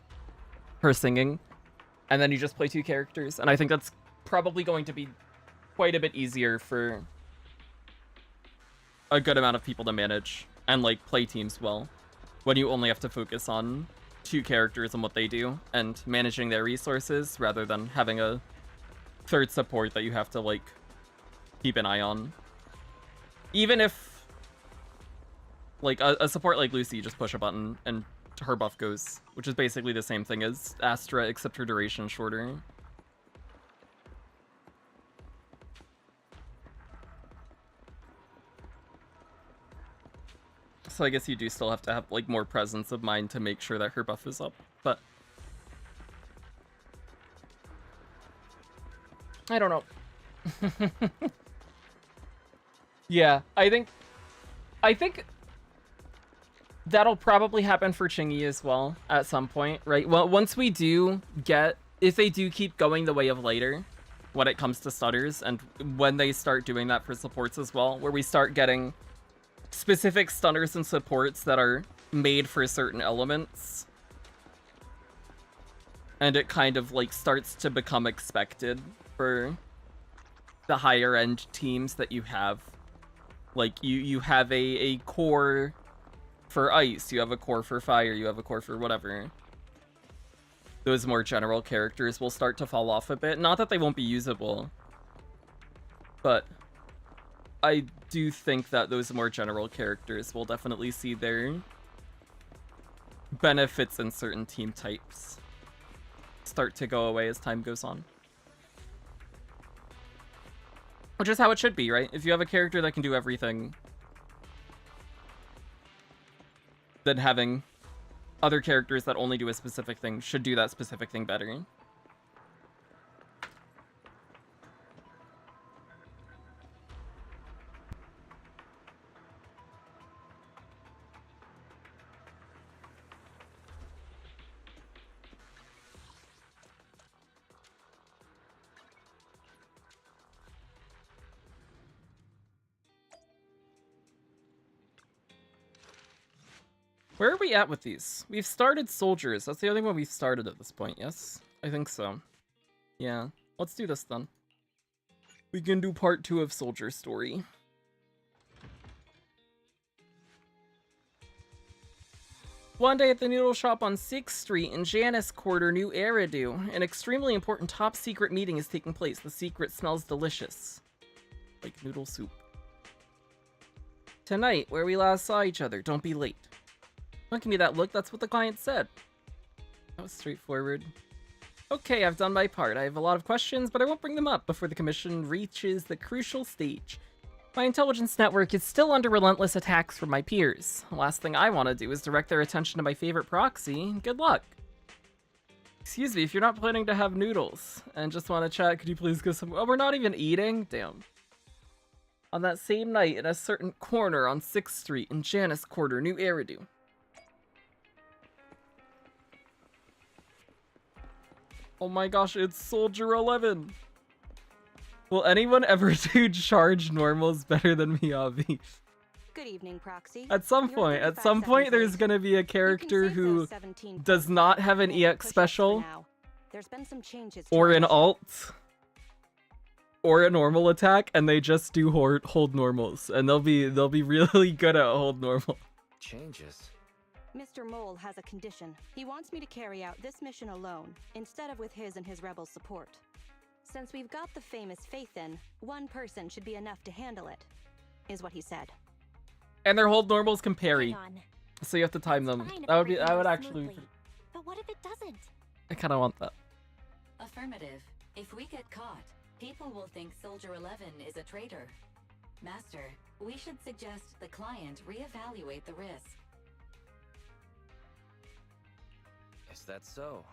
her singing, and then you just play 2 characters. And I think that's probably going to be quite a bit easier for a good amount of people to manage and like play teams well when you only have to focus on 2 characters and what they do and managing their resources rather than having a third support that you have to like keep an eye on. Even if like a support like Lucy, you just push a button and her buff goes, which is basically the same thing as Astra except her duration is shorter. So I guess you do still have to have like more presence of mind to make sure that her buff is up, but I don't know. Yeah, I think that'll probably happen for Chingy as well at some point, right? Well, once we do get, if they do keep going the way of later when it comes to stutters, and when they start doing that for supports as well, where we start getting specific stunners and supports that are made for certain elements, and it kind of like starts to become expected for the higher end teams that you have. Like you have a core for ice, you have a core for fire, you have a core for whatever. Those more general characters will start to fall off a bit. Not that they won't be usable, but I do think that those more general characters will definitely see their benefits in certain team types start to go away as time goes on. Which is how it should be, right? If you have a character that can do everything, then having other characters that only do a specific thing should do that specific thing better. Where are we at with these? We've started soldiers. That's the only one we've started at this point, yes? I think so. Yeah. Let's do this then. We can do part 2 of Soldier Story. One day at the noodle shop on 6th Street in Janus Quarter, New Eridu, an extremely important top secret meeting is taking place. The secret smells delicious. Like noodle soup. Tonight, where we last saw each other. Don't be late. Don't give me that look, that's what the client said. That was straightforward. Okay, I've done my part. I have a lot of questions, but I won't bring them up before the commission reaches the crucial stage. My intelligence network is still under relentless attacks from my peers. The last thing I want to do is direct their attention to my favorite proxy. Good luck. Excuse me, if you're not planning to have noodles and just want to chat, could you please go some... Oh, we're not even eating? Damn. On that same night, in a certain corner on 6th Street in Janus Quarter, New Eridu. Oh my gosh, it's Soldier 11! Will anyone ever do charge normals better than Miyabi? Good evening, Proxy. At some point, there's gonna be a character who does not have an EX special, There's been some changes or an alt, or a normal attack, and they just do hold normals, and they'll be really good at hold normal. Changes? Mr. Mole has a condition. He wants me to carry out this mission alone, instead of with his and his rebel support. Since we've got the famous Faith in, one person should be enough to handle it, is what he said. And their hold normals can parry, so you have to time them. Fine if That would be. everything I would goes actually. smoothly. But what if it doesn't? I kind of want that. Affirmative. If we get caught, people will think Soldier 11 is a traitor. Master, we should suggest the client reevaluate the risk. Is that so?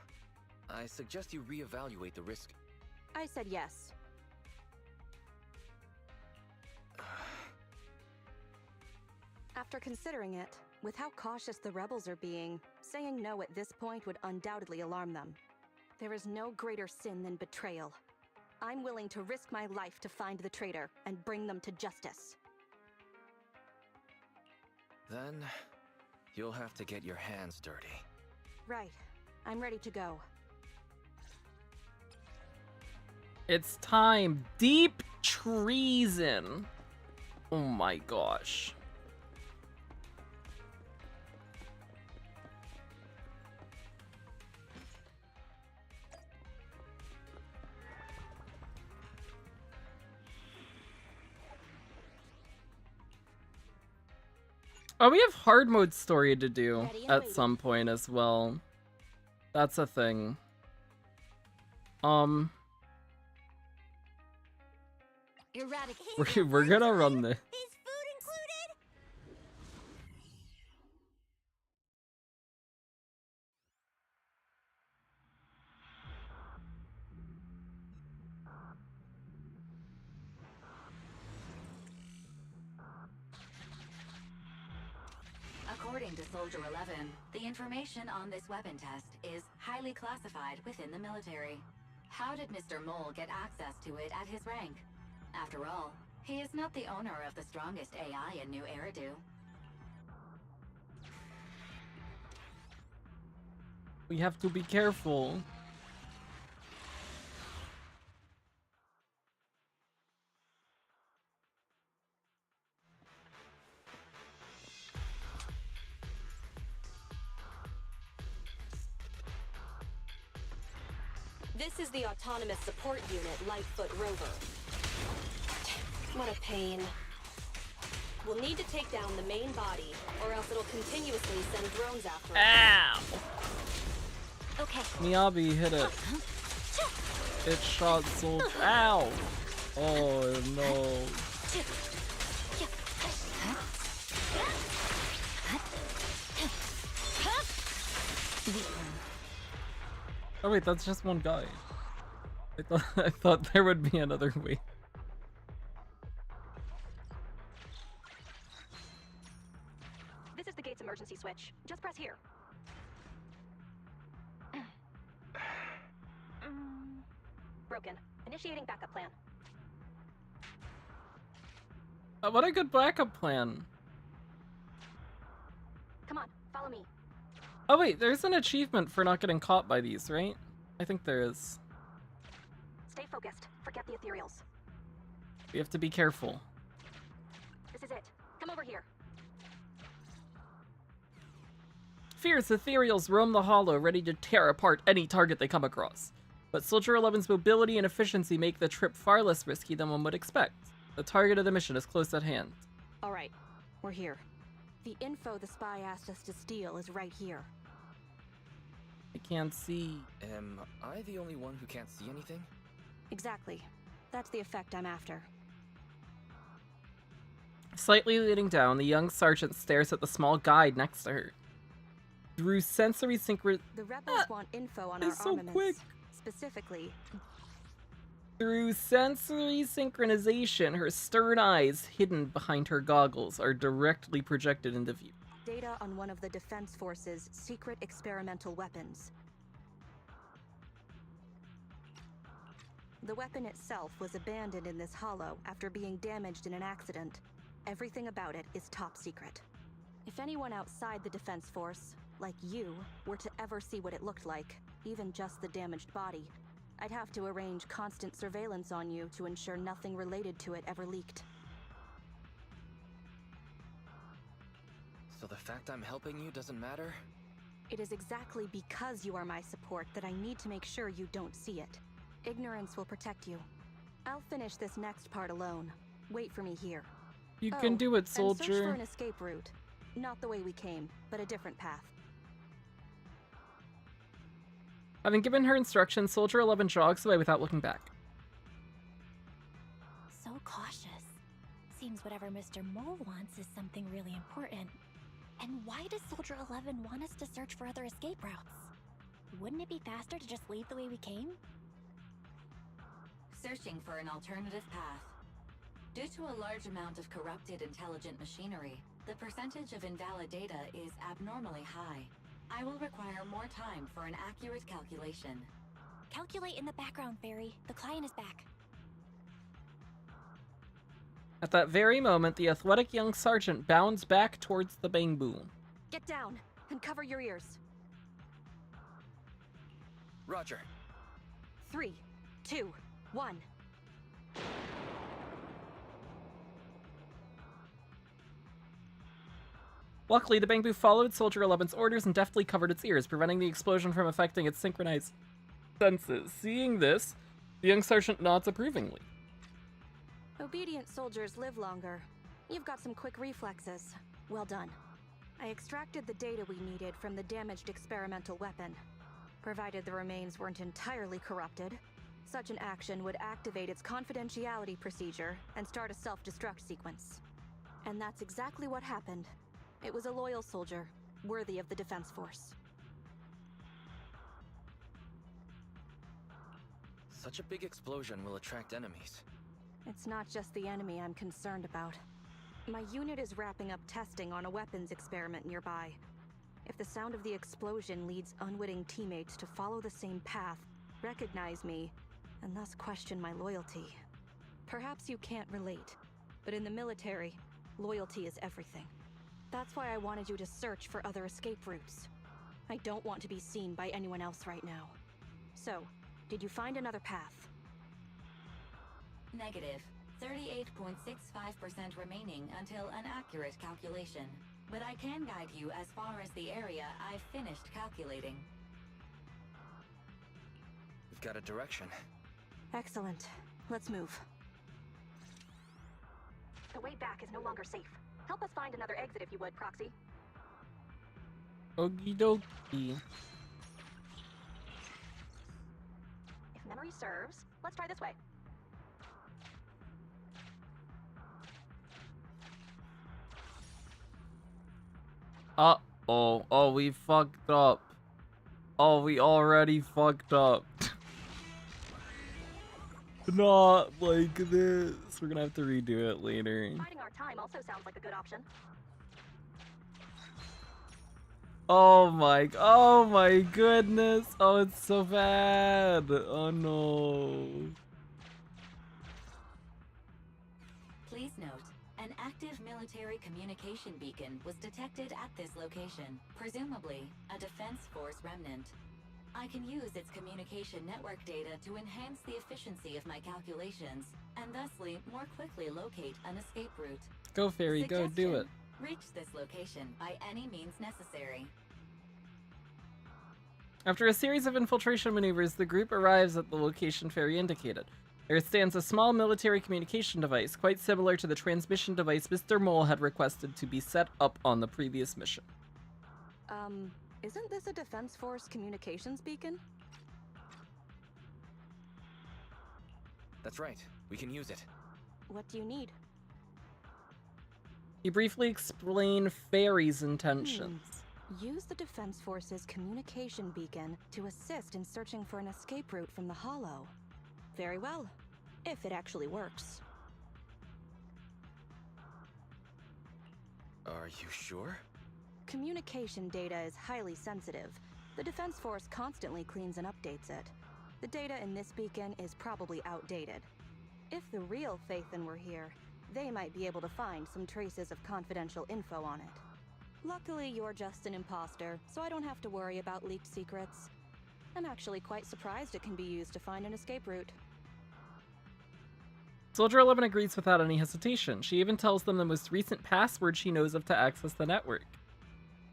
I suggest you reevaluate the risk. I said yes. After considering it, with how cautious the rebels are being, saying no at this point would undoubtedly alarm them. There is no greater sin than betrayal. I'm willing to risk my life to find the traitor and bring them to justice. Then, You'll have to get your hands dirty. Right. I'm ready to go. It's time. Deep treason. Oh my gosh. Oh, we have hard mode story to do at some point as well. That's a thing. We're gonna run this. According to Soldier 11, the information on this weapon test is highly classified within the military. How did Mr. Mole get access to it at his rank? After all, he is not the owner of the strongest AI in New Eridu. We have to be careful. This is the Autonomous Support Unit, Lightfoot Rover. What a pain. We'll need to take down the main body, or else it'll continuously send drones after us. Ow! Okay. Miyabi hit it. It shot so. Ow! Oh no. Oh wait, that's just one guy. I thought there would be another way. This is the gate's emergency switch. Just press here. Broken. Initiating backup plan. What a good backup plan. Come on, follow me. Oh wait, there's an achievement for not getting caught by these, right? I think there is. Stay focused. Forget the ethereals. We have to be careful. This is it. Come over here. Fierce ethereals roam the hollow, ready to tear apart any target they come across. But Soldier 11's mobility and efficiency make the trip far less risky than one would expect. The target of the mission is close at hand. All right, we're here. The info the spy asked us to steal is right here. I can't see. Am I the only one who can't see anything? Exactly. That's the effect I'm after. Slightly leaning down, the young sergeant stares at the small guide next to her. Through sensory synchron... The rebels want info on our so armaments. quick. Specifically... Through sensory synchronization, her stern eyes, hidden behind her goggles, are directly projected into view. Data on one of the Defense Force's secret experimental weapons. The weapon itself was abandoned in this hollow after being damaged in an accident. Everything about it is top secret. If anyone outside the Defense Force, like you, were to ever see what it looked like, even just the damaged body, I'd have to arrange constant surveillance on you to ensure nothing related to it ever leaked. So the fact I'm helping you doesn't matter? It is exactly because you are my support that I need to make sure you don't see it. Ignorance will protect you. I'll finish this next part alone. Wait for me here. You can do it, and search for soldier. an escape route. Not the way we came, but a different path. Having given her instructions, Soldier 11 jogs away without looking back. So cautious. Seems whatever Mr. Mole wants is something really important. And why does Soldier 11 want us to search for other escape routes? Wouldn't it be faster to just leave the way we came? Searching for an alternative path. Due to a large amount of corrupted intelligent machinery, the percentage of invalid data is abnormally high. I will require more time for an accurate calculation. Calculate in the background, Fairy. The client is back. At that very moment, the athletic young sergeant bounds back towards the bamboo. Get down and cover your ears. Roger. 3, 2, 1. Luckily, the Bangbu followed Soldier 11's orders and deftly covered its ears, preventing the explosion from affecting its synchronized senses. Seeing this, the young sergeant nods approvingly. Obedient soldiers live longer. You've got some quick reflexes. Well done. I extracted the data we needed from the damaged experimental weapon. Provided the remains weren't entirely corrupted, such an action would activate its confidentiality procedure and start a self-destruct sequence. And that's exactly what happened. It was a loyal soldier, worthy of the Defense Force. Such a big explosion will attract enemies. It's not just the enemy I'm concerned about. My unit is wrapping up testing on a weapons experiment nearby. If the sound of the explosion leads unwitting teammates to follow the same path, recognize me, and thus question my loyalty. Perhaps you can't relate, but in the military, loyalty is everything. That's why I wanted you to search for other escape routes. I don't want to be seen by anyone else right now. So, did you find another path? Negative. 38.65% remaining until an accurate calculation. But I can guide you as far as the area I've finished calculating. We've got a direction. Excellent. Let's move. The way back is no longer safe. Help us find another exit if you would, Proxy. Okie dokie. If memory serves, let's try this way. Uh-oh. Oh, we fucked up. Oh, we already fucked up. Not like this. We're gonna have to redo it later. Biding our time also sounds like a good option. Oh my goodness. Oh, it's so bad. Oh no. Please note, an active military communication beacon was detected at this location, presumably a Defense Force remnant. I can use its communication network data to enhance the efficiency of my calculations, and thusly more quickly locate an escape route. Go, Fairy, go do it. Reach this location by any means necessary. After a series of infiltration maneuvers, the group arrives at the location Fairy indicated. There stands a small military communication device, quite similar to the transmission device Mr. Mole had requested to be set up on the previous mission. Isn't this a Defense Force communications beacon? That's right. We can use it. What do you need? He briefly explained Fairy's intentions. Use the Defense Force's communication beacon to assist in searching for an escape route from the Hollow. Very well, if it actually works. Are you sure? Communication data is highly sensitive. The Defense Force constantly cleans and updates it. The data in this beacon is probably outdated. If the real Phaethon were here, they might be able to find some traces of confidential info on it. Luckily, you're just an imposter, so I don't have to worry about leaked secrets. I'm actually quite surprised it can be used to find an escape route. Soldier 11 agrees without any hesitation. She even tells them the most recent password she knows of to access the network.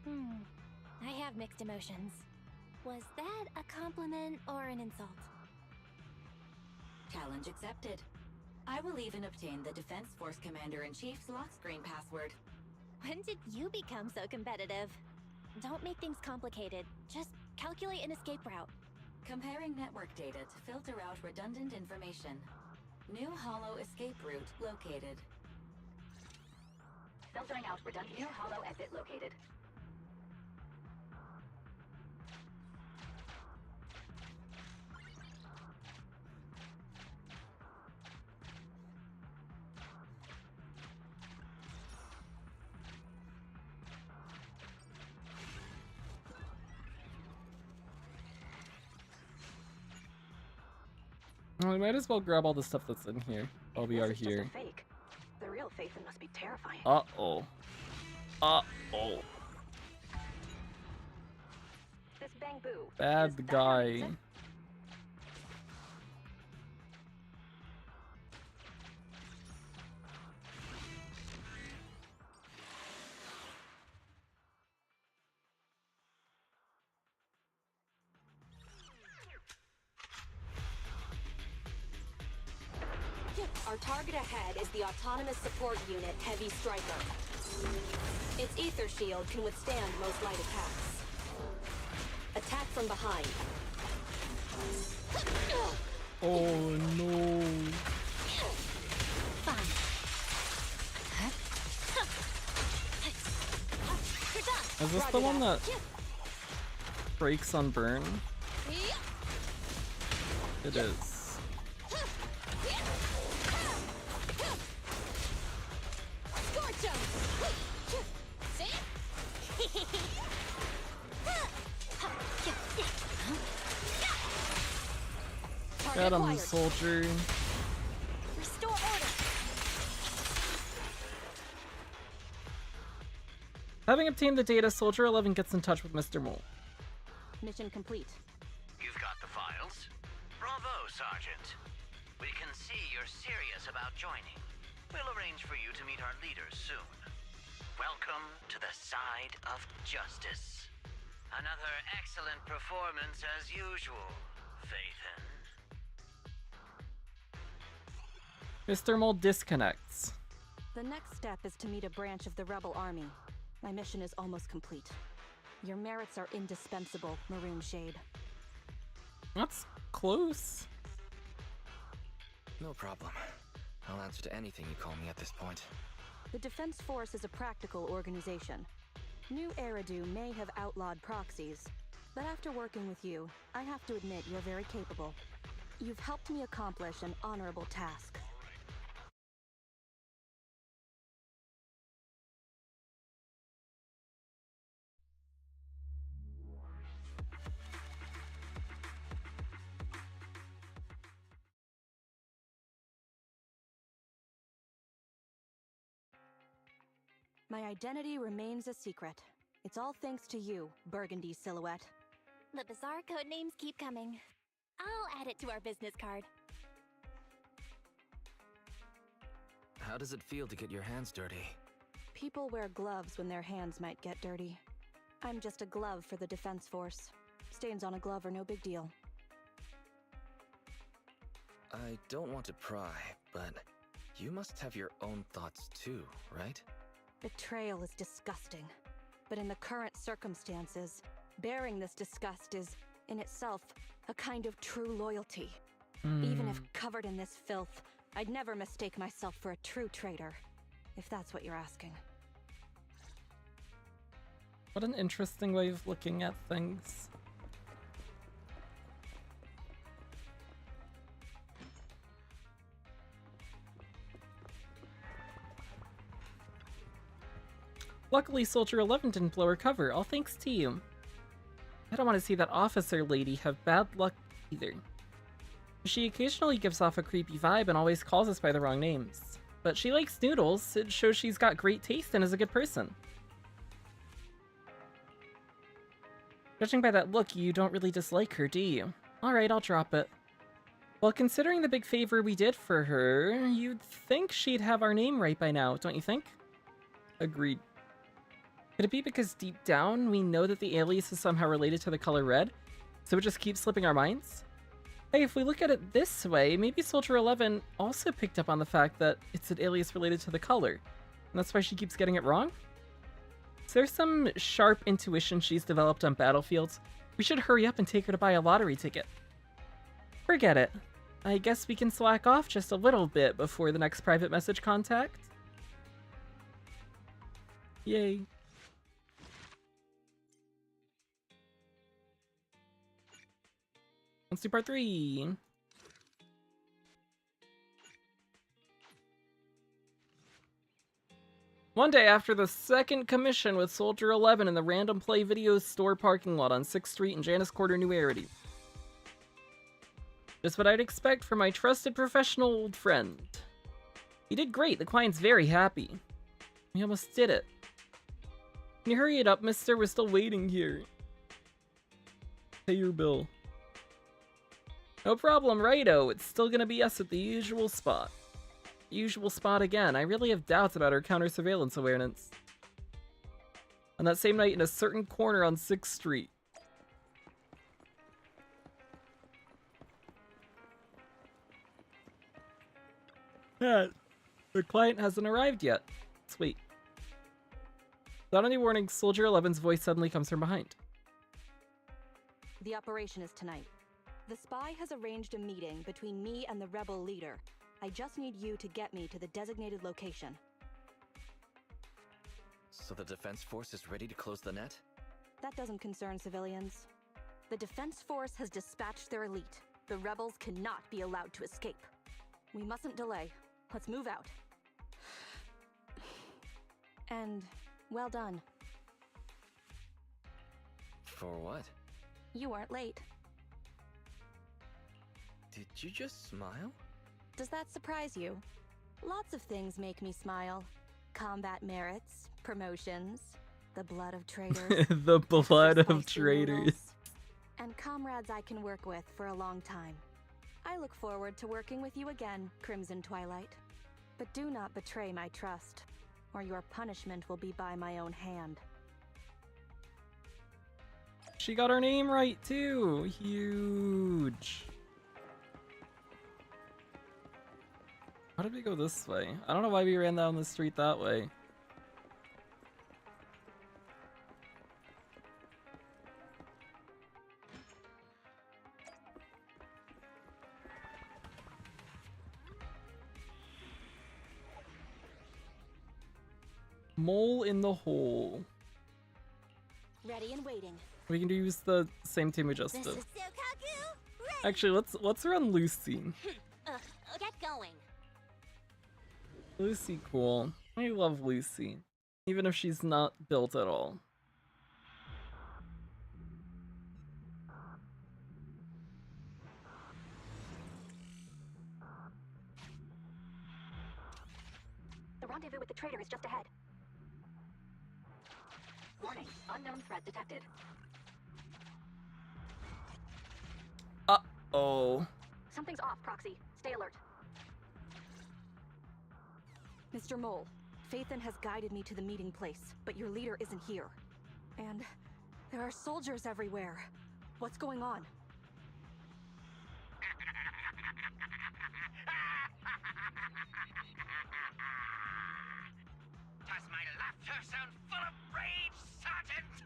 I have mixed emotions. Was that a compliment or an insult? Challenge accepted. I will even obtain the Defense Force Commander-in-Chief's lock screen password. When did you become so competitive? Don't make things complicated. Just calculate an escape route. Comparing network data to filter out redundant information. New Hollow escape route located. Filtering out redundant. New Hollow exit located. Well, we might as well grab all the stuff that's in here while we are here. Just a fake. The real Phaethon must be terrifying. Uh-oh. Uh-oh. bang boo. Bad Is that guy. your reason? Our target ahead is the Autonomous Support Unit Heavy Striker. Its ether shield can withstand most light attacks. Attack from behind. Oh no. Is this the one that breaks on burn? It is. Got him, soldier. Restore order. Having obtained the data, Soldier 11 gets in touch with Mr. Mole. Mission complete. You've got the files? Bravo, Sergeant. We can see you're serious about joining. We'll arrange for you to meet our leaders soon. Welcome to the side of justice. Another excellent performance as usual, Phaethon. Mr. Mole disconnects. The next step is to meet a branch of the Rebel Army. My mission is almost complete. Your merits are indispensable, Maroon Shade. That's close. No problem. I'll answer to anything you call me at this point. The Defense Force is a practical organization. New Eridu may have outlawed proxies, but after working with you, I have to admit you're very capable. You've helped me accomplish an honorable task. My identity remains a secret. It's all thanks to you, Burgundy Silhouette. The bizarre code names keep coming. I'll add it to our business card. How does it feel to get your hands dirty? People wear gloves when their hands might get dirty. I'm just a glove for the Defense Force. Stains on a glove are no big deal. I don't want to pry, but you must have your own thoughts too, right? Betrayal is disgusting. But in the current circumstances, bearing this disgust is, in itself, a kind of true loyalty. Even if covered in this filth, I'd never mistake myself for a true traitor, if that's what you're asking. What an interesting way of looking at things. Luckily, Soldier 11 didn't blow her cover, all thanks to you. I don't want to see that officer lady have bad luck either. She occasionally gives off a creepy vibe and always calls us by the wrong names. But she likes noodles, it shows she's got great taste and is a good person. Judging by that look, you don't really dislike her, do you? Alright, I'll drop it. Well, considering the big favor we did for her, you'd think she'd have our name right by now, don't you think? Agreed. Could it be because deep down we know that the alias is somehow related to the color red, so it just keeps slipping our minds? Hey, if we look at it this way, maybe Soldier 11 also picked up on the fact that it's an alias related to the color, and that's why she keeps getting it wrong? Is there some sharp intuition she's developed on battlefields? We should hurry up and take her to buy a lottery ticket. Forget it. I guess we can slack off just a little bit before the next private message contact. Yay. Let's do part 3. One day after the second commission with Soldier 11 in the Random Play Videos store parking lot on 6th Street in Janus Quarter, New Arity. Just what I'd expect from my trusted professional old friend. He did great, the client's very happy. We almost did it. Can you hurry it up, mister? We're still waiting here. Pay your bill. No problem, righto. It's still gonna be us at the usual spot. Usual spot again. I really have doubts about our counter-surveillance awareness. On that same night in a certain corner on 6th Street. Yeah, the client hasn't arrived yet. Sweet. Without any warning, Soldier 11's voice suddenly comes from behind. The operation is tonight. The spy has arranged a meeting between me and the rebel leader. I just need you to get me to the designated location. So the defense force is ready to close the net? That doesn't concern civilians. The defense force has dispatched their elite. The rebels cannot be allowed to escape. We mustn't delay. Let's move out. And well done. For what? You weren't late. Did you just smile? Does that surprise you? Lots of things make me smile. Combat merits, promotions, the blood of traitors. The blood of spicy traitors. noodles, and comrades I can work with for a long time. I look forward to working with you again, Crimson Twilight. But do not betray my trust, or your punishment will be by my own hand. She got her name right too. Huge. How did we go this way? I don't know why we ran down the street that way. Mole in the hole. Ready and waiting. We can use the same team we just did. Actually, let's run Lucy. Get going. Lucy, cool. I love Lucy, even if she's not built at all. The rendezvous with the traitor is just ahead. Warning, unknown threat detected. Uh-oh. Something's off, Proxy. Stay alert. Mr. Mole, Phaethon has guided me to the meeting place, but your leader isn't here. And there are soldiers everywhere. What's going on? Does my laughter sound full of rage, Sergeant?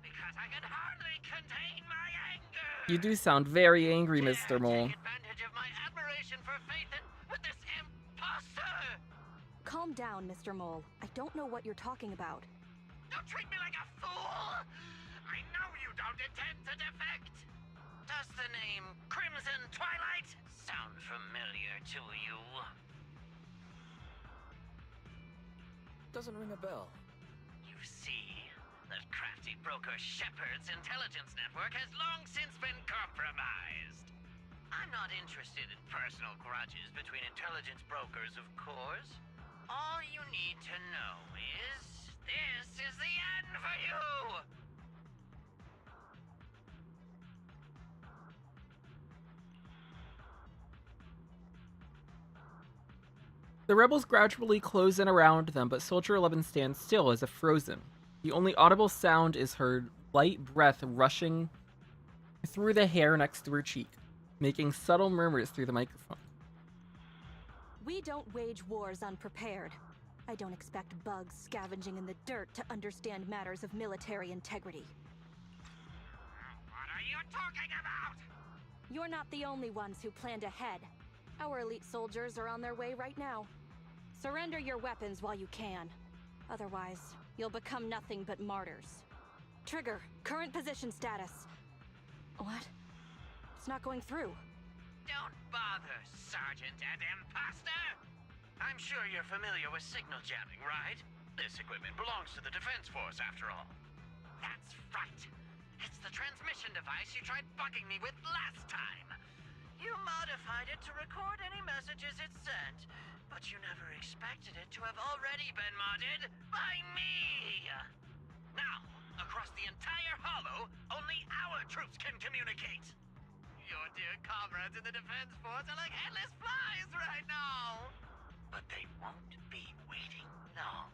Because I can hardly contain my anger. You do sound very angry, Mr. Mole. Take advantage of my admiration for Phaethon with this imposter. Calm down, Mr. Mole. I don't know what you're talking about. Don't treat me like a fool. I know you don't intend to defect. Does the name Crimson Twilight sound familiar to you? Doesn't ring a bell. You see, that crafty broker Shepard's intelligence network has long since been compromised. I'm not interested in personal grudges between intelligence brokers, of course. All you need to know is, this is the end for you! The rebels gradually close in around them, but Soldier 11 stands still as if frozen. The only audible sound is her light breath rushing through the hair next to her cheek, making subtle murmurs through the microphone. We don't wage wars unprepared. I don't expect bugs scavenging in the dirt to understand matters of military integrity. What are you talking about? You're not the only ones who planned ahead. Our elite soldiers are on their way right now. Surrender your weapons while you can. Otherwise, you'll become nothing but martyrs. Trigger, current position status. What? It's not going through. Don't bother, Sergeant and Imposter! I'm sure you're familiar with signal jamming, right? This equipment belongs to the Defense Force, after all. That's right. It's the transmission device you tried bugging me with last time. You modified it to record any messages it sent, but you never expected it to have already been modded by me! Now, across the entire hollow, only our troops can communicate. Your dear comrades in the Defense Force are like headless flies right now. But they won't be waiting long.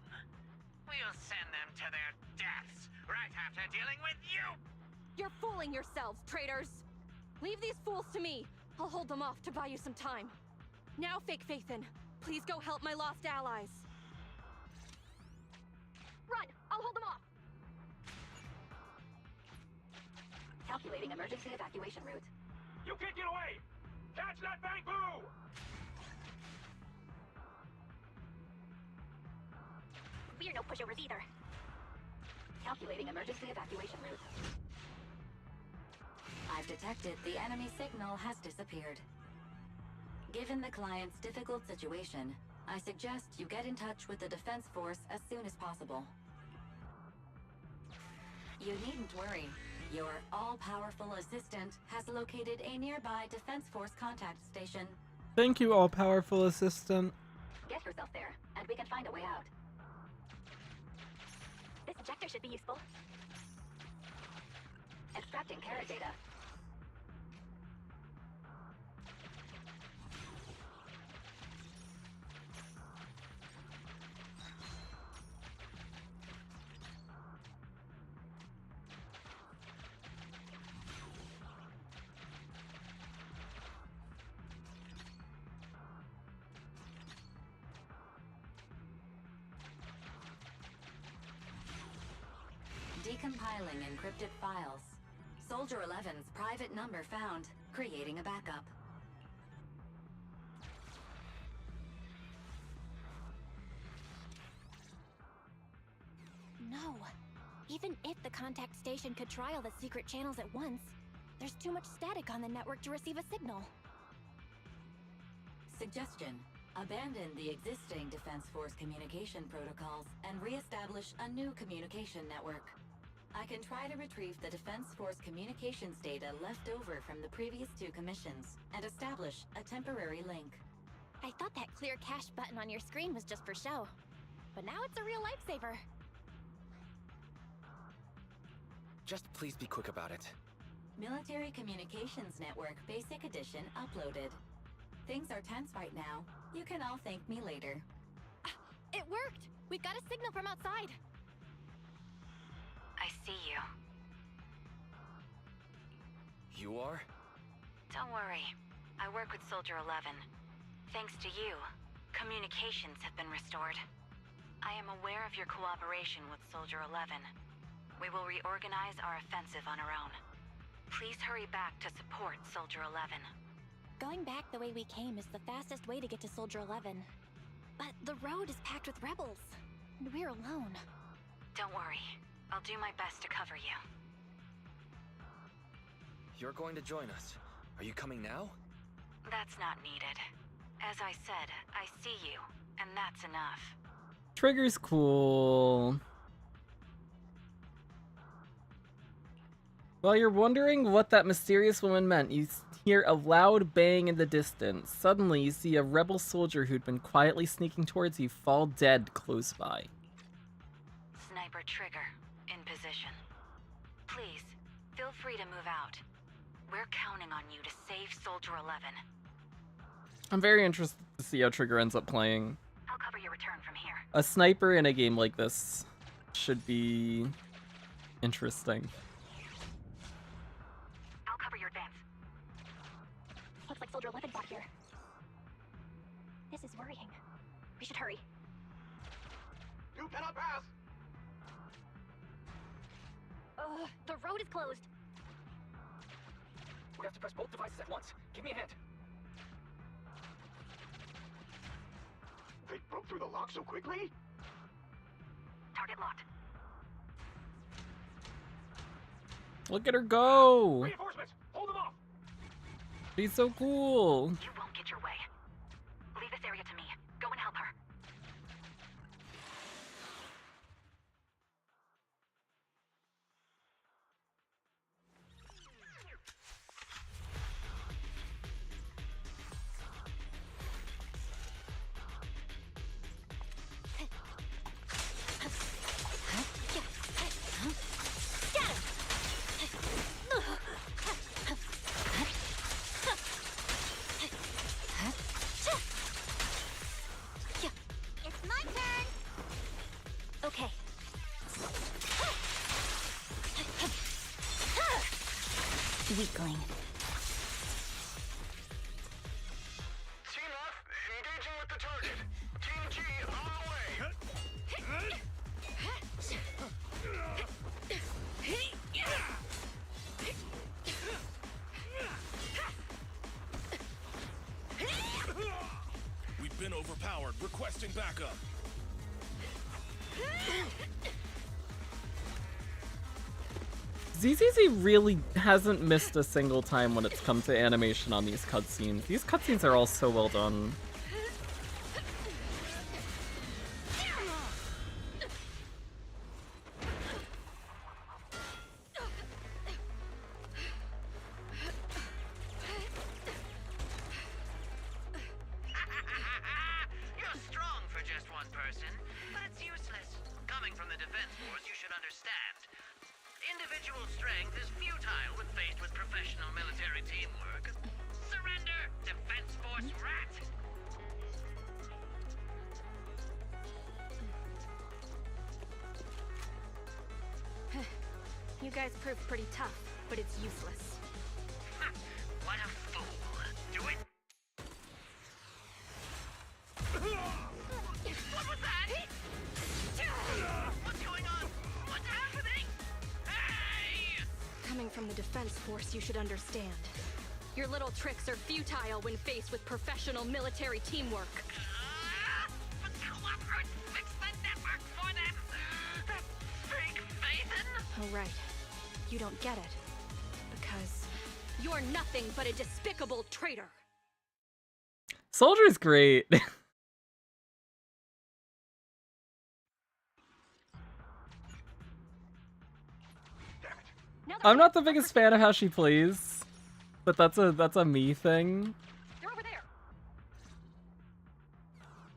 We'll send them to their deaths right after dealing with you. You're fooling yourselves, traitors! Leave these fools to me. I'll hold them off to buy you some time. Now, Fake Faithin, please go help my lost allies. Run! I'll hold them off! Calculating emergency evacuation route. You can't get away! Catch that bamboo! We're no pushovers either. Calculating emergency evacuation route. I've detected the enemy signal has disappeared. Given the client's difficult situation, I suggest you get in touch with the Defense Force as soon as possible. You needn't worry. Your all-powerful assistant has located a nearby Defense Force contact station. Thank you, all-powerful assistant. Get yourself there, and we can find a way out. This ejector should be useful. Extracting carrot data. Decompiling encrypted files. Soldier 11's private number found, creating a backup. No. Even if the contact station could try all the secret channels at once, there's too much static on the network to receive a signal. Suggestion: abandon the existing Defense Force communication protocols and re-establish a new communication network. I can try to retrieve the Defense Force communications data left over from the previous 2 commissions and establish a temporary link. I thought that clear cache button on your screen was just for show, but now it's a real lifesaver. Just please be quick about it. Military Communications Network Basic Edition uploaded. Things are tense right now. You can all thank me later. It worked! We got a signal from outside! I see you. You are? Don't worry. I work with Soldier 11. Thanks to you, communications have been restored. I am aware of your cooperation with Soldier 11. We will reorganize our offensive on our own. Please hurry back to support Soldier 11. Going back the way we came is the fastest way to get to Soldier 11. But the road is packed with rebels, and we're alone. Don't worry. I'll do my best to cover you. You're going to join us. Are you coming now? That's not needed. As I said, I see you, and that's enough. Trigger's cool. While you're wondering what that mysterious woman meant, you hear a loud bang in the distance. Suddenly, you see a rebel soldier who'd been quietly sneaking towards you fall dead close by. Sniper Trigger, in position. Please, feel free to move out. We're counting on you to save Soldier 11. I'm very interested to see how Trigger ends up playing. I'll cover your return from here. A sniper in a game like this should be interesting. I'll cover your advance. Looks like Soldier 11 got here. This is worrying. We should hurry. You cannot pass! The road is closed. We have to press both devices at once. Give me a hand. They broke through the lock so quickly? Target locked. Look at her go! Reinforcements! Hold them off! She's so cool! You won't get your way. Leave this area to me. Go and help her. Weakling. Team F, engaging with the target. Team G, on the way. We've been overpowered. Requesting backup. ZZZ really hasn't missed a single time when it's come to animation on these cutscenes. These cutscenes are all so well done. You're strong for just one person, but it's useless. Coming from the Defense Force, you should understand. Individual strength is futile when faced with professional military teamwork. Surrender, Defense Force rat! You guys proved pretty tough, but it's useless. What a fool. Do it! What was that? What's going on? What's happening? Hey! Coming from the Defense Force, you should understand. Your little tricks are futile when faced with professional military teamwork. But Clockwork fixed the network for them! That fake Phaethon! Oh, right. You don't get it. Because you're nothing but a despicable traitor. Soldier's great. I'm not the biggest fan of how she plays, but that's a me thing. They're over there.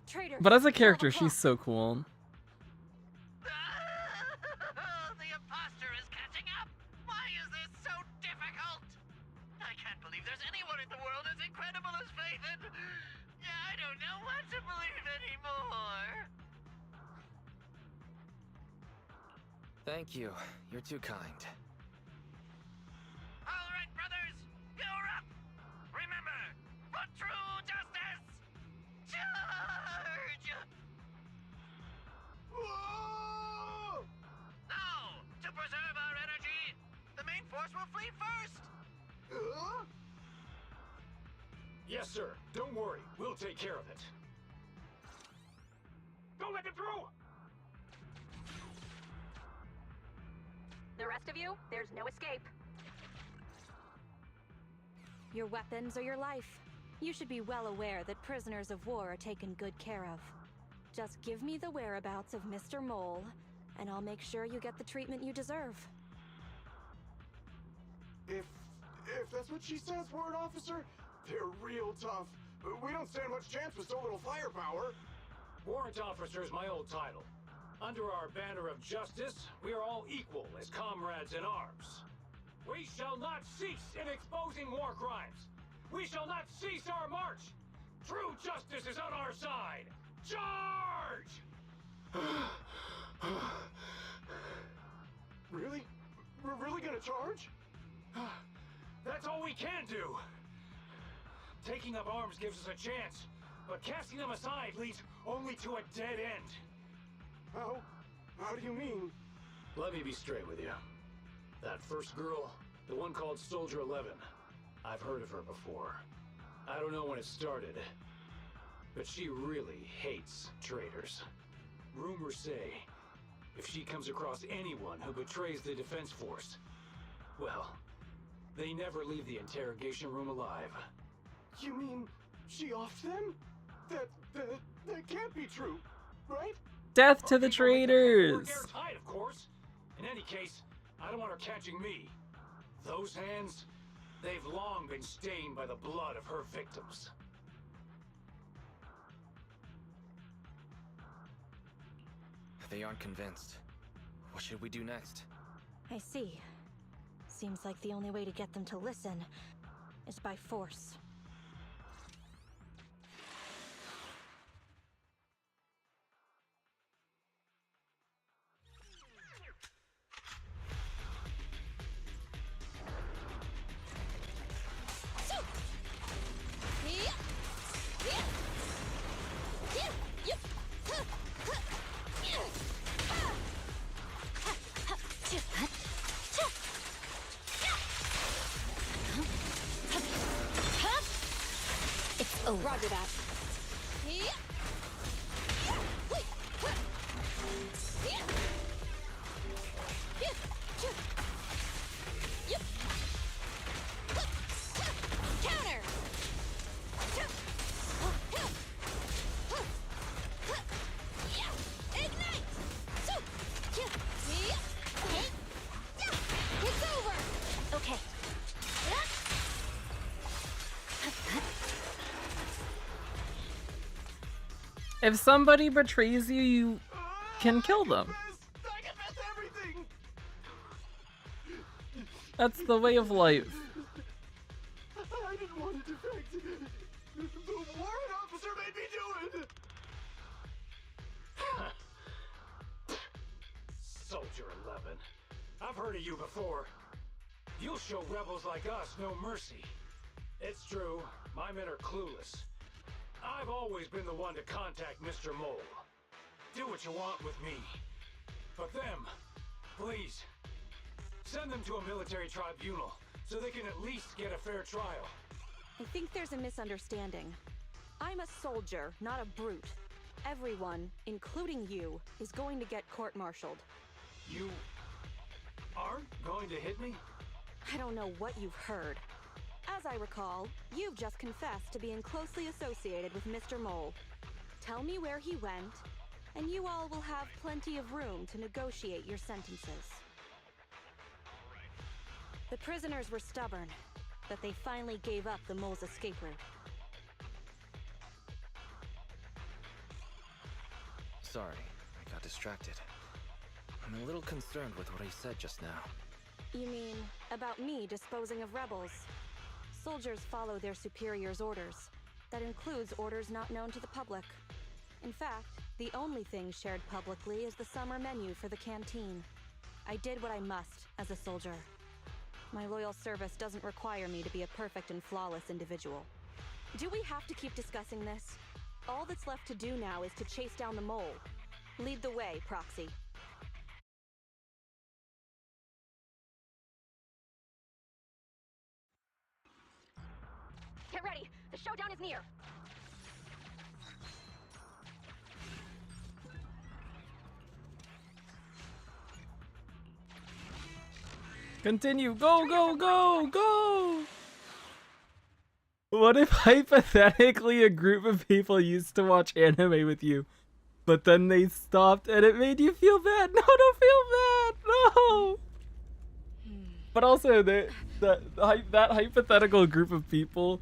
Traitor. But as a character, she's so cool. The imposter is catching up! Why is this so difficult? I can't believe there's anyone in the world as incredible as Phaethon! I don't know what to believe anymore! Thank you. You're too kind. Alright, brothers! You're up! Remember, for true justice! Charge! Whoa! Now, to preserve our energy, the main force will flee first! Yes, sir. Don't worry. We'll take care of it. Don't let them through! The rest of you, there's no escape. Your weapons or your life. You should be well aware that prisoners of war are taken good care of. Just give me the whereabouts of Mr. Mole, and I'll make sure you get the treatment you deserve. If that's what she says, Warrant Officer, they're real tough. We don't stand much chance with so little firepower. Warrant Officer is my old title. Under our banner of justice, we are all equal as comrades in arms. We shall not cease in exposing war crimes. We shall not cease our march. True justice is on our side. Charge! Really? We're really gonna charge? That's all we can do. Taking up arms gives us a chance, but casting them aside leads only to a dead end. How do you mean? Let me be straight with you. That first girl, the one called Soldier 11, I've heard of her before. I don't know when it started, but she really hates traitors. Rumors say, if she comes across anyone who betrays the Defense Force, well, they never leave the interrogation room alive. You mean she offed them? That can't be true, right? Death to the traitors! We're airtight, of course. In any case, I don't want her catching me. Those hands, they've long been stained by the blood of her victims. They aren't convinced. What should we do next? I see. Seems like the only way to get them to listen is by force. over. Roger that. Counter! Ignite! It's over! Okay. If somebody betrays you, you can kill them. I can miss everything! That's the way of life. I didn't want to defect. The warrant officer made me do it! Soldier 11. I've heard of you before. You'll show rebels like us no mercy. It's true, my men are clueless. I've always been the one to contact Mr. Mole. Do what you want with me. But them, please, send them to a military tribunal so they can at least get a fair trial. I think there's a misunderstanding. I'm a soldier, not a brute. Everyone, including you, is going to get court-martialed. You aren't going to hit me? I don't know what you've heard. As I recall, you've just confessed to being closely associated with Mr. Mole. Tell me where he went, and you all will have plenty of room to negotiate your sentences. The prisoners were stubborn, but they finally gave up the Mole's escape route. Sorry, I got distracted. I'm a little concerned with what he said just now. You mean about me disposing of rebels? Soldiers follow their superiors' orders. That includes orders not known to the public. In fact, the only thing shared publicly is the summer menu for the canteen. I did what I must as a soldier. My loyal service doesn't require me to be a perfect and flawless individual. Do we have to keep discussing this? All that's left to do now is to chase down the Mole. Lead the way, Proxy. Get ready! The showdown is near! Continue. Go, go, go, go! What if hypothetically a group of people used to watch anime with you, but then they stopped and it made you feel bad? No, don't feel bad! No! But also, that hypothetical group of people,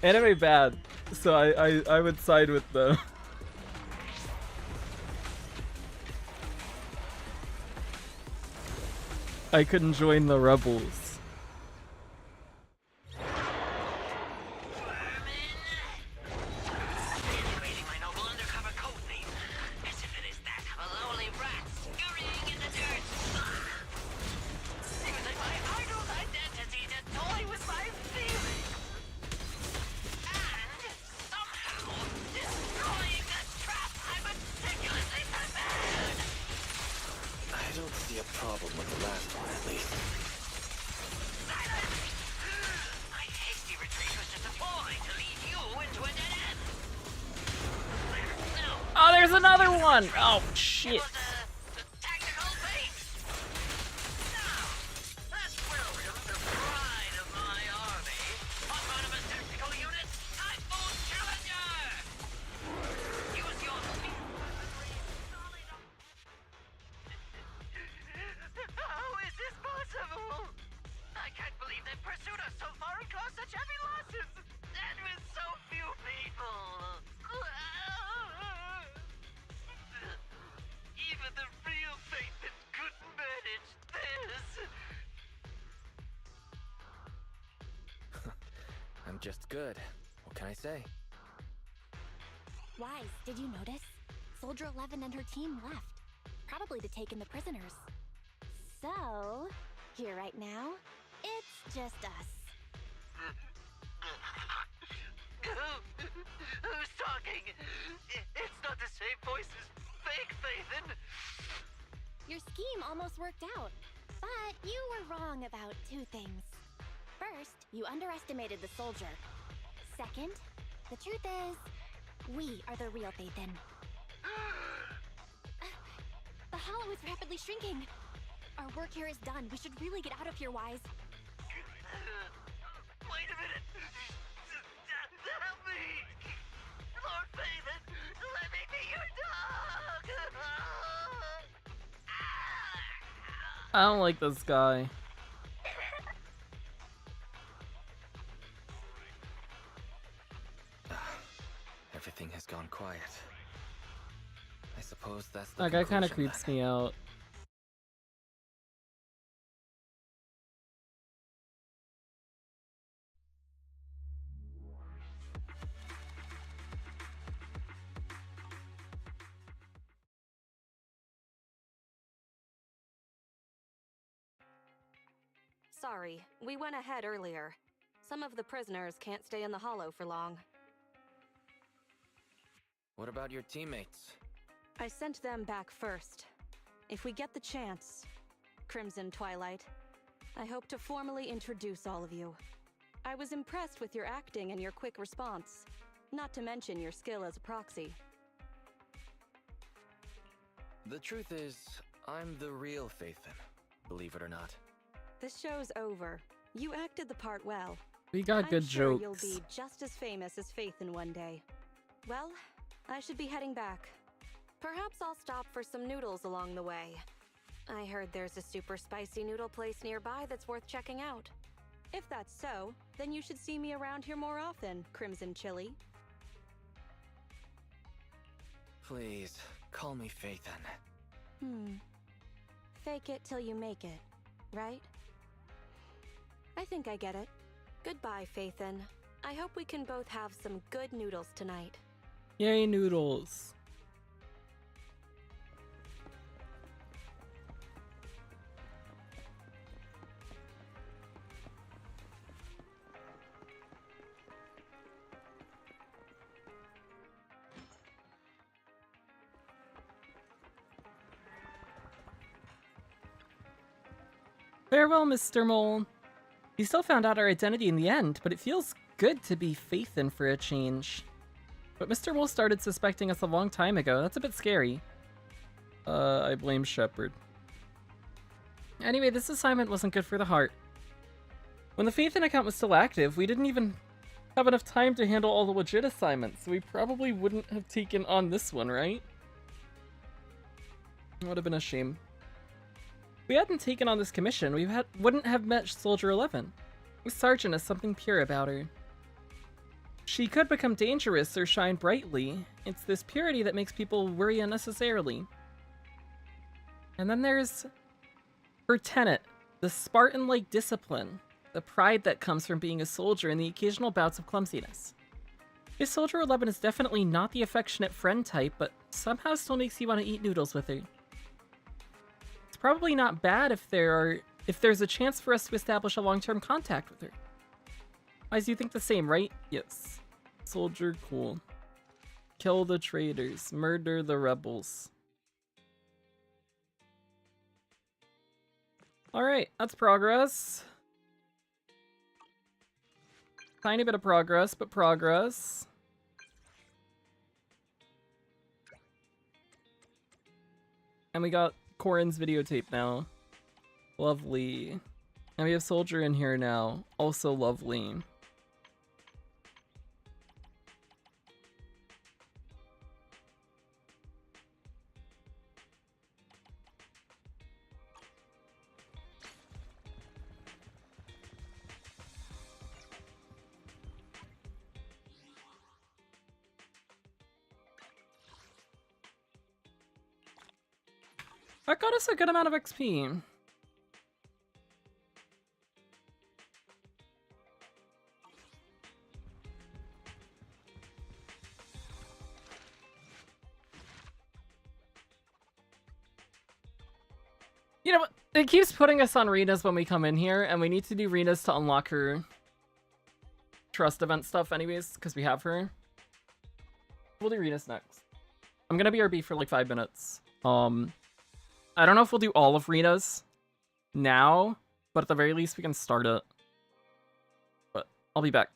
anime bad, so I would side with them. I couldn't join the rebels. Oh, there's another one! Oh, shit. How is this possible? I can't believe they pursued us so far and caused such heavy losses! And with so few people! Even the real Fateman couldn't manage this! I'm just good. What can I say? Wise, did you notice? Soldier 11 and her team left. Probably to take in the prisoners. So, here right now, it's just us. Who's talking? It's not the same voice as fake Faithen. Your scheme almost worked out, but you were wrong about two things. First, you underestimated the soldier. Second, the truth is, we are the real Phaethon. The hollow is rapidly shrinking. Our work here is done. We should really get out of here, Wise. Wait a minute! Help me! Lord Phaethon, let me be your dog! I don't like this guy. Everything has gone quiet. I suppose that's the That guy kind of conclusion, creeps me out. Sorry, we went ahead earlier. Some of the prisoners can't stay in the hollow for long. What about your teammates? I sent them back first. If we get the chance, Crimson Twilight, I hope to formally introduce all of you. I was impressed with your acting and your quick response, not to mention your skill as a proxy. The truth is, I'm the real Phaethon, believe it or not. This show's over. You acted the part well. We got good I'm sure jokes. You'll be just as famous as Phaethon one day. Well, I should be heading back. Perhaps I'll stop for some noodles along the way. I heard there's a super spicy noodle place nearby that's worth checking out. If that's so, then you should see me around here more often, Crimson Chili. Please, call me Phaethon. Fake it till you make it, right? I think I get it. Goodbye, Phaethon. I hope we can both have some good noodles tonight. Yay, noodles. Farewell, Mr. Mole. You still found out our identity in the end, but it feels good to be Phaethon for a change. But Mr. Mole started suspecting us a long time ago. That's a bit scary. I blame Shepard. Anyway, this assignment wasn't good for the heart. When the Phaethon account was still active, we didn't even have enough time to handle all the legit assignments, so we probably wouldn't have taken on this one, right? It would have been a shame. If we hadn't taken on this commission, we wouldn't have met Soldier 11. Miss Sargent has something pure about her. She could become dangerous or shine brightly. It's this purity that makes people worry unnecessarily. And then there's her tenet, the Spartan-like discipline, the pride that comes from being a soldier and the occasional bouts of clumsiness. Miss Soldier 11 is definitely not the affectionate friend type, but somehow still makes you want to eat noodles with her. It's probably not bad if there's a chance for us to establish a long-term contact with her. Wise, you think the same, right? Yes. Soldier, cool. Kill the traitors. Murder the rebels. Alright, that's progress. Tiny bit of progress, but progress. And we got Corin's videotape now. Lovely. And we have Soldier in here now. Also lovely. That got us a good amount of XP. You know what? It keeps putting us on Rena's when we come in here, and we need to do Rena's to unlock her trust event stuff anyways, because we have her. We'll do Rena's next. I'm gonna BRB for like 5 minutes. I don't know if we'll do all of Rena's now, but at the very least we can start it. I'll be back.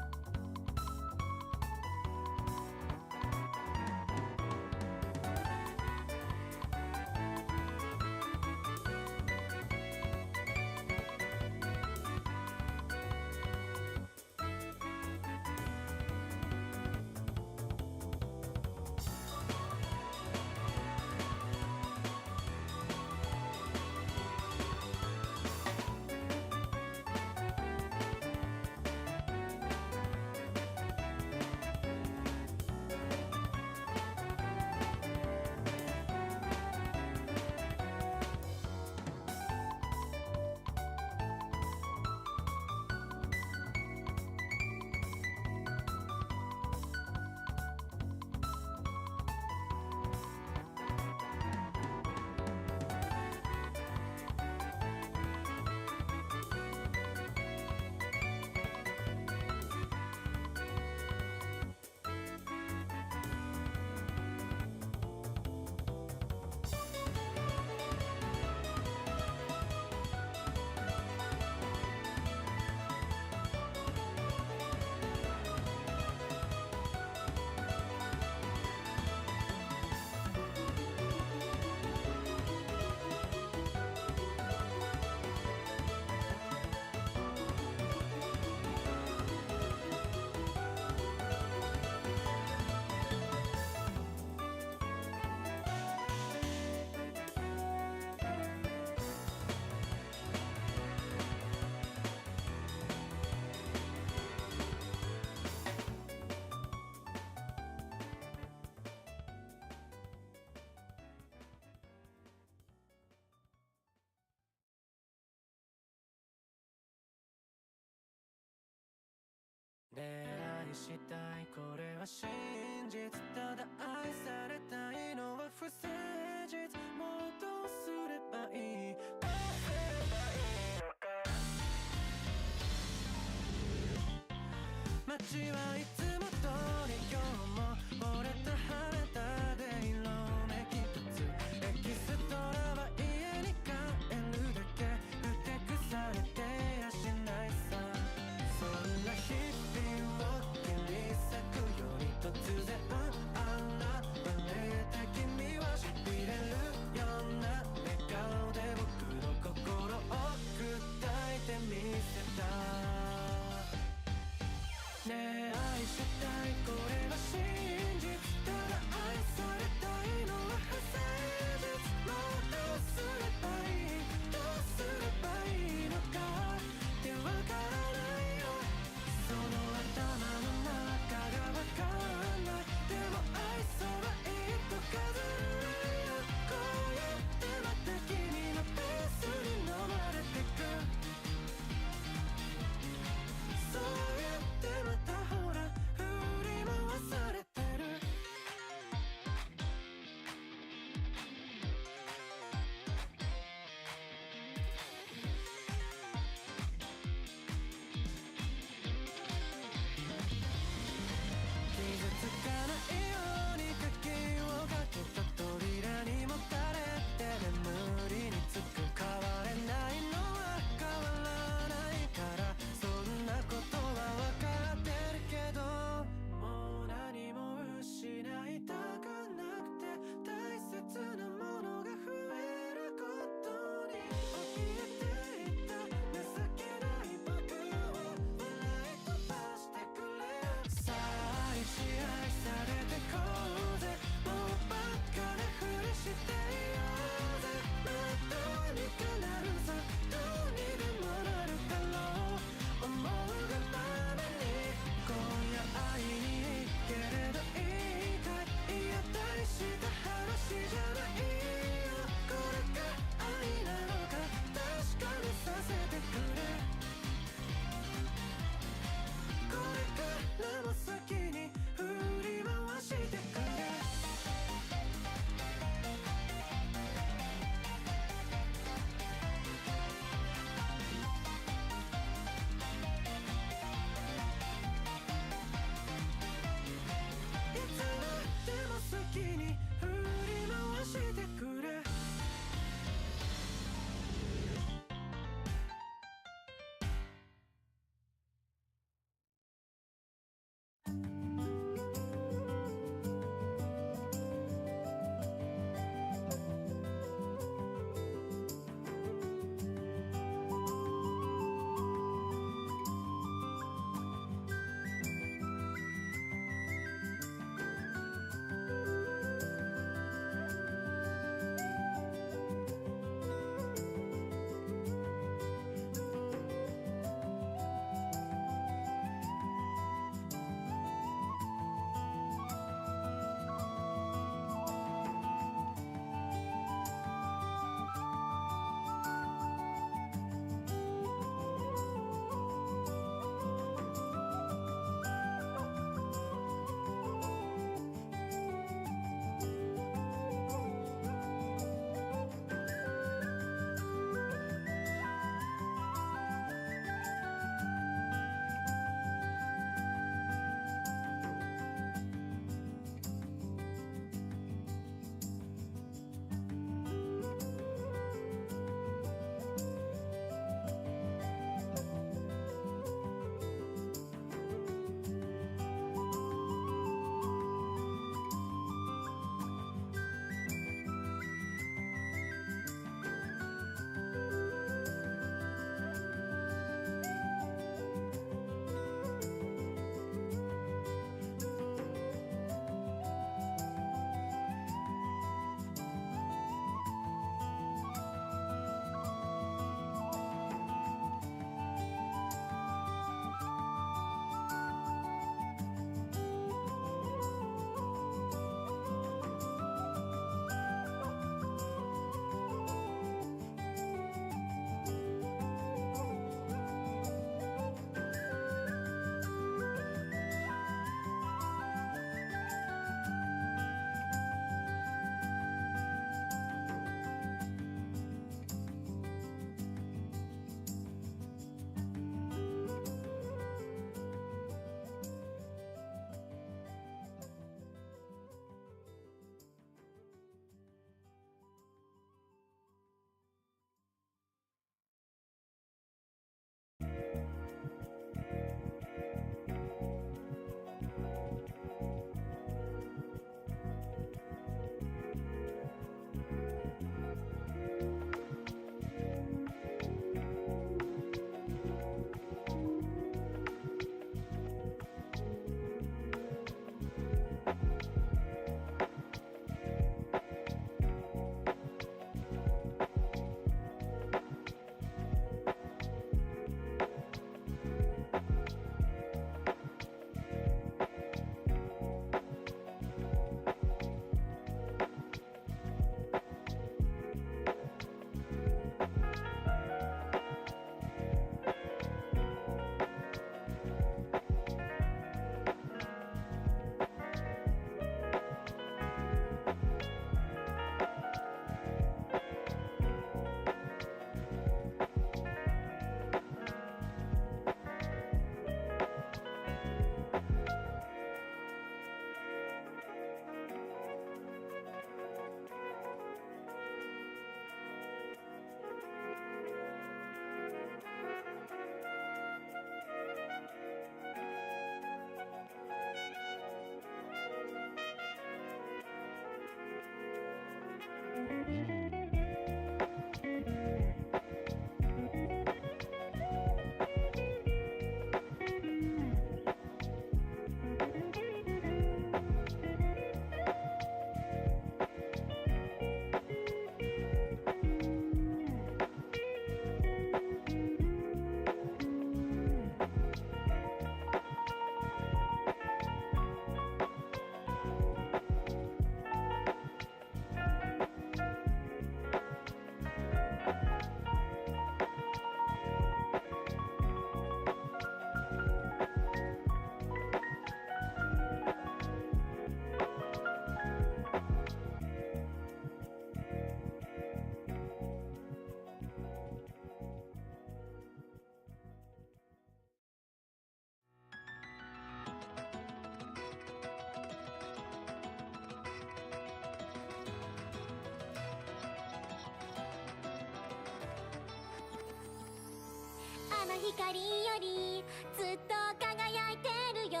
光よりずっと輝いてるよ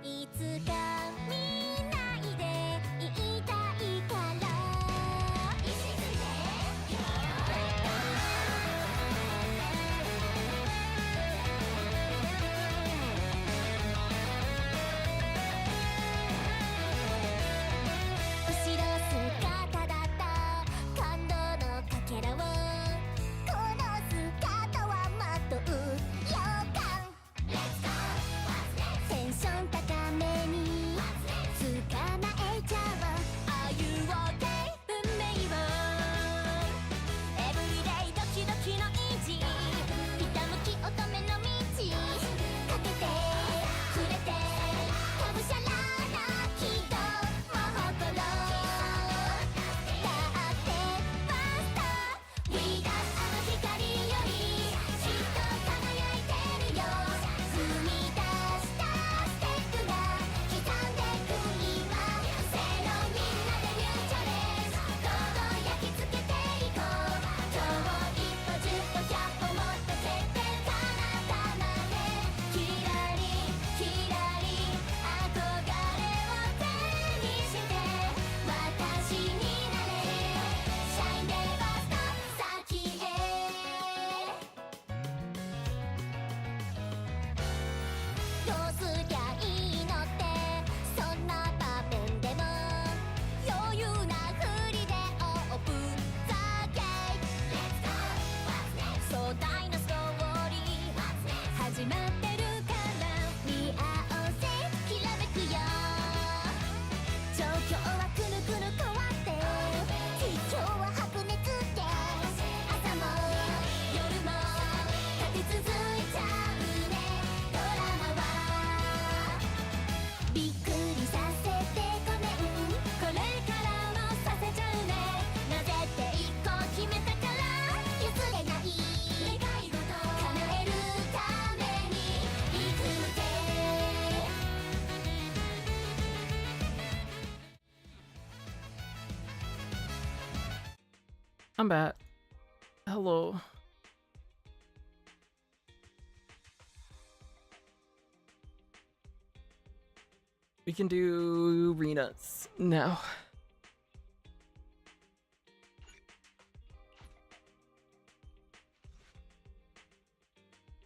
いつか見ないで言いたいから後ろ姿だった感動のかけらをこの姿はまとう予感テンション高めに捕まえちゃおう Are you okay? 運命を Everyday ドキドキの維持ひたむき乙女の道かけて触れてがむしゃらな気度も誇ろうだってマスター We got あの光よりきっと輝いてるよ踏み出したステップが刻んでく今せーのみんなでフューチャーレスどんどん焼き付けていこう今日一歩十歩百歩もっと蹴って彼方までキラリキラリ憧れを手にして私になれシャインデーバースト先へどうすりゃいいのってそんな場面でも余裕なふりでオープンザゲート壮大なストーリー始まってるから見合おうぜきらめくよ状況はくるくる変わって実況は白熱で朝も夜も立て続いちゃうねドラマはびっくりさせてごめんこれからもさせちゃうねなぜって一個決めたから譲れない願い事叶えるために行くぜ I'm back. Hello. We can do Rena's now.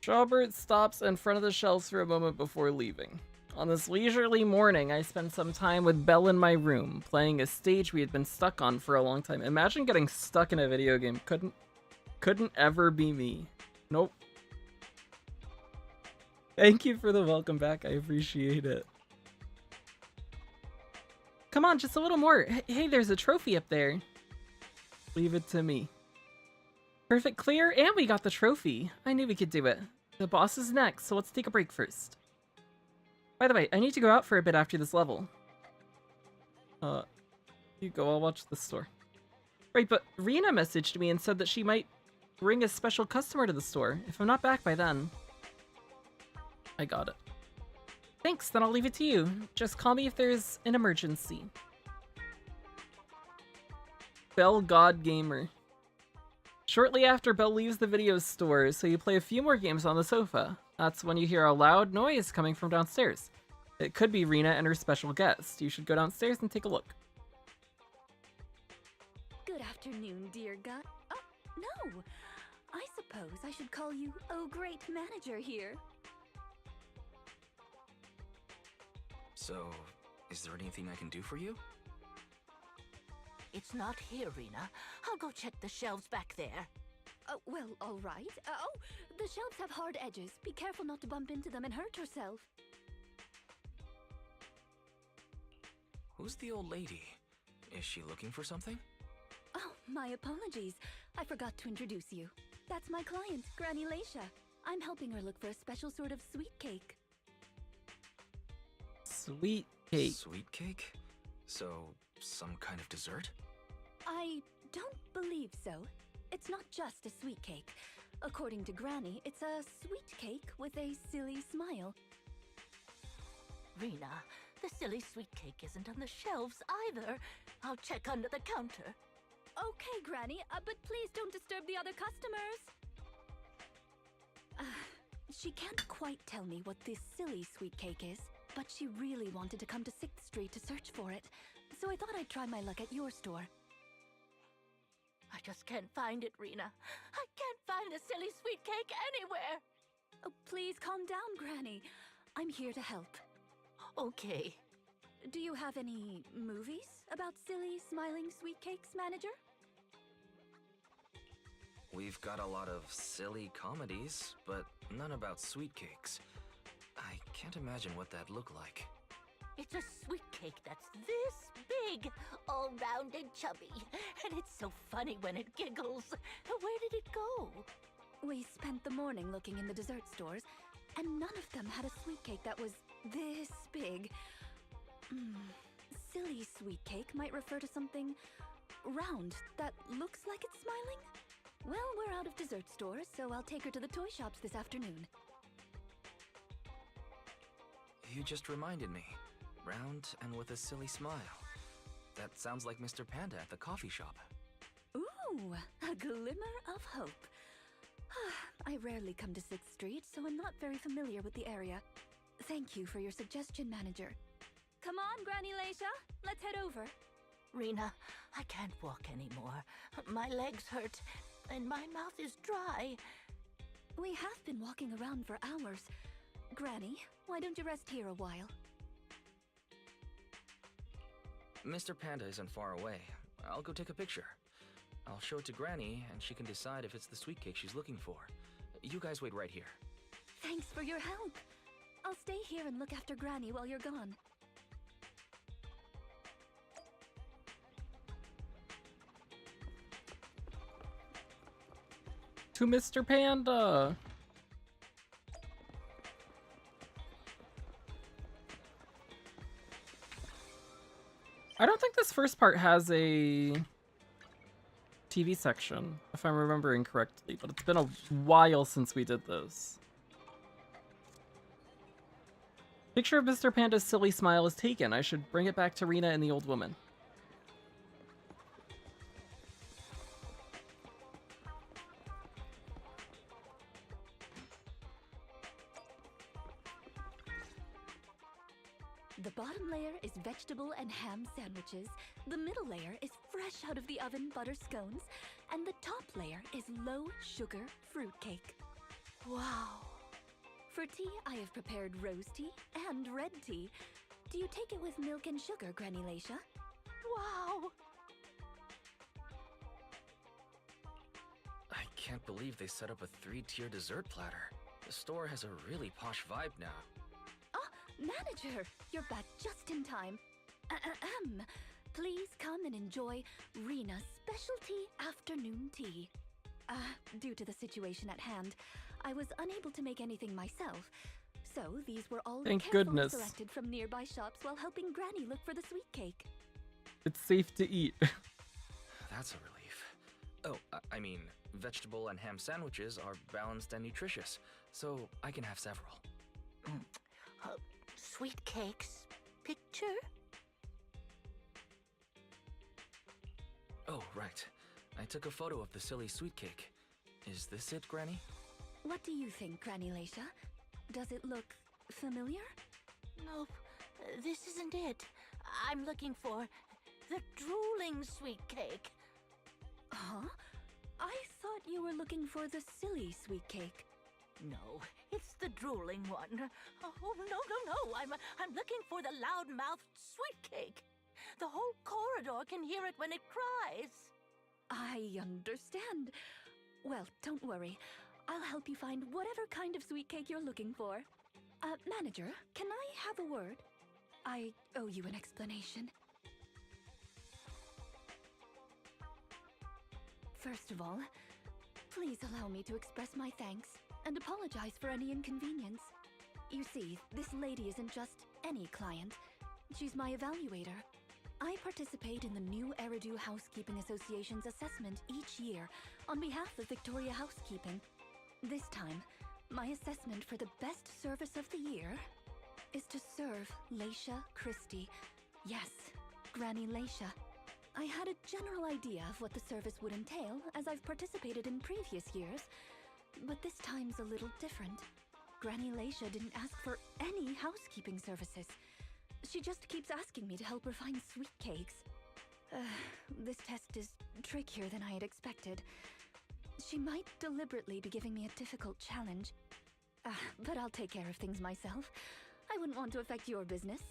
Strawbird stops in front of the shelves for a moment before leaving. On this leisurely morning, I spent some time with Belle in my room, playing a stage we had been stuck on for a long time. Imagine getting stuck in a video game. Couldn't ever be me. Nope. Thank you for the welcome back. I appreciate it. Come on, just a little more. Hey, there's a trophy up there. Leave it to me. Perfect clear, and we got the trophy. I knew we could do it. The boss is next, so let's take a break first. By the way, I need to go out for a bit after this level. You go, I'll watch the store. Right, but Rena messaged me and said that she might bring a special customer to the store. If I'm not back by then. I got it. Thanks, then I'll leave it to you. Just call me if there's an emergency. Belle God Gamer. Shortly after, Belle leaves the video store, so you play a few more games on the sofa. That's when you hear a loud noise coming from downstairs. It could be Rena and her special guest. You should go downstairs and take a look. Good afternoon, dear God. Oh, no! I suppose I should call you Oh Great Manager here. So, is there anything I can do for you? It's not here, Rena. I'll go check the shelves back there. Well, all right. Oh, the shelves have hard edges. Be careful not to bump into them and hurt yourself. Who's the old lady? Is she looking for something? Oh, my apologies. I forgot to introduce you. That's my client, Granny Leisha. I'm helping her look for a special sort of sweet cake. Sweet cake. Sweet cake? So, some kind of dessert? I don't believe so. It's not just a sweet cake. According to Granny, it's a sweet cake with a silly smile. Rena, the silly sweet cake isn't on the shelves either. I'll check under the counter. Okay, Granny, but please don't disturb the other customers. She can't quite tell me what this silly sweet cake is, but she really wanted to come to 6th Street to search for it, so I thought I'd try my luck at your store. I just can't find it, Rena. I can't find the silly sweet cake anywhere. Oh, please calm down, Granny. I'm here to help. Okay. Do you have any movies about silly, smiling sweet cakes, manager? We've got a lot of silly comedies, but none about sweet cakes. I can't imagine what that'd look like. It's a sweet cake that's this big, all round and chubby. And it's so funny when it giggles. Where did it go? We spent the morning looking in the dessert stores, and none of them had a sweet cake that was this big. Silly sweet cake might refer to something round that looks like it's smiling? Well, we're out of dessert stores, so I'll take her to the toy shops this afternoon. You just reminded me. Round and with a silly smile. That sounds like Mr. Panda at the coffee shop. Ooh, a glimmer of hope. I rarely come to 6th Street, so I'm not very familiar with the area. Thank you for your suggestion, manager. Come on, Granny Leisha, let's head over. Rena, I can't walk anymore. My legs hurt, and my mouth is dry. We have been walking around for hours. Granny, why don't you rest here a while? Mr. Panda isn't far away. I'll go take a picture. I'll show it to Granny, and she can decide if it's the sweet cake she's looking for. You guys wait right here. Thanks for your help. I'll stay here and look after Granny while you're gone. To Mr. Panda! I don't think this first part has a TV section, if I'm remembering correctly, but it's been a while since we did this. Picture of Mr. Panda's silly smile is taken. I should bring it back to Rena and the old woman. The bottom layer is vegetable and ham sandwiches, the middle layer is fresh out of the oven butter scones, and the top layer is low-sugar fruitcake. Wow! For tea, I have prepared rose tea and red tea. Do you take it with milk and sugar, Granny Leisha? Wow! I can't believe they set up a 3-tier dessert platter. The store has a really posh vibe now. Manager, you're back just in time. Please come and enjoy Rena's specialty afternoon tea. Due to the situation at hand, I was unable to make anything myself, so these were all carefully selected from nearby shops while helping Granny look for the sweet cake. It's safe to eat. That's a relief. Oh, I mean, vegetable and ham sandwiches are balanced and nutritious, so I can have several. Sweet cakes picture? Oh, right. I took a photo of the silly sweet cake. Is this it, Granny? What do you think, Granny Leisha? Does it look familiar? Nope, this isn't it. I'm looking for the drooling sweet cake. Huh? I thought you were looking for the silly sweet cake. No, it's the drooling one. Oh, no. I'm looking for the loud-mouthed sweet cake. The whole corridor can hear it when it cries. I understand. Well, don't worry. I'll help you find whatever kind of sweet cake you're looking for. Manager, can I have a word? I owe you an explanation. First of all, please allow me to express my thanks and apologize for any inconvenience. You see, this lady isn't just any client. She's my evaluator. I participate in the new Eridu Housekeeping Association's assessment each year on behalf of Victoria Housekeeping. This time, my assessment for the best service of the year is to serve Leisha Christie. Yes, Granny Leisha. I had a general idea of what the service would entail as I've participated in previous years, but this time's a little different. Granny Leisha didn't ask for any housekeeping services. She just keeps asking me to help her find sweet cakes. This test is trickier than I had expected. She might deliberately be giving me a difficult challenge. But I'll take care of things myself. I wouldn't want to affect your business.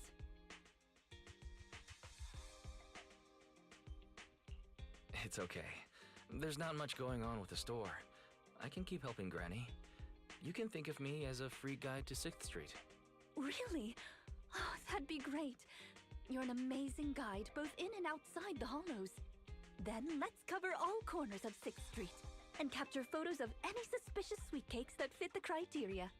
It's okay. There's not much going on with the store. I can keep helping Granny. You can think of me as a free guide to 6th Street. Really? Oh, that'd be great. You're an amazing guide, both in and outside the hollows. Then let's cover all corners of 6th Street and capture photos of any suspicious sweet cakes that fit the criteria.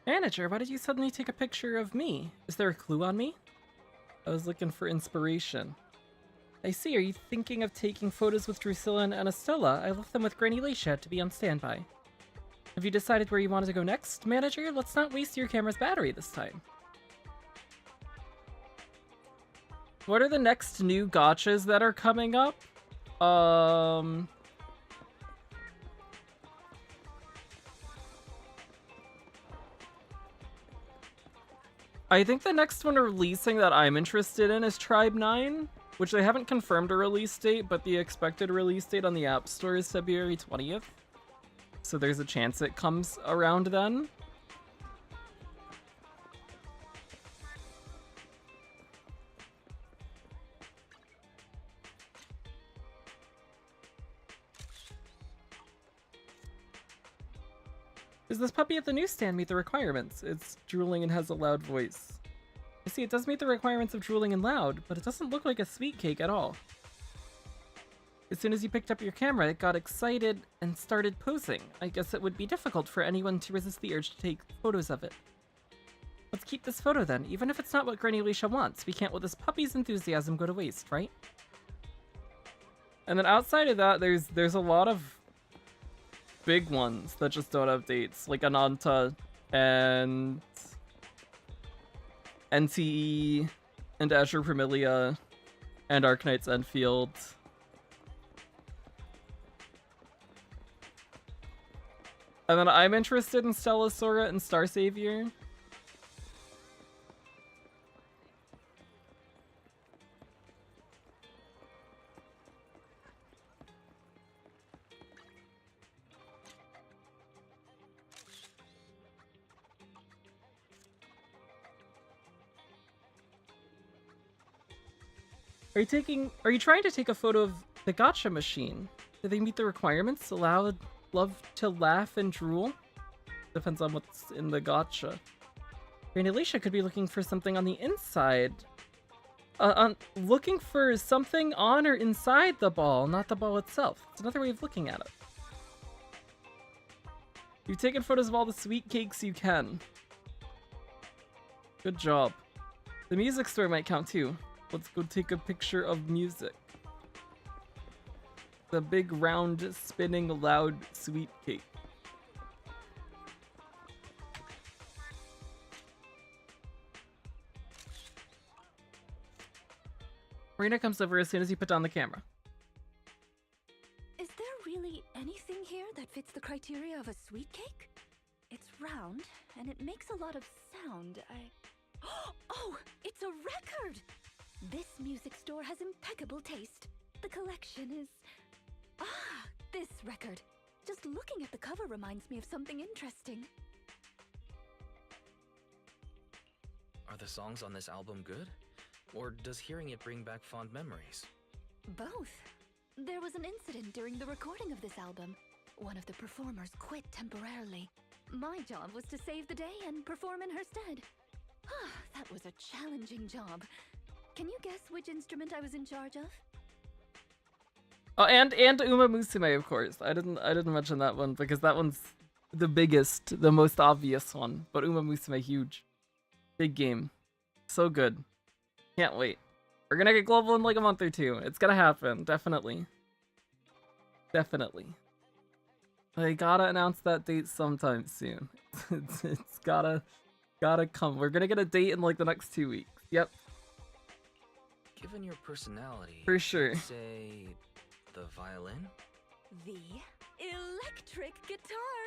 Manager, why did you suddenly take a picture of me? Is there a clue on me? I was looking for inspiration. I see, are you thinking of taking photos with Drusilla and Anastella? I left them with Granny Leisha to be on standby. Have you decided where you wanted to go next, Manager? Let's not waste your camera's battery this time. What are the next new gachas that are coming up? I think the next one releasing that I'm interested in is Tribe 9, which they haven't confirmed a release date, but the expected release date on the App Store is February 20th. So there's a chance it comes around then. Does this puppy at the newsstand meet the requirements? It's drooling and has a loud voice. I see, it does meet the requirements of drooling and loud, but it doesn't look like a sweet cake at all. As soon as you picked up your camera, it got excited and started posing. I guess it would be difficult for anyone to resist the urge to take photos of it. Let's keep this photo then, even if it's not what Granny Leisha wants. We can't let this puppy's enthusiasm go to waste, right? And then outside of that, there's a lot of big ones that just don't have dates, like Ananta and NTE and Azure Premilia and Arknight's Enfield. And then I'm interested in Stella Sora and Star Savior. Are you trying to take a photo of the Gacha machine? Do they meet the requirements? Allowed love to laugh and drool? Depends on what's in the Gacha. Granny Leisha could be looking for something on the inside. Looking for something on or inside the ball, not the ball itself. It's another way of looking at it. You've taken photos of all the sweet cakes you can. Good job. The music store might count too. Let's go take a picture of music. The big, round, spinning, loud, sweet cake. Marina comes over as soon as you put down the camera. Is there really anything here that fits the criteria of a sweet cake? It's round, and it makes a lot of sound. Oh, it's a record! This music store has impeccable taste. The collection is... this record. Just looking at the cover reminds me of something interesting. Are the songs on this album good? Or does hearing it bring back fond memories? Both. There was an incident during the recording of this album. One of the performers quit temporarily. My job was to save the day and perform in her stead. That was a challenging job. Can you guess which instrument I was in charge of? Oh, and Uma Musume, of course. I didn't mention that one because that one's the biggest, the most obvious one. But Uma Musume, huge. Big game. So good. Can't wait. We're gonna get global in like a month or two. It's gonna happen, definitely. Definitely. They gotta announce that date sometime soon. it's gotta come. We're gonna get a date in like the next 2 weeks. Yep. Given your personality, For sure. say the violin? The electric guitar!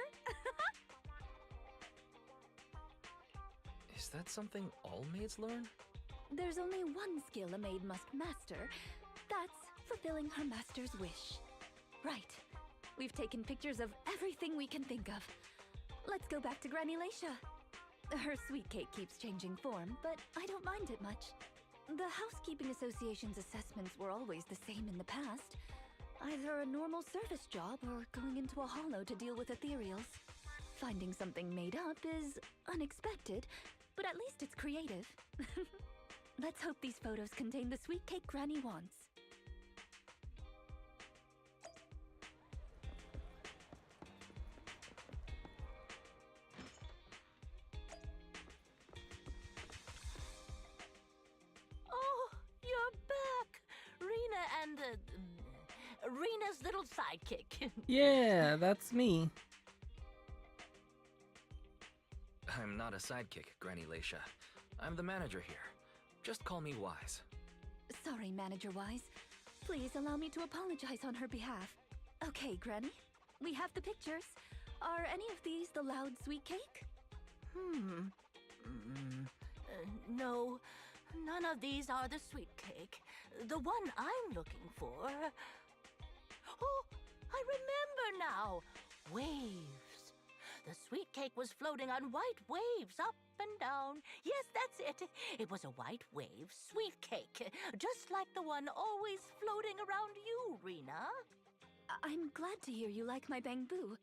Is that something all maids learn? There's only one skill a maid must master. That's fulfilling her master's wish. Right. We've taken pictures of everything we can think of. Let's go back to Granny Laisha. Her sweet cake keeps changing form, but I don't mind it much. The Housekeeping Association's assessments were always the same in the past. Either a normal service job or going into a hollow to deal with ethereals. Finding something made up is unexpected, but at least it's creative. Let's hope these photos contain the sweet cake Granny wants. Oh, you're back! Rena and, Rena's little sidekick. Yeah, that's me. I'm not a sidekick, Granny Laisha. I'm the manager here. Just call me Wise. Sorry, Manager Wise. Please allow me to apologize on her behalf. Okay, Granny, we have the pictures. Are any of these the loud sweet cake? No, none of these are the sweet cake. The one I'm looking for... Oh, I remember now! Waves. The sweet cake was floating on white waves up and down. Yes, that's it. It was a white wave sweet cake, just like the one always floating around you, Rena. I'm glad to hear you like my bamboo,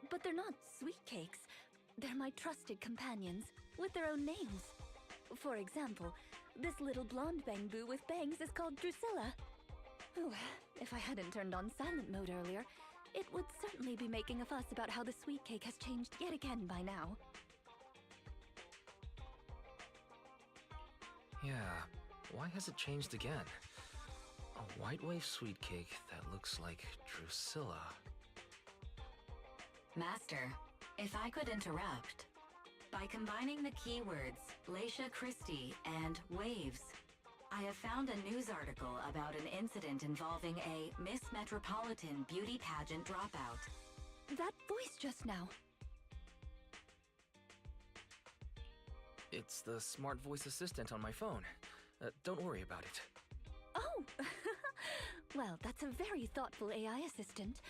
but they're not sweet cakes. They're my trusted companions, with their own names. For example, this little blonde bamboo with bangs is called Drusilla. Ooh, if I hadn't turned on silent mode earlier, it would certainly be making a fuss about how the sweet cake has changed yet again by now. Yeah, why has it changed again? A white wave sweet cake that looks like Drusilla. Master, if I could interrupt. By combining the keywords Laisha Christie and waves, I have found a news article about an incident involving a Miss Metropolitan beauty pageant dropout. That voice just now. It's the smart voice assistant on my phone. Don't worry about it. Oh! Well, that's a very thoughtful AI assistant.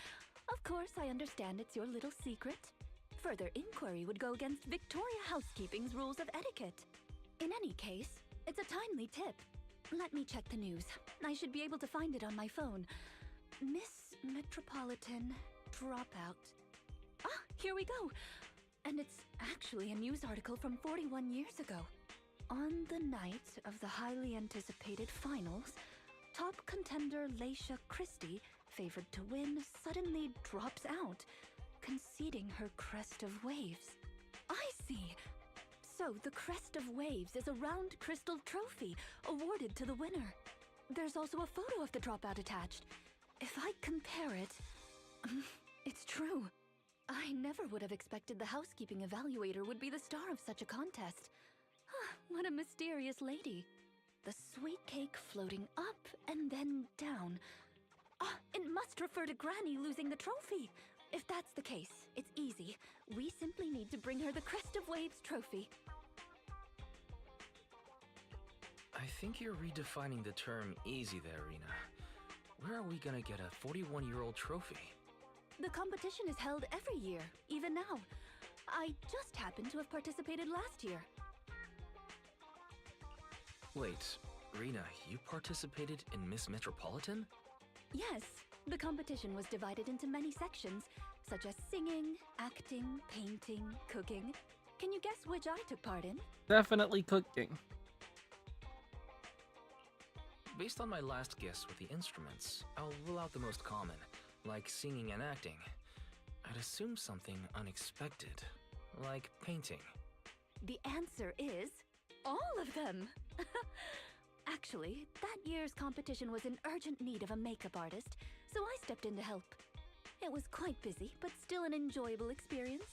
Of course, I understand it's your little secret. Further inquiry would go against Victoria Housekeeping's rules of etiquette. In any case, it's a timely tip. Let me check the news. I should be able to find it on my phone. Miss Metropolitan Dropout. Ah, here we go! And it's actually a news article from 41 years ago. On the night of the highly anticipated finals, top contender Laisha Christie, favored to win, suddenly drops out, conceding her crest of waves. I see! So the crest of waves is a round crystal trophy awarded to the winner. There's also a photo of the dropout attached. If I compare it, it's true. I never would have expected the housekeeping evaluator would be the star of such a contest. What a mysterious lady. The sweet cake floating up and then down. It must refer to Granny losing the trophy. If that's the case, it's easy. We simply need to bring her the Crest of Waves trophy. I think you're redefining the term easy there, Rena. Where are we gonna get a 41-year-old trophy? The competition is held every year, even now. I just happened to have participated last year. Wait, Rena, you participated in Miss Metropolitan? Yes, the competition was divided into many sections, such as singing, acting, painting, cooking. Can you guess which I took part in? Definitely cooking. Based on my last guess with the instruments, I'll rule out the most common, like singing and acting. I'd assume something unexpected, like painting. The answer is all of them. Actually, that year's competition was in urgent need of a makeup artist, so I stepped in to help. It was quite busy, but still an enjoyable experience.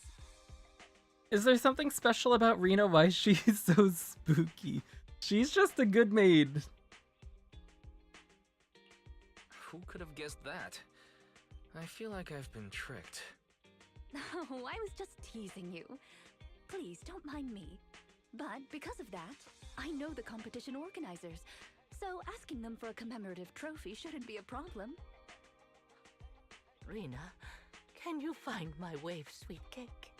Is there something special about Rena? Why she's so spooky? She's just a good maid. Who could have guessed that? I feel like I've been tricked. Oh, I was just teasing you. Please, don't mind me. But because of that, I know the competition organizers, so asking them for a commemorative trophy shouldn't be a problem. Rena, can you find my wave sweet cake?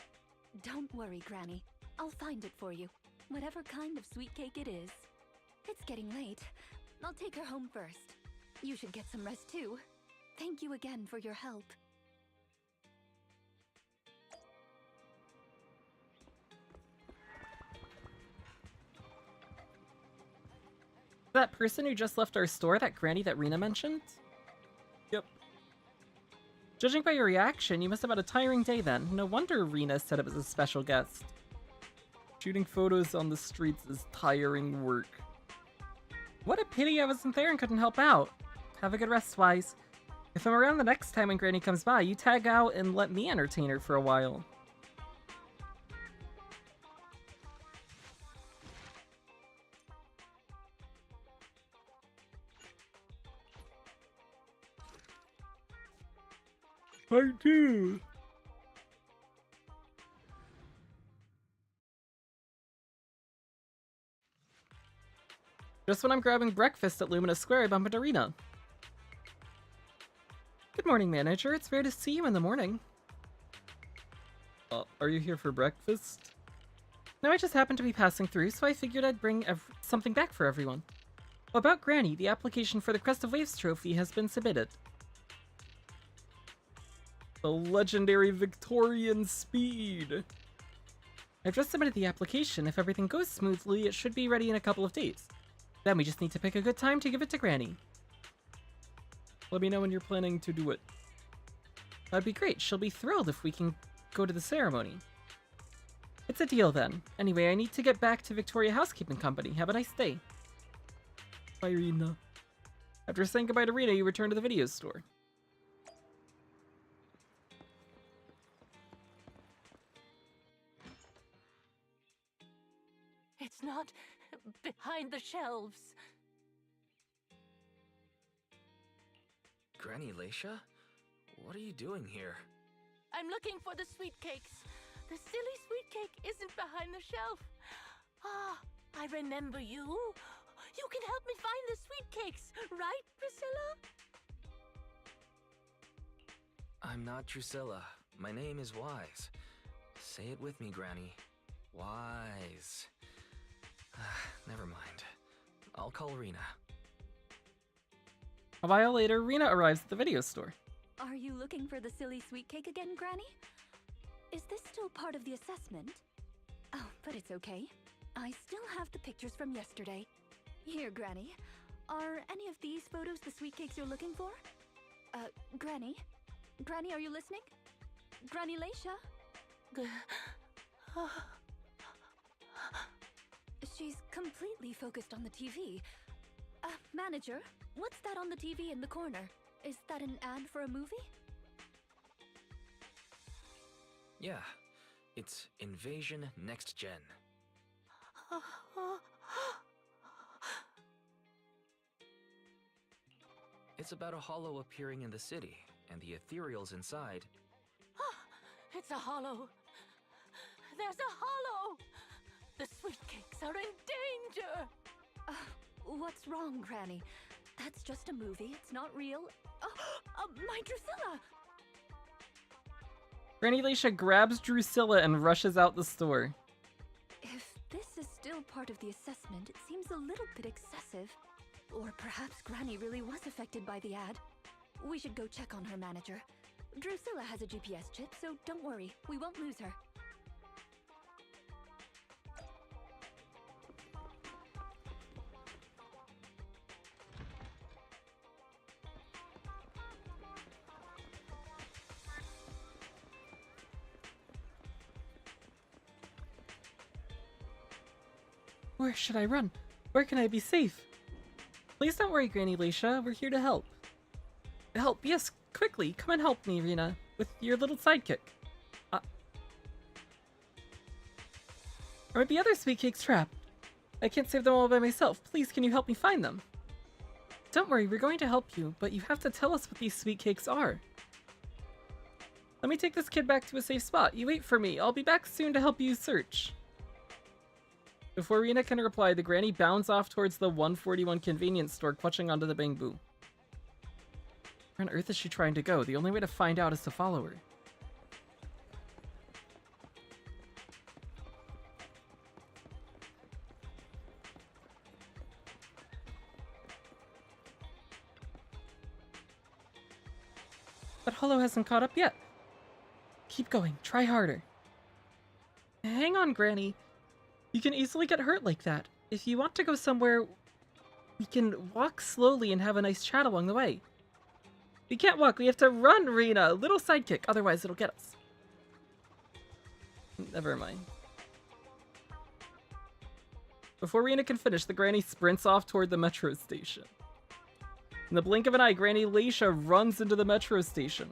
Don't worry, Granny. I'll find it for you, whatever kind of sweet cake it is. It's getting late. I'll take her home first. You should get some rest too. Thank you again for your help. That person who just left our store, that granny that Rena mentioned? Yep. Judging by your reaction, you must have had a tiring day then. No wonder Rena said it was a special guest. Shooting photos on the streets is tiring work. What a pity I wasn't there and couldn't help out. Have a good rest, Wise. If I'm around the next time when Granny comes by, you tag out and let me entertain her for a while. Part 2! Just when I'm grabbing breakfast at Lumina Square, I bump into Rena. Good morning, manager. It's rare to see you in the morning. Are you here for breakfast? No, I just happened to be passing through, so I figured I'd bring something back for everyone. About Granny, the application for the Crest of Waves trophy has been submitted. The legendary Victorian speed! I've just submitted the application. If everything goes smoothly, it should be ready in a couple of days. Then we just need to pick a good time to give it to Granny. Let me know when you're planning to do it. That'd be great. She'll be thrilled if we can go to the ceremony. It's a deal then. Anyway, I need to get back to Victoria Housekeeping Company. Have a nice day. Bye, Rena. After saying goodbye to Rena, you return to the video store. It's not behind the shelves. Granny Leisha? What are you doing here? I'm looking for the sweet cakes. The silly sweet cake isn't behind the shelf. Ah, I remember you. You can help me find the sweet cakes, right, Priscilla? I'm not Drusilla. My name is Wise. Say it with me, Granny. Wise. Never mind. I'll call Rena. A while later, Rena arrives at the video store. Are you looking for the silly sweet cake again, Granny? Is this still part of the assessment? Oh, but it's okay. I still have the pictures from yesterday. Here, Granny. Are any of these photos the sweet cakes you're looking for? Granny? Granny, are you listening? Granny Leisha? She's completely focused on the TV. Manager, what's that on the TV in the corner? Is that an ad for a movie? Yeah, it's Invasion Next Gen. It's about a hollow appearing in the city, and the ethereals inside. It's a hollow. There's a hollow! The sweet cakes are in danger! What's wrong, Granny? That's just a movie. It's not real. My Drusilla! Granny Leisha grabs Drusilla and rushes out the store. If this is still part of the assessment, it seems a little bit excessive. Or perhaps Granny really was affected by the ad. We should go check on her, manager. Drusilla has a GPS chip, so don't worry. We won't lose her. Where should I run? Where can I be safe? Please don't worry, Granny Leisha. We're here to help. Help, yes, quickly. Come and help me, Rena, with your little sidekick. Are the other sweet cakes trapped? I can't save them all by myself. Please, can you help me find them? Don't worry, we're going to help you, but you have to tell us what these sweet cakes are. Let me take this kid back to a safe spot. You wait for me. I'll be back soon to help you search. Before Rena can reply, the granny bounds off towards the 141 convenience store, clutching onto the bamboo. Where on earth is she trying to go? The only way to find out is to follow her. But Hollow hasn't caught up yet. Keep going. Try harder. Hang on, Granny. You can easily get hurt like that. If you want to go somewhere, we can walk slowly and have a nice chat along the way. We can't walk. We have to run, Rena. Little sidekick. Otherwise, it'll get us. Never mind. Before Rena can finish, the granny sprints off toward the metro station. In the blink of an eye, Granny Leisha runs into the metro station.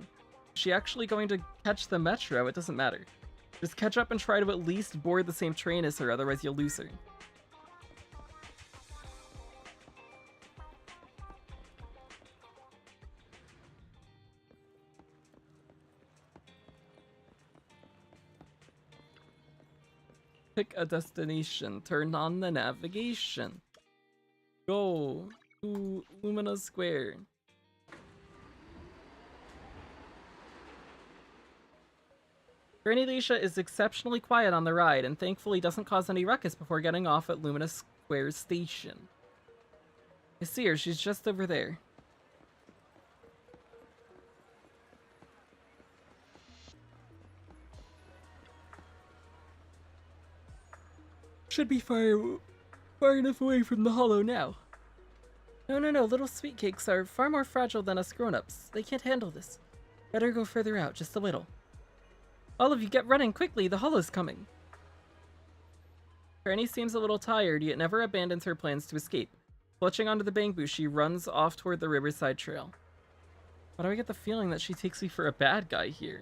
Is she actually going to catch the metro? It doesn't matter. Just catch up and try to at least board the same train as her, otherwise you'll lose her. Pick a destination. Turn on the navigation. Go to Lumina Square. Granny Leisha is exceptionally quiet on the ride and thankfully doesn't cause any ruckus before getting off at Lumina Square Station. I see her, she's just over there. Should be far enough away from the hollow now. No, little sweet cakes are far more fragile than us grown-ups. They can't handle this. Better go further out, just a little. All of you get running quickly, the hollow's coming. Granny seems a little tired, yet never abandons her plans to escape. Clutching onto the bamboo, she runs off toward the riverside trail. Why do I get the feeling that she takes me for a bad guy here?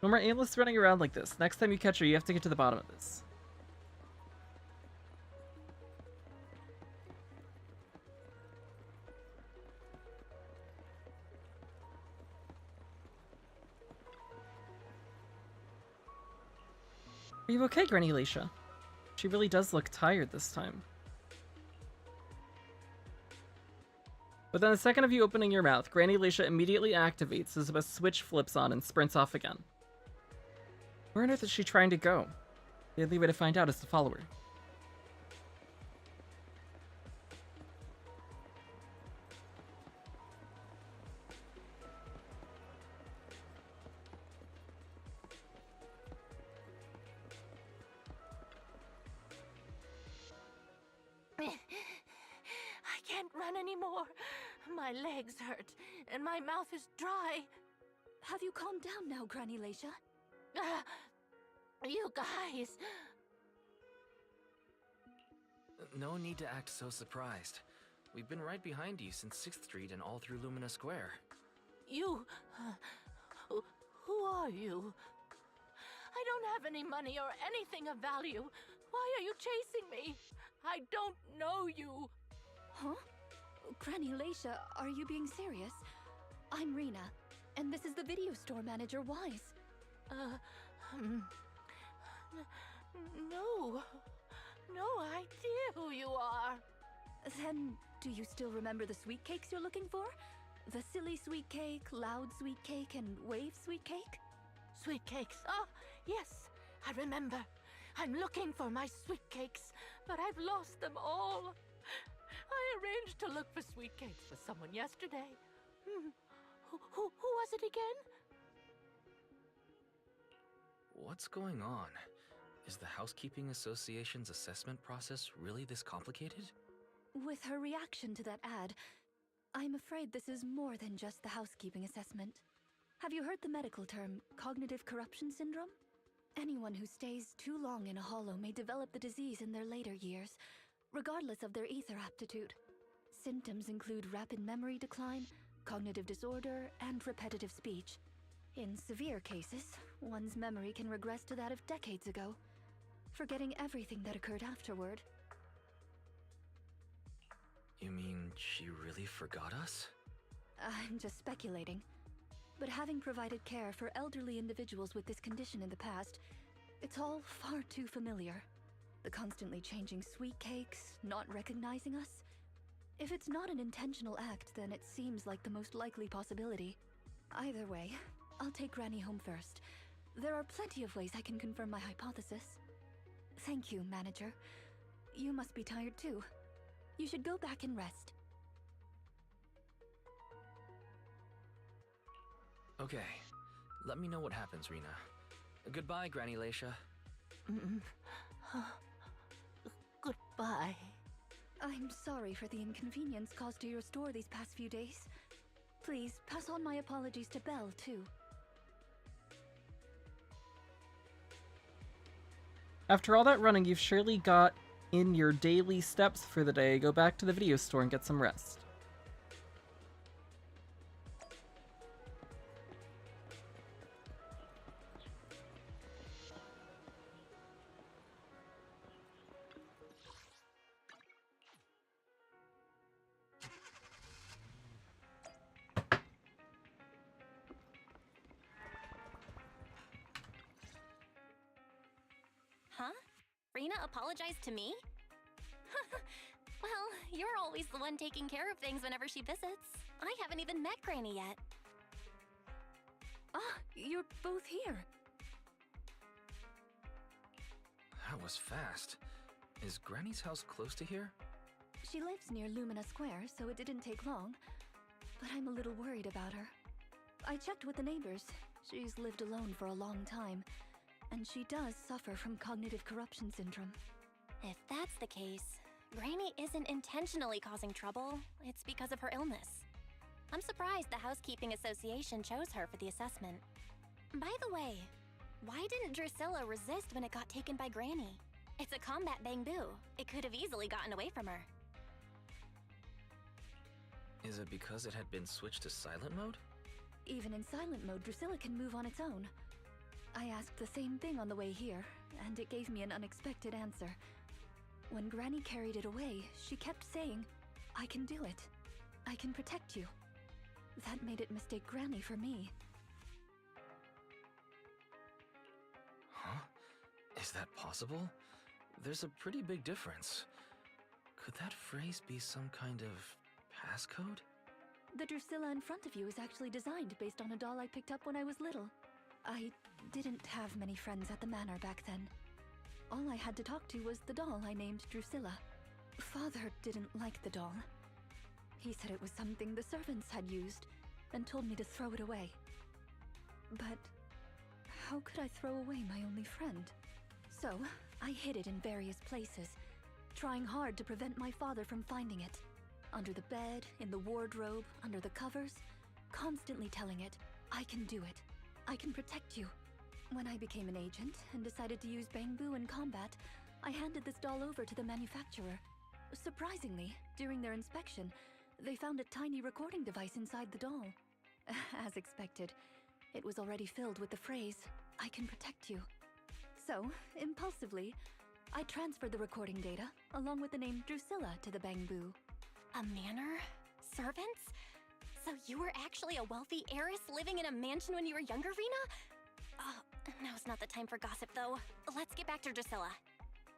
No more aimless running around like this. Next time you catch her, you have to get to the bottom of this. Are you okay, Granny Leisha? She really does look tired this time. But then the second of you opening your mouth, Granny Leisha immediately activates as a switch flips on and sprints off again. Where on earth is she trying to go? The only way to find out is to follow her. I can't run anymore. My legs hurt, and my mouth is dry. Have you calmed down now, Granny Leisha? You guys... No need to act so surprised. We've been right behind you since 6th Street and all through Lumina Square. You... who are you? I don't have any money or anything of value. Why are you chasing me? I don't know you. Huh? Granny Leisha, are you being serious? I'm Rena, and this is the video store manager, Wise. No. No idea who you are. Then, do you still remember the sweet cakes you're looking for? The silly sweet cake, loud sweet cake, and wave sweet cake? Sweet cakes. Oh, yes, I remember. I'm looking for my sweet cakes, but I've lost them all. I arranged to look for sweet cakes for someone yesterday. Who was it again? What's going on? Is the Housekeeping Association's assessment process really this complicated? With her reaction to that ad, I'm afraid this is more than just the housekeeping assessment. Have you heard the medical term, cognitive corruption syndrome? Anyone who stays too long in a hollow may develop the disease in their later years, regardless of their ether aptitude. Symptoms include rapid memory decline, cognitive disorder, and repetitive speech. In severe cases, one's memory can regress to that of decades ago, forgetting everything that occurred afterward. You mean she really forgot us? I'm just speculating. But having provided care for elderly individuals with this condition in the past, it's all far too familiar. The constantly changing sweet cakes, not recognizing us. If it's not an intentional act, then it seems like the most likely possibility. Either way, I'll take Granny home first. There are plenty of ways I can confirm my hypothesis. Thank you, Manager. You must be tired too. You should go back and rest. Okay, let me know what happens, Rena. Goodbye, Granny Laisha. Goodbye. I'm sorry for the inconvenience caused to your store these past few days. Please, pass on my apologies to Belle, too. After all that running, you've surely got in your daily steps for the day. Go back to the video store and get some rest. Huh? Rena apologized to me? Well, you're always the one taking care of things whenever she visits. I haven't even met Granny yet. Ah, you're both here. That was fast. Is Granny's house close to here? She lives near Lumina Square, so it didn't take long. But I'm a little worried about her. I checked with the neighbors. She's lived alone for a long time, and she does suffer from cognitive corruption syndrome. If that's the case, Granny isn't intentionally causing trouble. It's because of her illness. I'm surprised the Housekeeping Association chose her for the assessment. By the way, why didn't Drusilla resist when it got taken by Granny? It's a combat bamboo. It could have easily gotten away from her. Is it because it had been switched to silent mode? Even in silent mode, Drusilla can move on its own. I asked the same thing on the way here, and it gave me an unexpected answer. When Granny carried it away, she kept saying, "I can do it. I can protect you." That made it mistake Granny for me. Huh? Is that possible? There's a pretty big difference. Could that phrase be some kind of passcode? The Drusilla in front of you is actually designed based on a doll I picked up when I was little. I didn't have many friends at the manor back then. All I had to talk to was the doll I named Drusilla. Father didn't like the doll. He said it was something the servants had used, and told me to throw it away. But how could I throw away my only friend? So, I hid it in various places, trying hard to prevent my father from finding it. Under the bed, in the wardrobe, under the covers, constantly telling it, "I can do it. I can protect you." When I became an agent and decided to use bamboo in combat, I handed this doll over to the manufacturer. Surprisingly, during their inspection, they found a tiny recording device inside the doll. As expected, it was already filled with the phrase, "I can protect you." So, impulsively, I transferred the recording data, along with the name Drusilla, to the bamboo. A manor? Servants? So you were actually a wealthy heiress living in a mansion when you were younger, Rena? Oh, now's not the time for gossip, though. Let's get back to Drusilla.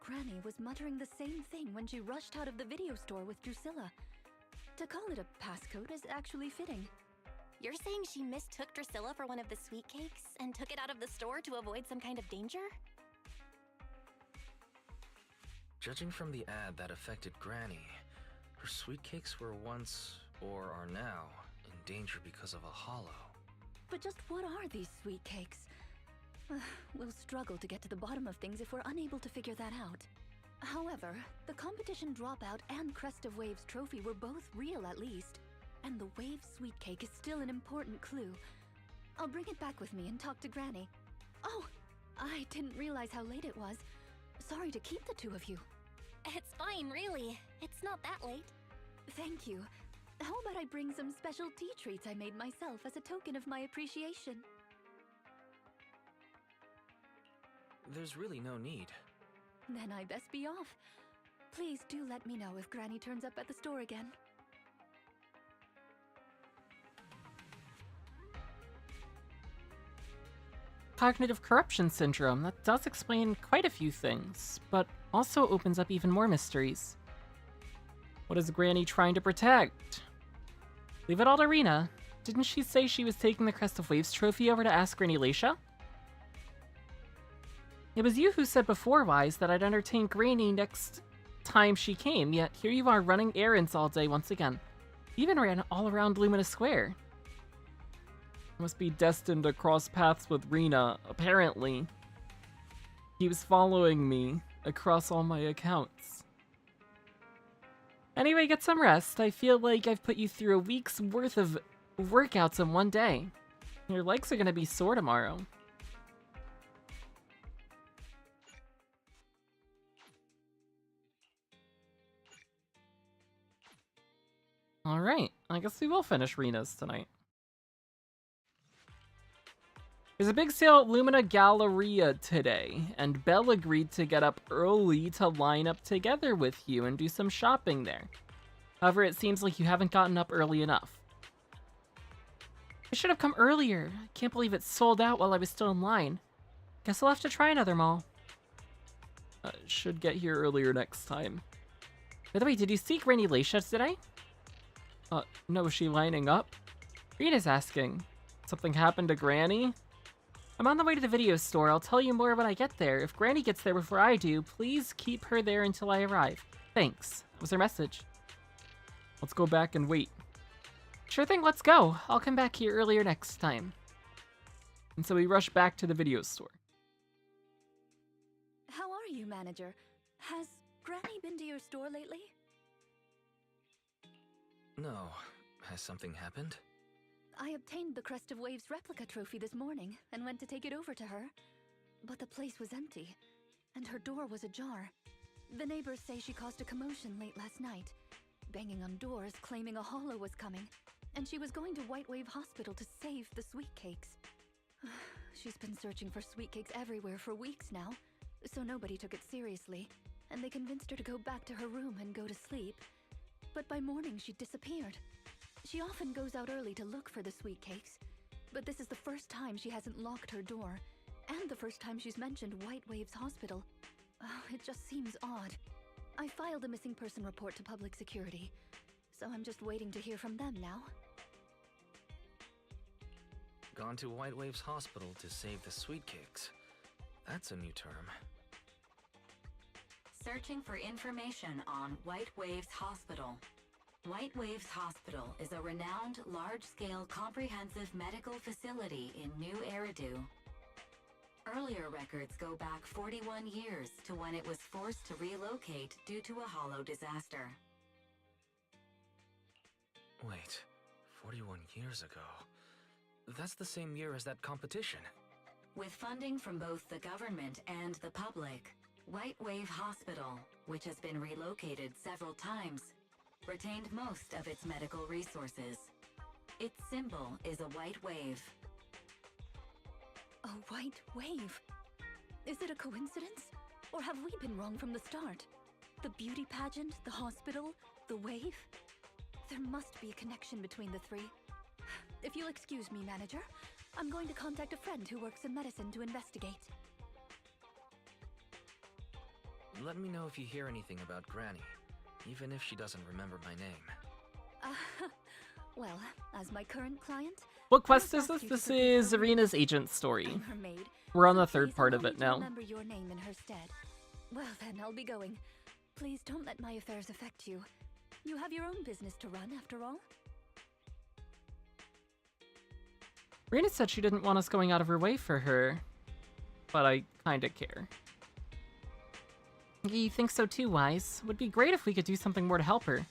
Granny was muttering the same thing when she rushed out of the video store with Drusilla. To call it a passcode is actually fitting. You're saying she mistook Drusilla for one of the sweet cakes and took it out of the store to avoid some kind of danger? Judging from the ad that affected Granny, her sweet cakes were once, or are now, in danger because of a hollow. But just what are these sweet cakes? We'll struggle to get to the bottom of things if we're unable to figure that out. However, the competition dropout and Crest of Waves trophy were both real at least, and the Wave sweet cake is still an important clue. I'll bring it back with me and talk to Granny. Oh, I didn't realize how late it was. Sorry to keep the two of you. It's fine, really. It's not that late. Thank you. How about I bring some special tea treats I made myself as a token of my appreciation? There's really no need. Then I best be off. Please do let me know if Granny turns up at the store again. Cognitive corruption syndrome. That does explain quite a few things, but also opens up even more mysteries. What is Granny trying to protect? Leave it all to Rena. Didn't she say she was taking the Crest of Waves trophy over to ask Granny Laisha? It was you who said before, Wise, that I'd entertain Granny next time she came, yet here you are running errands all day once again. You even ran all around Lumina Square. Must be destined to cross paths with Rena, apparently. He was following me across all my accounts. Anyway, get some rest. I feel like I've put you through a week's worth of workouts in one day. Your legs are gonna be sore tomorrow. Alright, I guess we will finish Rena's tonight. There's a big sale at Lumina Galleria today, and Belle agreed to get up early to line up together with you and do some shopping there. However, it seems like you haven't gotten up early enough. I should have come earlier. I can't believe it sold out while I was still in line. Guess I'll have to try another mall. Should get here earlier next time. By the way, did you see Granny Laisha today? No, is she lining up? Rena's asking. Something happened to Granny? I'm on the way to the video store. I'll tell you more when I get there. If Granny gets there before I do, please keep her there until I arrive. Thanks. That was her message. Let's go back and wait. Sure thing, let's go. I'll come back here earlier next time. And so we rush back to the video store. How are you, manager? Has Granny been to your store lately? No. Has something happened? I obtained the Crest of Waves replica trophy this morning and went to take it over to her. But the place was empty, and her door was ajar. The neighbors say she caused a commotion late last night, banging on doors claiming a holo was coming, and she was going to White Wave Hospital to save the sweet cakes. She's been searching for sweet cakes everywhere for weeks now, so nobody took it seriously, and they convinced her to go back to her room and go to sleep. But by morning she disappeared. She often goes out early to look for the sweet cakes, but this is the first time she hasn't locked her door, and the first time she's mentioned White Waves Hospital. It just seems odd. I filed a missing person report to public security, so I'm just waiting to hear from them now. Gone to White Waves Hospital to save the sweet cakes. That's a new term. Searching for information on White Waves Hospital. White Waves Hospital is a renowned, large-scale, comprehensive medical facility in New Eridu. Earlier records go back 41 years to when it was forced to relocate due to a holo disaster. Wait, 41 years ago? That's the same year as that competition. With funding from both the government and the public, White Wave Hospital, which has been relocated several times, retained most of its medical resources. Its symbol is a white wave. A white wave? Is it a coincidence? Or have we been wrong from the start? The beauty pageant, the hospital, the wave? There must be a connection between the three. If you'll excuse me, manager, I'm going to contact a friend who works in medicine to investigate. Let me know if you hear anything about Granny, even if she doesn't remember my name. Well, as my current client... What quest is this? This is Arena's agent story. We're on the third part of it now. Remember your name in her stead. Well then, I'll be going. Please don't let my affairs affect you. You have your own business to run, after all. Arena said she didn't want us going out of her way for her, but I kinda care. You think so too, Wise? Would be great if we could do something more to help her.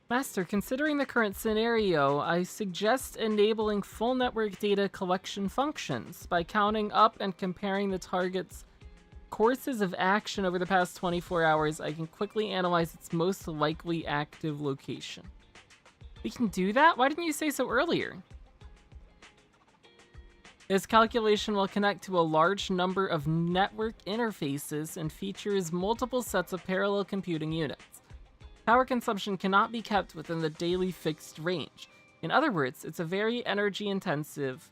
Master, considering the current scenario, I suggest enabling full network data collection functions. By counting up and comparing the target's courses of action over the past 24 hours, I can quickly analyze its most likely active location. We can do that? Why didn't you say so earlier? This calculation will connect to a large number of network interfaces and features multiple sets of parallel computing units. Power consumption cannot be kept within the daily fixed range. In other words, it's a very energy intensive,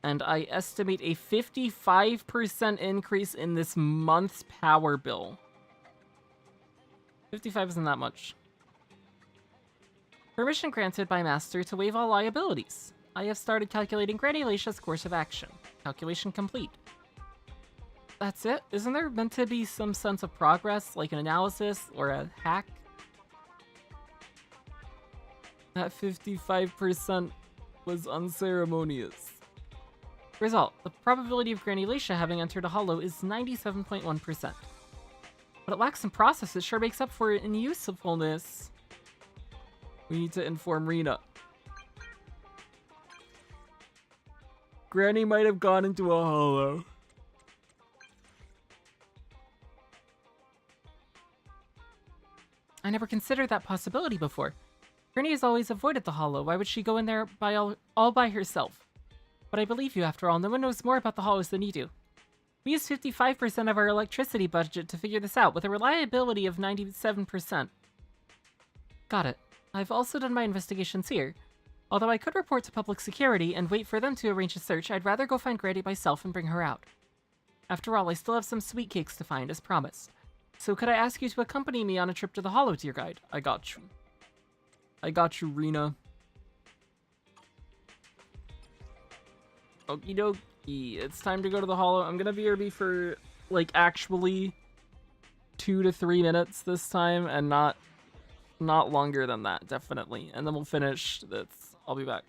and I estimate a 55% increase in this month's power bill. 55 isn't that much. Permission granted by Master to waive all liabilities. I have started calculating Granny Lacia's course of action. Calculation complete. That's it? Isn't there meant to be some sense of progress, like an analysis or a hack? That 55% was unceremonious. Result: the probability of Granny Lacia having entered a hollow is 97.1%. But it lacks some process that sure makes up for it in usefulness. We need to inform Rena. Granny might have gone into a hollow. I never considered that possibility before. Granny has always avoided the hollow. Why would she go in there all by herself? But I believe you, after all. No one knows more about the hollows than you do. We used 55% of our electricity budget to figure this out, with a reliability of 97%. Got it. I've also done my investigations here. Although I could report to public security and wait for them to arrange a search, I'd rather go find Granny myself and bring her out. After all, I still have some sweet cakes to find, as promised. So could I ask you to accompany me on a trip to the hollow, dear guide? I got you. I got you, Rena. Okie dokie. It's time to go to the hollow. I'm gonna BRB for, like, actually 2 to 3 minutes this time, and not longer than that, definitely. And then we'll finish this. I'll be back.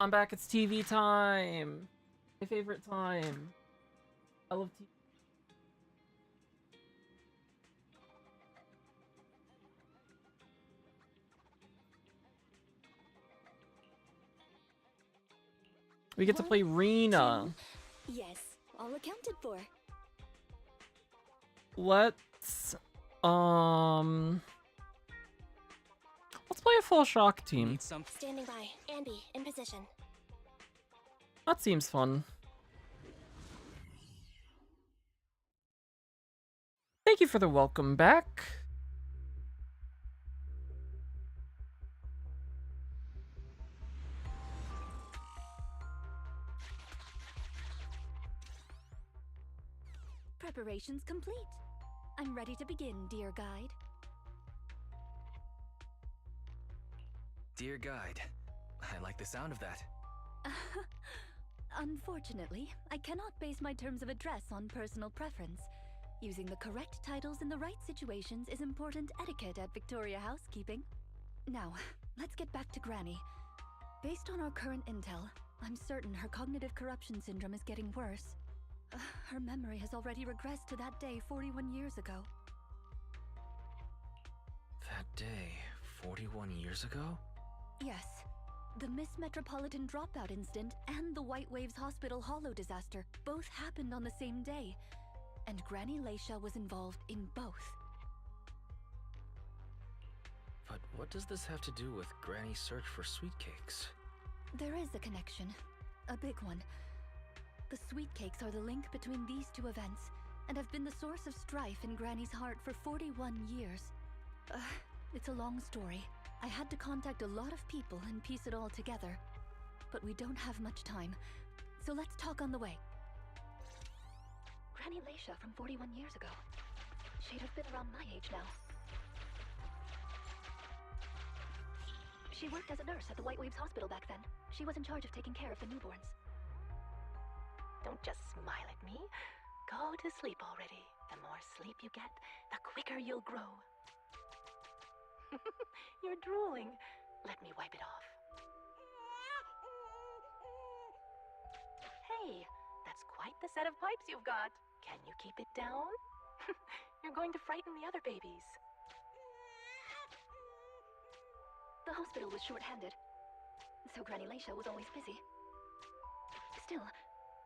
I'm back. It's TV time. My favorite time. I love TV. We get to play Rena. Yes, all accounted for. Let's play a full shock team. Standing by. Andy, in position. That seems fun. Thank you for the welcome back. Preparations complete. I'm ready to begin, dear guide. Dear guide, I like the sound of that. Unfortunately, I cannot base my terms of address on personal preference. Using the correct titles in the right situations is important etiquette at Victoria Housekeeping. Now, let's get back to Granny. Based on our current intel, I'm certain her cognitive corruption syndrome is getting worse. Her memory has already regressed to that day 41 years ago. That day, 41 years ago? Yes. The Miss Metropolitan dropout incident and the White Waves Hospital Hollow disaster both happened on the same day, and Granny Leisha was involved in both. But what does this have to do with Granny's search for sweet cakes? There is a connection. A big one. The sweet cakes are the link between these two events, and have been the source of strife in Granny's heart for 41 years. It's a long story. I had to contact a lot of people and piece it all together. But we don't have much time, so let's talk on the way. Granny Leisha from 41 years ago. She'd have been around my age now. She worked as a nurse at the White Waves Hospital back then. She was in charge of taking care of the newborns. Don't just smile at me. Go to sleep already. The more sleep you get, the quicker you'll grow. You're drooling. Let me wipe it off. Hey, that's quite the set of pipes you've got. Can you keep it down? You're going to frighten the other babies. The hospital was short-handed, so Granny Leisha was always busy. Still,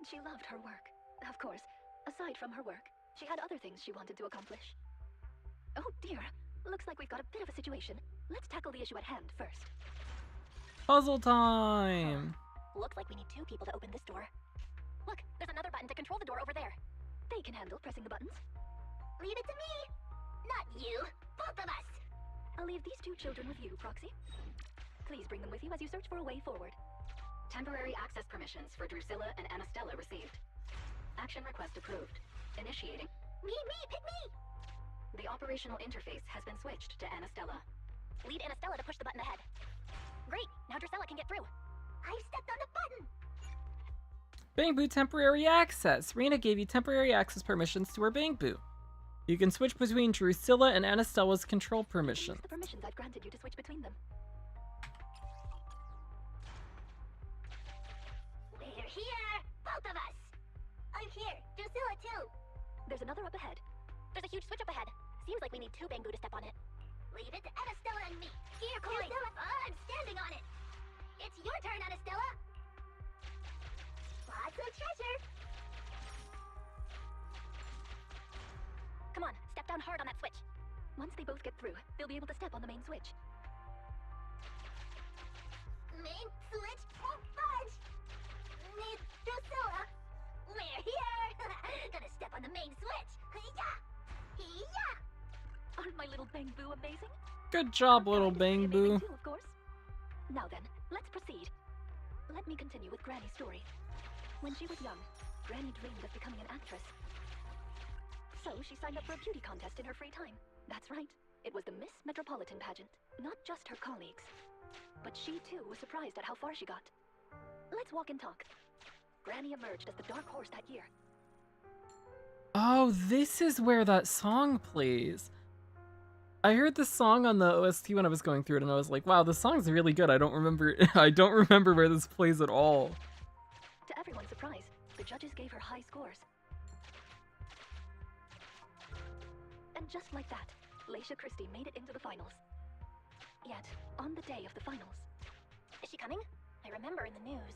she loved her work. Of course, aside from her work, she had other things she wanted to accomplish. Oh dear, looks like we've got a bit of a situation. Let's tackle the issue at hand first. Puzzle time! Looks like we need 2 people to open this door. Look, there's another button to control the door over there. They can handle pressing the buttons. Leave it to me! Not you! Both of us! I'll leave these 2 children with you, Proxy. Please bring them with you as you search for a way forward. Temporary access permissions for Drusilla and Anastella received. Action request approved. Initiating. Me, pick me! The operational interface has been switched to Anastella. Lead Anastella to push the button ahead. Great, now Drusilla can get through. I've stepped on the button! Bangbu temporary access. Rena gave you temporary access permissions to her Bangbu. You can switch between Drusilla and Anastella's control permissions. The permissions I've granted you to switch between them. We're here! Both of us! I'm here! Drusilla too! There's another up ahead. There's a huge switch up ahead. Seems like we need 2 Bangbu to step on it. Leave it to Anastella and me. Here, Coin! I'm standing on it! It's your turn, Anastella! Lots of treasure! Come on, step down hard on that switch. Once they both get through, they'll be able to step on the main switch. Main switch? Oh, fudge! Need Drusilla! We're here! Gonna step on the main switch! Hee-yah! Hee-yah! Aren't my little Bangbu amazing? Good job, little Bangbu. Too, of course. Now then, let's proceed. Let me continue with Granny's story. When she was young, Granny dreamed of becoming an actress. So she signed up for a beauty contest in her free time. That's right. It was the Miss Metropolitan pageant. Not just her colleagues. But she too was surprised at how far she got. Let's walk and talk. Granny emerged as the dark horse that year. Oh, this is where that song plays. I heard this song on the OST when I was going through it, and I was like, wow, this song's really good. I don't remember I don't remember where this plays at all. To everyone's surprise, the judges gave her high scores. And just like that, Leisha Christie made it into the finals. Yet, on the day of the finals... Is she coming? I remember in the news.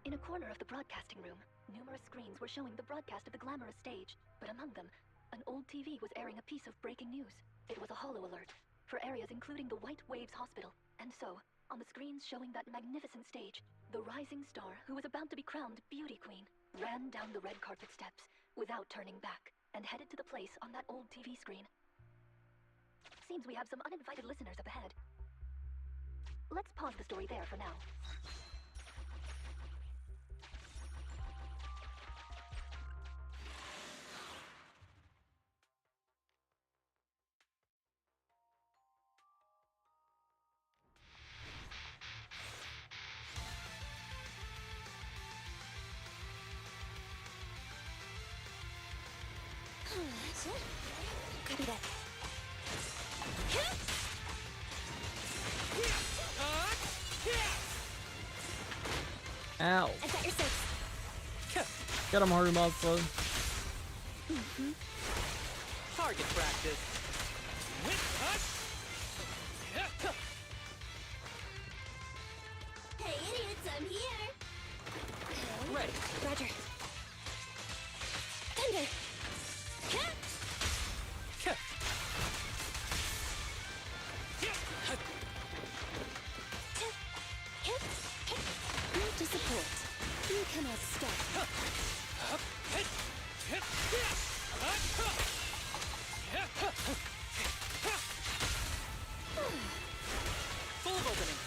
In a corner of the broadcasting room, numerous screens were showing the broadcast of the glamorous stage, but among them, an old TV was airing a piece of breaking news. It was a holo alert for areas including the White Waves Hospital. And so, on the screens showing that magnificent stage, the rising star who was about to be crowned beauty queen ran down the red carpet steps without turning back and headed to the place on that old TV screen. Seems we have some uninvited listeners up ahead. Let's pause the story there for now. Copy that. Ow. I've got your six. Get him, Harumasa. Target practice. Hey, idiots, I'm here. Ready. Roger. Thunder. Here to support. You cannot stop. Full opening.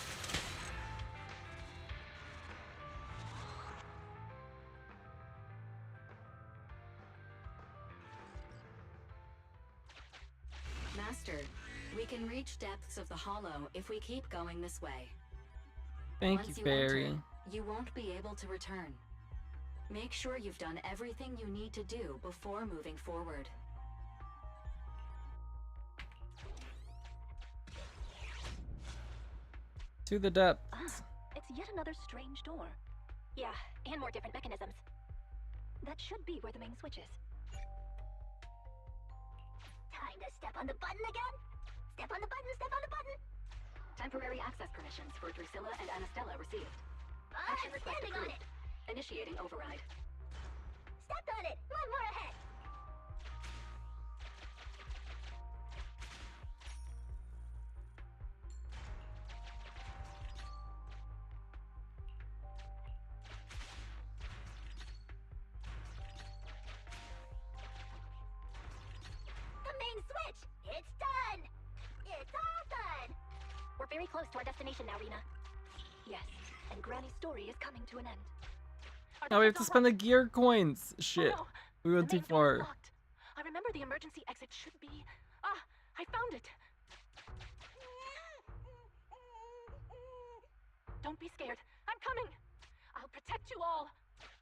Master, we can reach depths of the hollow if we keep going this way. Thank Once you, you Barry. enter, you won't be able to return. Make sure you've done everything you need to do before moving forward. To the depths. It's yet another strange door. Yeah, and more different mechanisms. That should be where the main switch is. Time to step on the button again? Step on the button, step on the button! Temporary access permissions for Drusilla and Anastella received. I'm Action request standing on approved. it! Initiating override. Stepped on it! One more ahead! The main switch! It's done! It's all done! We're very close to our destination now, Rena. Yes, and Granny's story is coming to an end. Now we have to spend the gear coins. Shit. Oh, no. We went The too main door is far. locked. I remember the emergency exit should be... Ah, I found it! Don't be scared. I'm coming! I'll protect you all!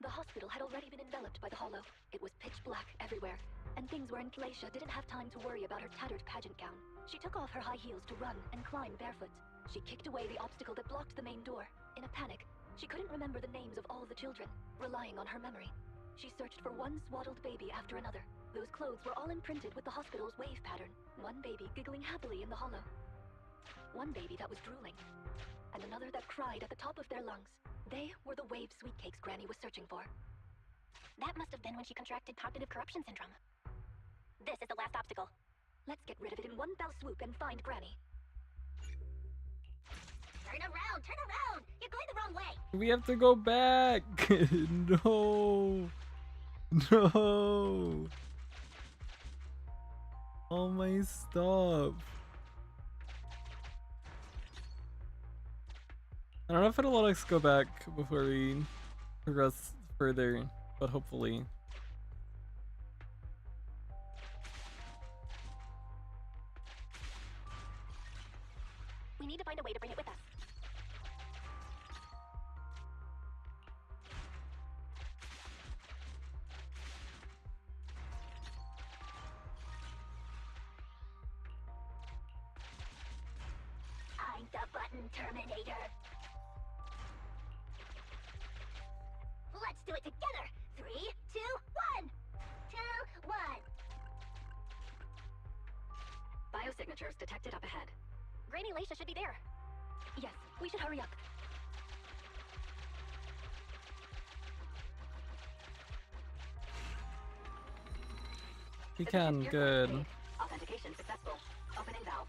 The hospital had already been enveloped by the hollow. It was pitch black everywhere, and things wherein Leisha didn't have time to worry about her tattered pageant gown. She took off her high heels to run and climb barefoot. She kicked away the obstacle that blocked the main door. In a panic, she couldn't remember the names of all the children, relying on her memory. She searched for one swaddled baby after another. Those clothes were all imprinted with the hospital's wave pattern. One baby giggling happily in the hollow. One baby that was drooling. And another that cried at the top of their lungs. They were the wave sweetcakes Granny was searching for. That must have been when she contracted cognitive corruption syndrome. This is the last obstacle. Let's get rid of it in one fell swoop and find Granny. Turn around! Turn around! You're going the wrong way! We have to go back. No. No. All my stuff. I don't know if it'll let us go back before we progress further, but hopefully. We need to find a way to bring it with us. Terminator. Let's do it together. 3, 2, 1. 2, 1. Biosignatures detected up ahead. Granny Laisha should be there. Yes, we should hurry up. You can, good. Authentication successful. Opening valve.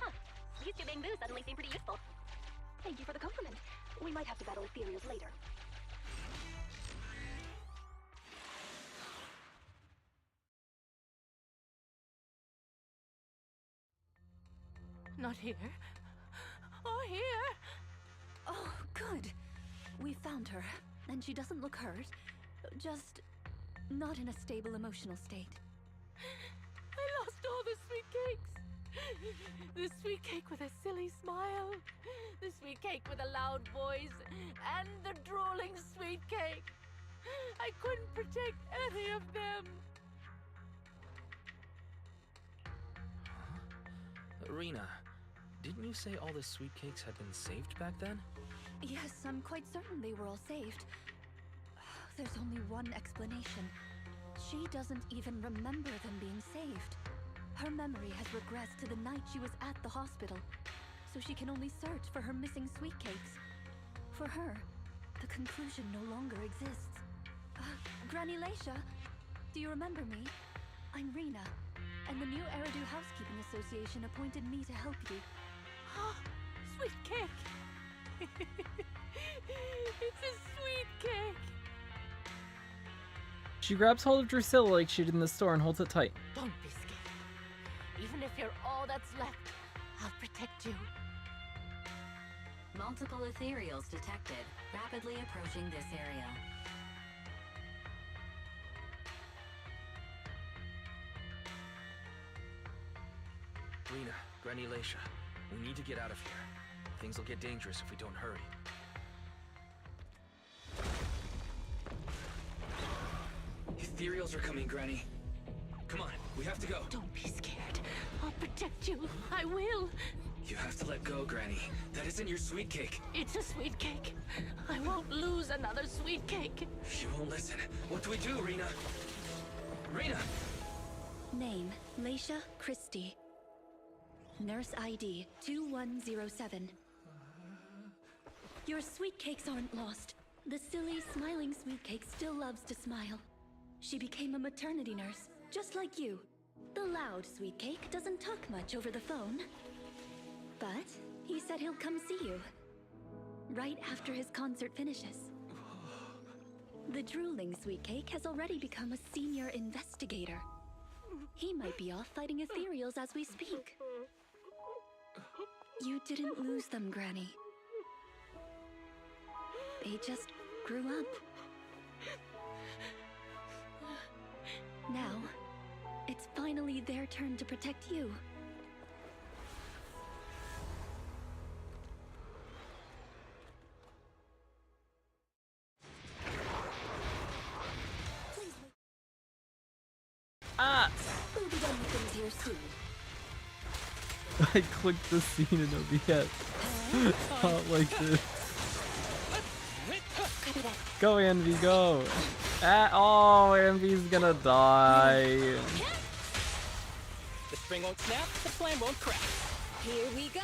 Huh. These two bamboos suddenly seem pretty useful. Thank you for the compliment. We might have to battle ethereals later. Not here. Or here. Oh, good. We found her, and she doesn't look hurt. Just not in a stable emotional state. I lost all the sweet cakes. The sweet cake with a silly smile. The sweet cake with a loud voice. And the drooling sweet cake. I couldn't protect any of them. Rena, didn't you say all the sweet cakes had been saved back then? Yes, I'm quite certain they were all saved. There's only one explanation. She doesn't even remember them being saved. Her memory has regressed to the night she was at the hospital, so she can only search for her missing sweet cakes. For her, the conclusion no longer exists. Granny Laisha, do you remember me? I'm Rena, and the new Eridu Housekeeping Association appointed me to help you. Sweet cake. It's a sweet cake. She grabs hold of Drusilla like she did in the store and holds it tight. Don't be scared. Even if you're all that's left, I'll protect you. Multiple ethereals detected, rapidly approaching this area. Rena, Granny Laisha, we need to get out of here. Things will get dangerous if we don't hurry. Ethereals are coming, Granny. Come on, we have to go. Don't be scared. I'll protect you. I will. You have to let go, Granny. That isn't your sweet cake. It's a sweet cake. I won't lose another sweet cake. She won't listen. What do we do, Rena? Rena! Name, Laisha Christie. Nurse ID 2107. Your sweet cakes aren't lost. The silly, smiling sweet cake still loves to smile. She became a maternity nurse, just like you. The loud sweet cake doesn't talk much over the phone. But he said he'll come see you. Right after his concert finishes. The drooling sweet cake has already become a senior investigator. He might be off fighting ethereals as we speak. You didn't lose them, Granny. They just grew up. Now, it's finally their turn to protect you. Ah! We'll be done with things here soon. I clicked the scene in OBS. Not like this. Go, Envy, go! Oh, Envy's gonna die. The spring won't snap, the plan won't crack. Here we go.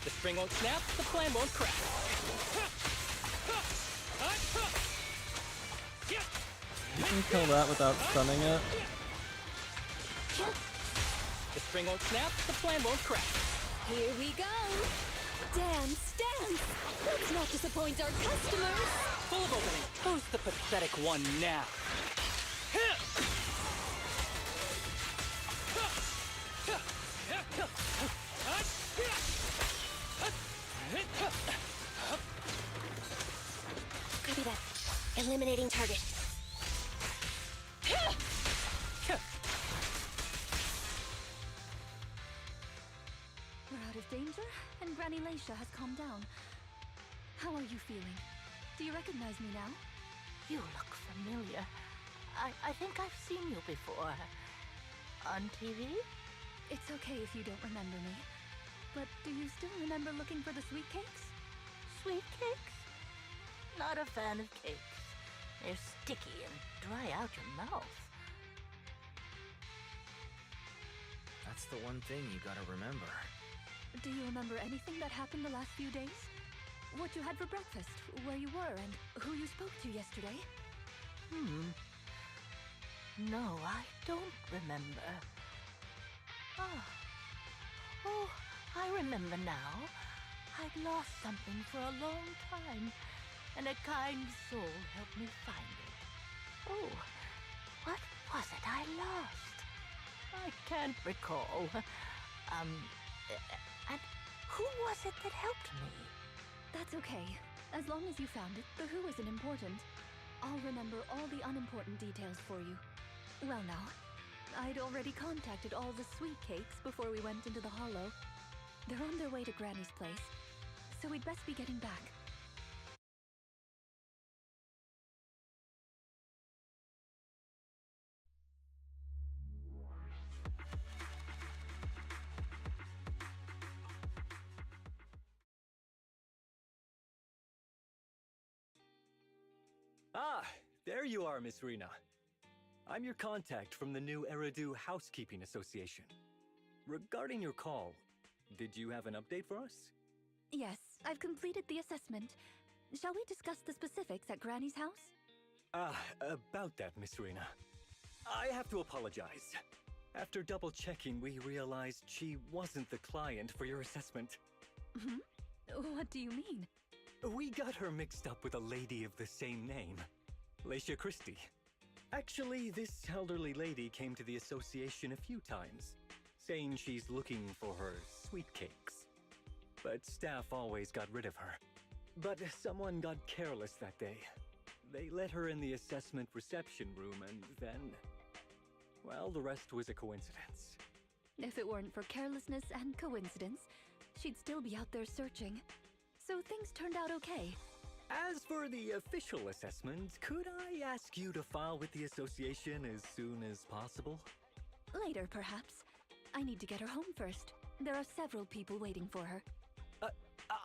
The spring won't snap, the plan won't crack. You can kill that without stunning it. The spring won't snap, the plan won't crack. Here we go. Dance, dance. Let's not disappoint our customers. Full of opening. Who's the pathetic one now? Copy that. Eliminating target. We're out of danger, and Granny Granny Leisha has calmed down. How are you feeling? Do you recognize me now? You look familiar. I think I've seen you before. On TV? It's okay if you don't remember me. But do you still remember looking for the sweet cakes? Sweet cakes? Not a fan of cakes. They're sticky and dry out your mouth. That's the one thing you gotta remember. Do you remember anything that happened the last few days? What you had for breakfast, where you were, and who you spoke to yesterday? No, I don't remember. Oh, I remember now. I'd lost something for a long time, and a kind soul helped me find it. Oh, what was it I lost? I can't recall. And who was it that helped me? That's okay. As long as you found it, the who isn't important. I'll remember all the unimportant details for you. Well now, I'd already contacted all the sweet cakes before we went into the hollow. They're on their way to Granny's place, so we'd best be getting back. Ah, there you are, Miss Rena. I'm your contact from the new Eridu Housekeeping Association. Regarding your call, did you have an update for us? Yes, I've completed the assessment. Shall we discuss the specifics at Granny's house? About that, Miss Rena. I have to apologize. After double-checking, we realized she wasn't the client for your assessment. What do you mean? We got her mixed up with a lady of the same name, Leisha Christie. Actually, this elderly lady came to the association a few times, saying she's looking for her sweet cakes. But staff always got rid of her. But someone got careless that day. They let her in the assessment reception room and then... well, the rest was a coincidence. If it weren't for carelessness and coincidence, she'd still be out there searching. So things turned out okay. As for the official assessment, could I ask you to file with the association as soon as possible? Later, perhaps. I need to get her home first. There are several people waiting for her.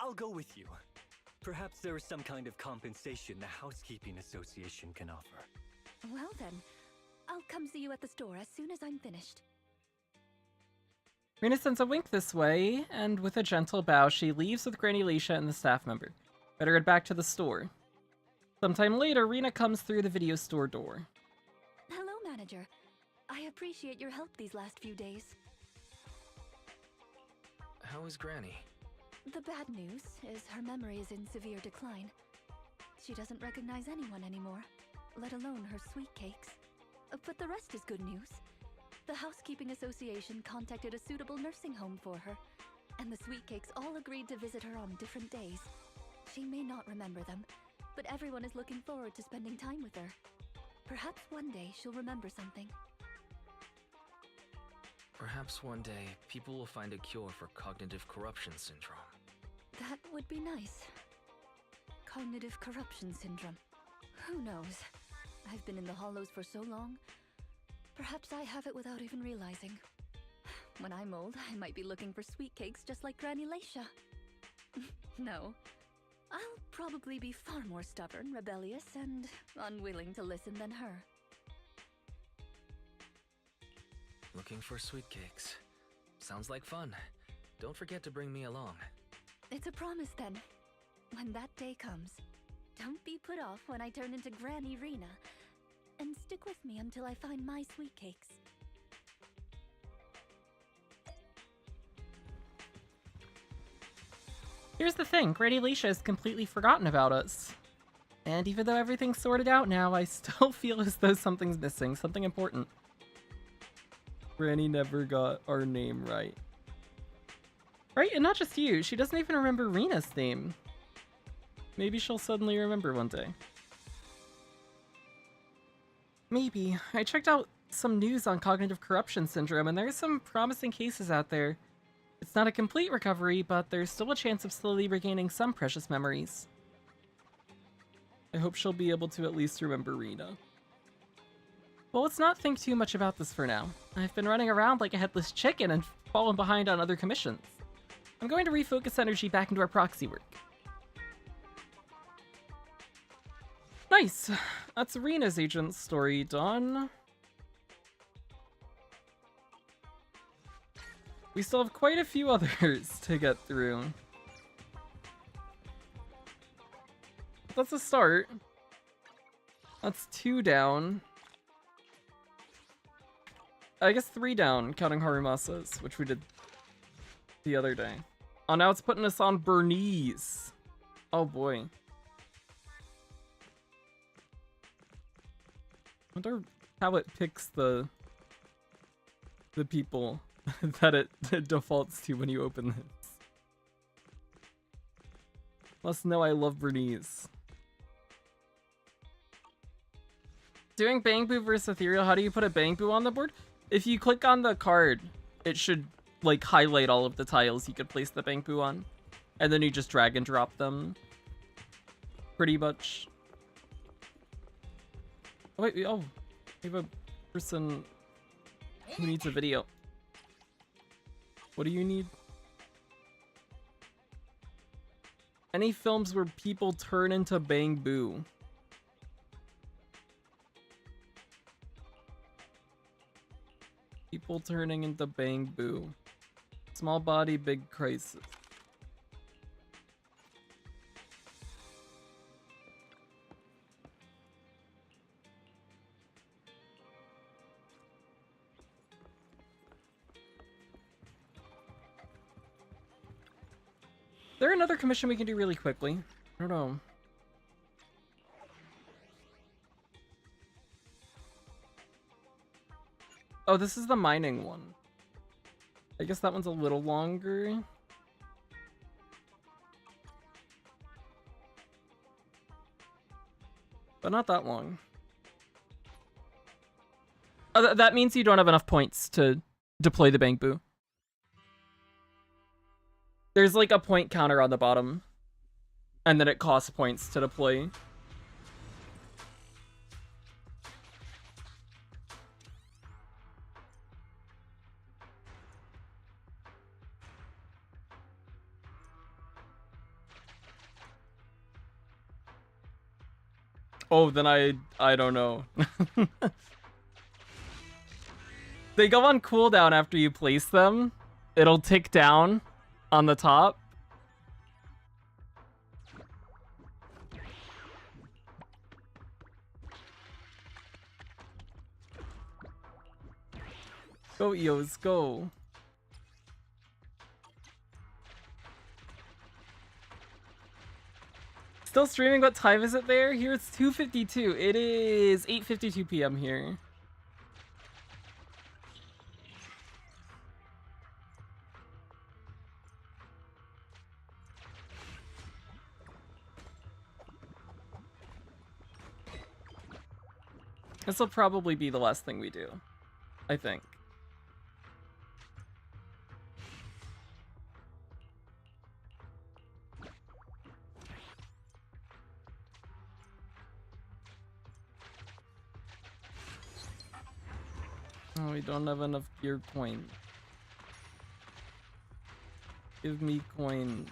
I'll go with you. Perhaps there is some kind of compensation the Housekeeping Association can offer. Well then, I'll come see you at the store as soon as I'm finished. Rena sends a wink this way, and with a gentle bow, she leaves with Granny Leisha and the staff member. Better head back to the store. Sometime later, Rena comes through the video store door. Hello, manager. I appreciate your help these last few days. How is Granny? The bad news is her memory is in severe decline. She doesn't recognize anyone anymore, let alone her sweet cakes. But the rest is good news. The Housekeeping Association contacted a suitable nursing home for her, and the sweet cakes all agreed to visit her on different days. She may not remember them, but everyone is looking forward to spending time with her. Perhaps one day she'll remember something. Perhaps one day, people will find a cure for cognitive corruption syndrome. That would be nice. Cognitive corruption syndrome. Who knows? I've been in the hollows for so long. Perhaps I have it without even realizing. When I'm old, I might be looking for sweet cakes just like Granny Leisha. No. I'll probably be far more stubborn, rebellious, and unwilling to listen than her. Looking for sweet cakes. Sounds like fun. Don't forget to bring me along. It's a promise then. When that day comes, don't be put off when I turn into Granny Rena. And stick with me until I find my sweet cakes. Here's the thing, Granny Leisha has completely forgotten about us. And even though everything's sorted out now, I still feel as though something's missing, something important. Granny never got our name right. Right? And not just you, she doesn't even remember Rena's name. Maybe she'll suddenly remember one day. Maybe. I checked out some news on cognitive corruption syndrome, and there's some promising cases out there. It's not a complete recovery, but there's still a chance of slowly regaining some precious memories. I hope she'll be able to at least remember Rena. Well, let's not think too much about this for now. I've been running around like a headless chicken and fallen behind on other commissions. I'm going to refocus energy back into our proxy work. Nice! That's Rena's agent story done. We still have quite a few others to get through. That's a start. That's 2 down. I guess 3 down, counting Harumasa's, which we did the other day. Oh, now it's putting us on Bernice. Oh boy. I wonder how it picks the people that it defaults to when you open this. Must know I love Bernice. Doing Bang Boo versus Ethereal, how do you put a Bang Boo on the board? If you click on the card, it should like highlight all of the tiles you could place the Bang Boo on. And then you just drag and drop them. Pretty much. Oh, wait, oh, we have a person who needs a video. What do you need? Any films where people turn into Bang Boo. People turning into Bang Boo. Small body, big crisis. Is there another commission we can do really quickly? I don't know. Oh, this is the mining one. I guess that one's a little longer. But not that long. Oh, that means you don't have enough points to deploy the Bang Boo. There's like a point counter on the bottom. And then it costs points to deploy. Oh, then I don't know. They go on cooldown after you place them. It'll tick down on the top. Go, Eos, go. Still streaming? What time is it there? Here it's 2:52. It is 8:52 p.m. here. This will probably be the last thing we do, I think. Oh, we don't have enough gear coin. Give me coin.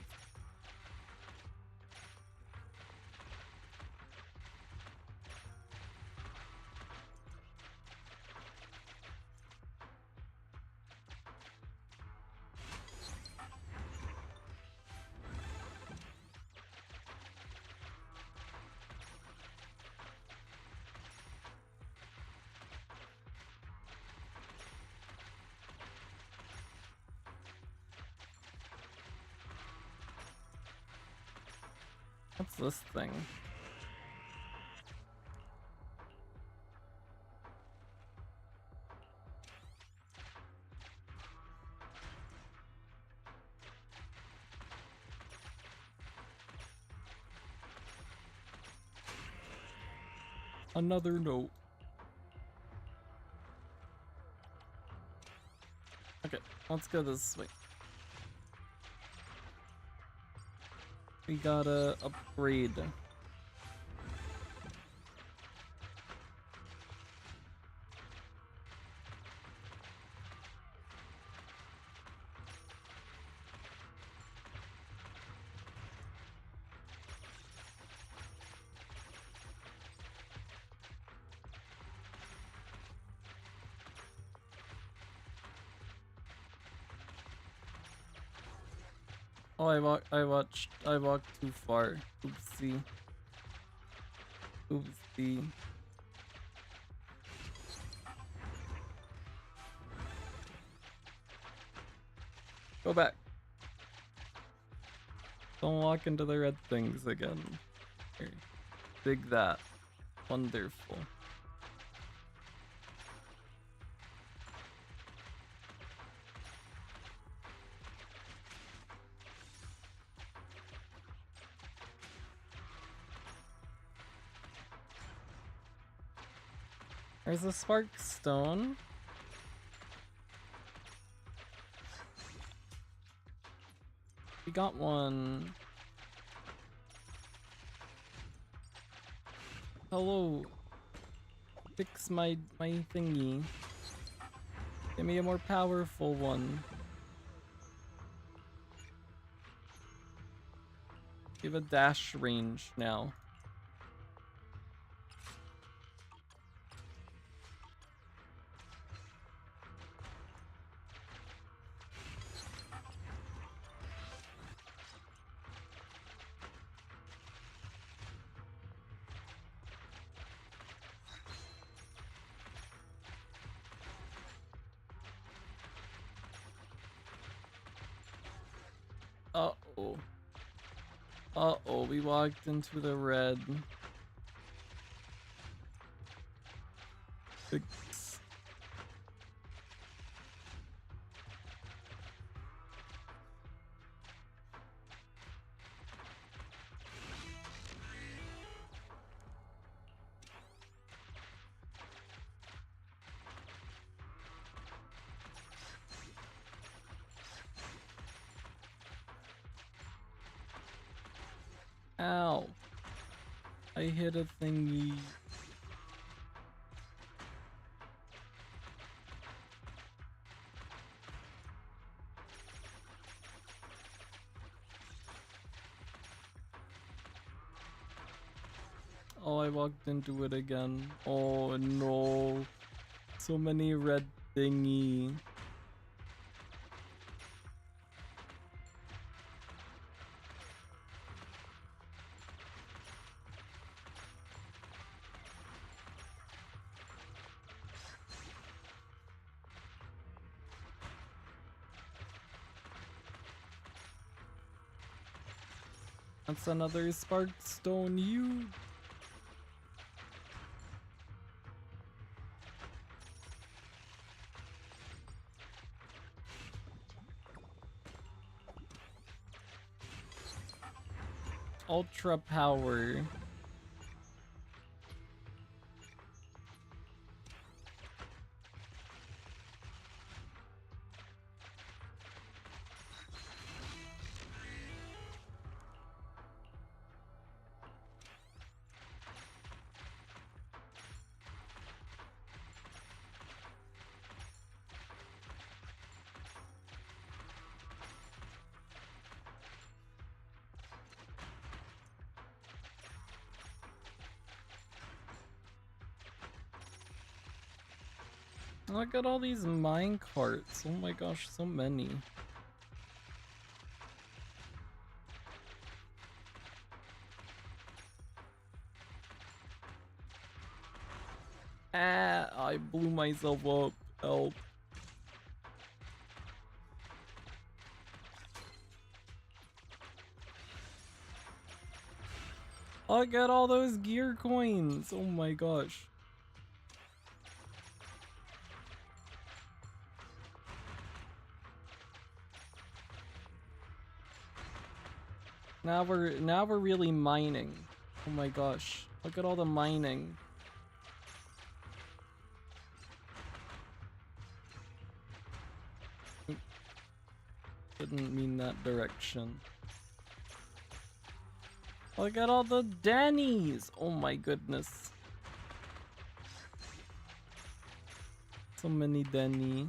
What's this thing? Another note. Okay, let's go this way. We gotta upgrade. Oh, I walked too far. Oopsie. Oopsie. Go back. Don't walk into the red things again. Here. Dig that. Wonderful. There's a spark stone. We got one. Hello. Fix my thingy. Give me a more powerful one. Give a dash range now. Uh-oh. Uh-oh, we walked into the red. Fix. Ow. I hit a thingy. Oh, I walked into it again. Oh no. So many red thingy. That's another spark stone, you. Ultra power. Look at all these mine carts. Oh my gosh, so many. Ah, I blew myself up. Help. Look at all those gear coins. Oh my gosh. Now we're really mining. Oh my gosh. Look at all the mining. Didn't mean that direction. Look at all the Dannies! Oh my goodness. So many Danny.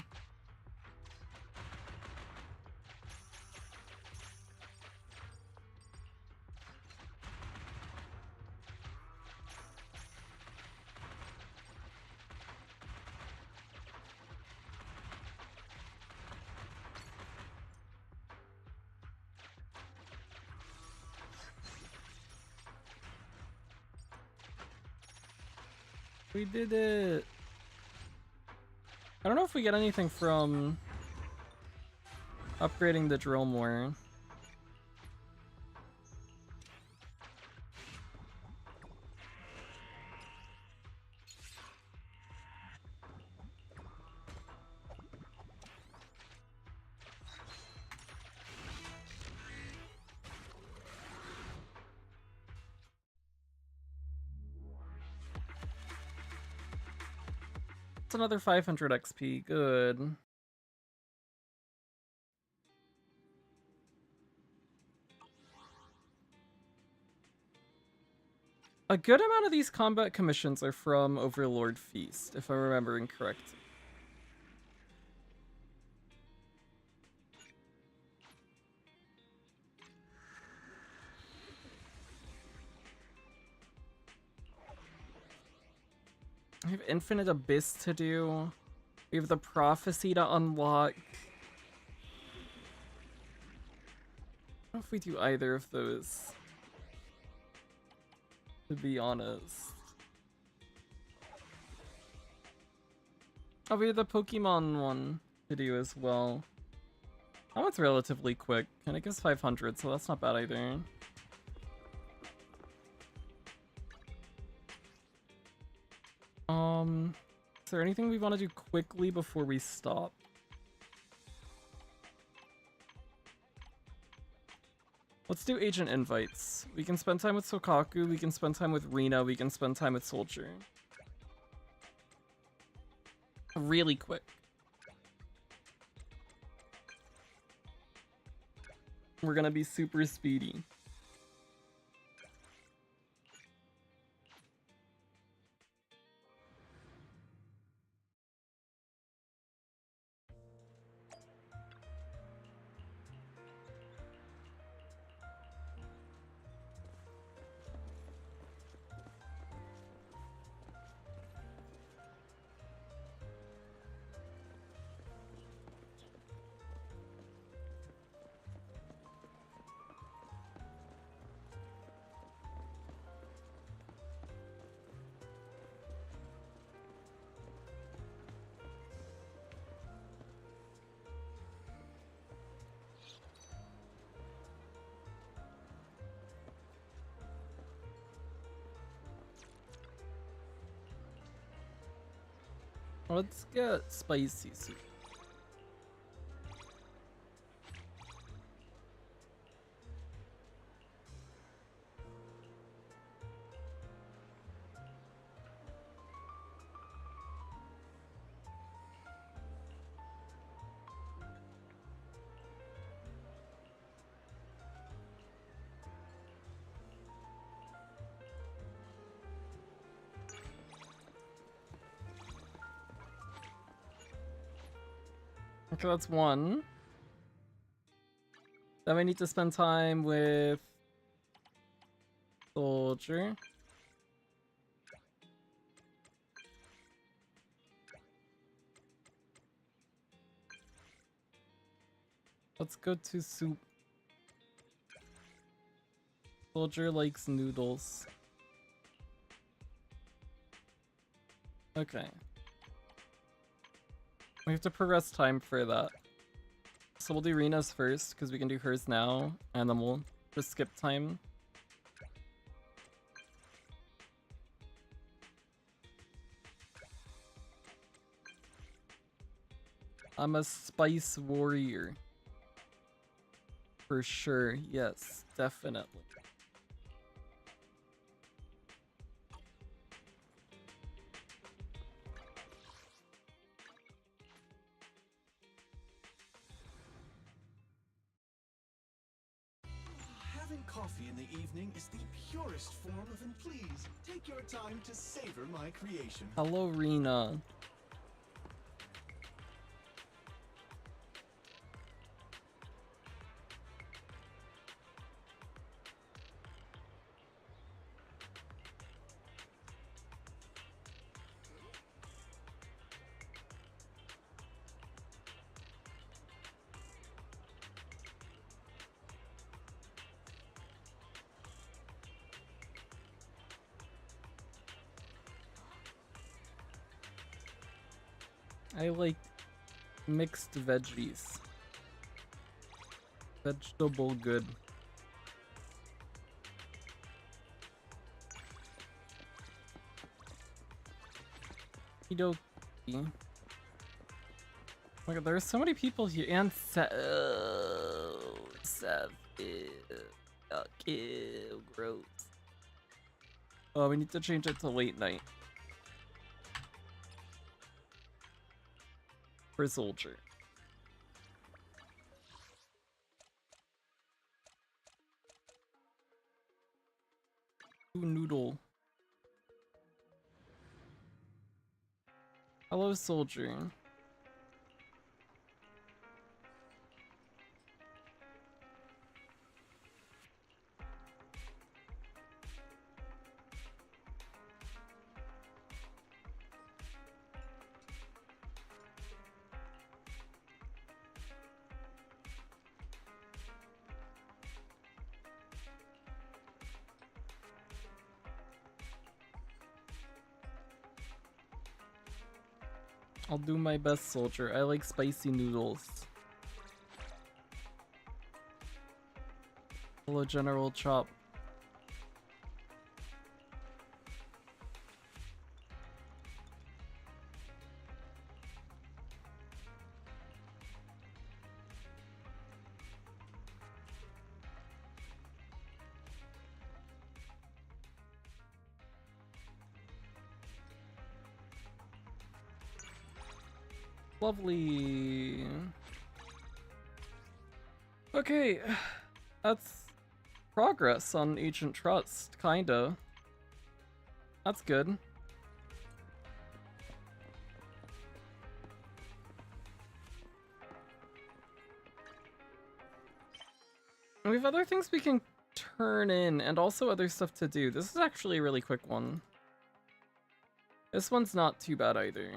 We did it! I don't know if we get anything from upgrading the drill more. It's another 500 XP, good. A good amount of these combat commissions are from Overlord Feast, if I'm remembering correct. We have Infinite Abyss to do. We have the Prophecy to unlock. I don't know if we do either of those, to be honest. Oh, we have the Pokemon one to do as well. That one's relatively quick, and it gives 500, so that's not bad either. Is there anything we want to do quickly before we stop? Let's do agent invites. We can spend time with Sokaku, we can spend time with Rina, we can spend time with Soldier. Really quick. We're gonna be super speedy. Let's get spicy soup. Okay, that's one. Then we need to spend time with Soldier. Let's go to soup. Soldier likes noodles. Okay. We have to progress time for that. So we'll do Rina's first, because we can do hers now, and then we'll just skip time. I'm a spice warrior. For sure, yes, definitely. coffee in the evening is the purest form of, and please take your time to savor my creation. Hello, Rena. I like mixed veggies. Vegetable good. Okie dokie. Oh my god, there's so many people here. And Seth. Ew, gross. Oh, we need to change it to late night. For Soldier. Ooh, Noodle. Hello, Soldier. I'll do my best, Soldier. I like spicy noodles. Hello, General Chop. Lovely. Okay, that's progress on Agent Trust, kinda. That's good. And we have other things we can turn in, and also other stuff to do. This is actually a really quick one. This one's not too bad either.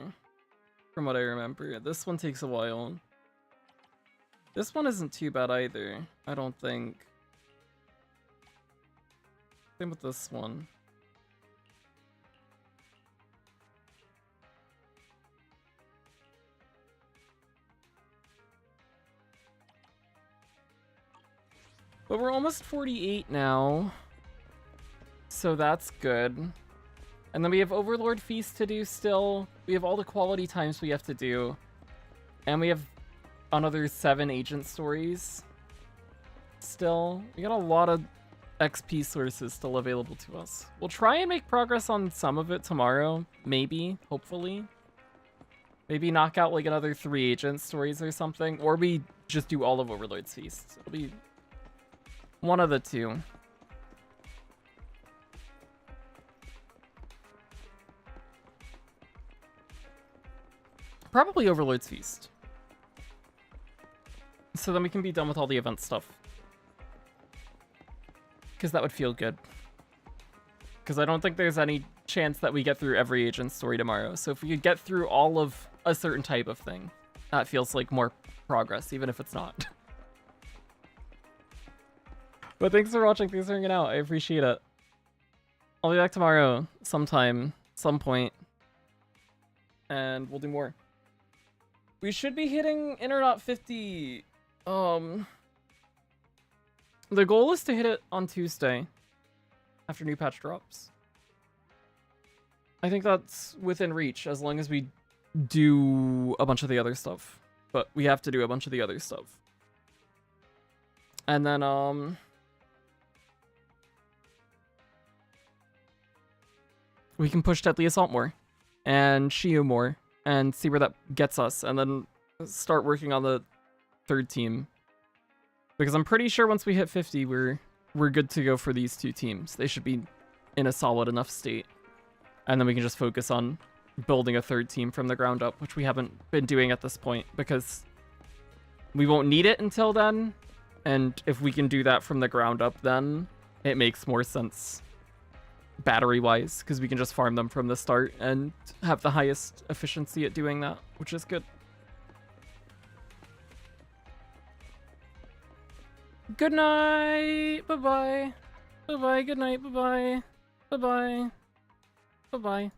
From what I remember. This one takes a while. This one isn't too bad either, I don't think. Same with this one. But we're almost 48 now. So that's good. And then we have Overlord Feast to do still. We have all the quality times we have to do. And we have another 7 agent stories still. We got a lot of XP sources still available to us. We'll try and make progress on some of it tomorrow. Maybe, hopefully. Maybe knock out like another 3 agent stories or something. Or we just do all of Overlord's Feast. It'll be one of the two. Probably Overlord's Feast. So then we can be done with all the event stuff. Because that would feel good. Because I don't think there's any chance that we get through every agent story tomorrow. So if we could get through all of a certain type of thing, that feels like more progress, even if it's not. But thanks for watching. Thanks for hanging out. I appreciate it. I'll be back tomorrow sometime, some point. And we'll do more. We should be hitting Internet 50. The goal is to hit it on Tuesday after new patch drops. I think that's within reach as long as we do a bunch of the other stuff. But we have to do a bunch of the other stuff. And then we can push Deadly Assault more and Shiyu more. And see where that gets us, and then start working on the 3rd team. Because I'm pretty sure once we hit 50, we're we're good to go for these 2 teams. They should be in a solid enough state. And then we can just focus on building a 3rd team from the ground up, which we haven't been doing at this point because we won't need it until then. And if we can do that from the ground up, then it makes more sense battery-wise, because we can just farm them from the start and have the highest efficiency at doing that, which is good. Good night! Bye-bye! Bye-bye, good night, bye-bye! Bye-bye! Bye-bye.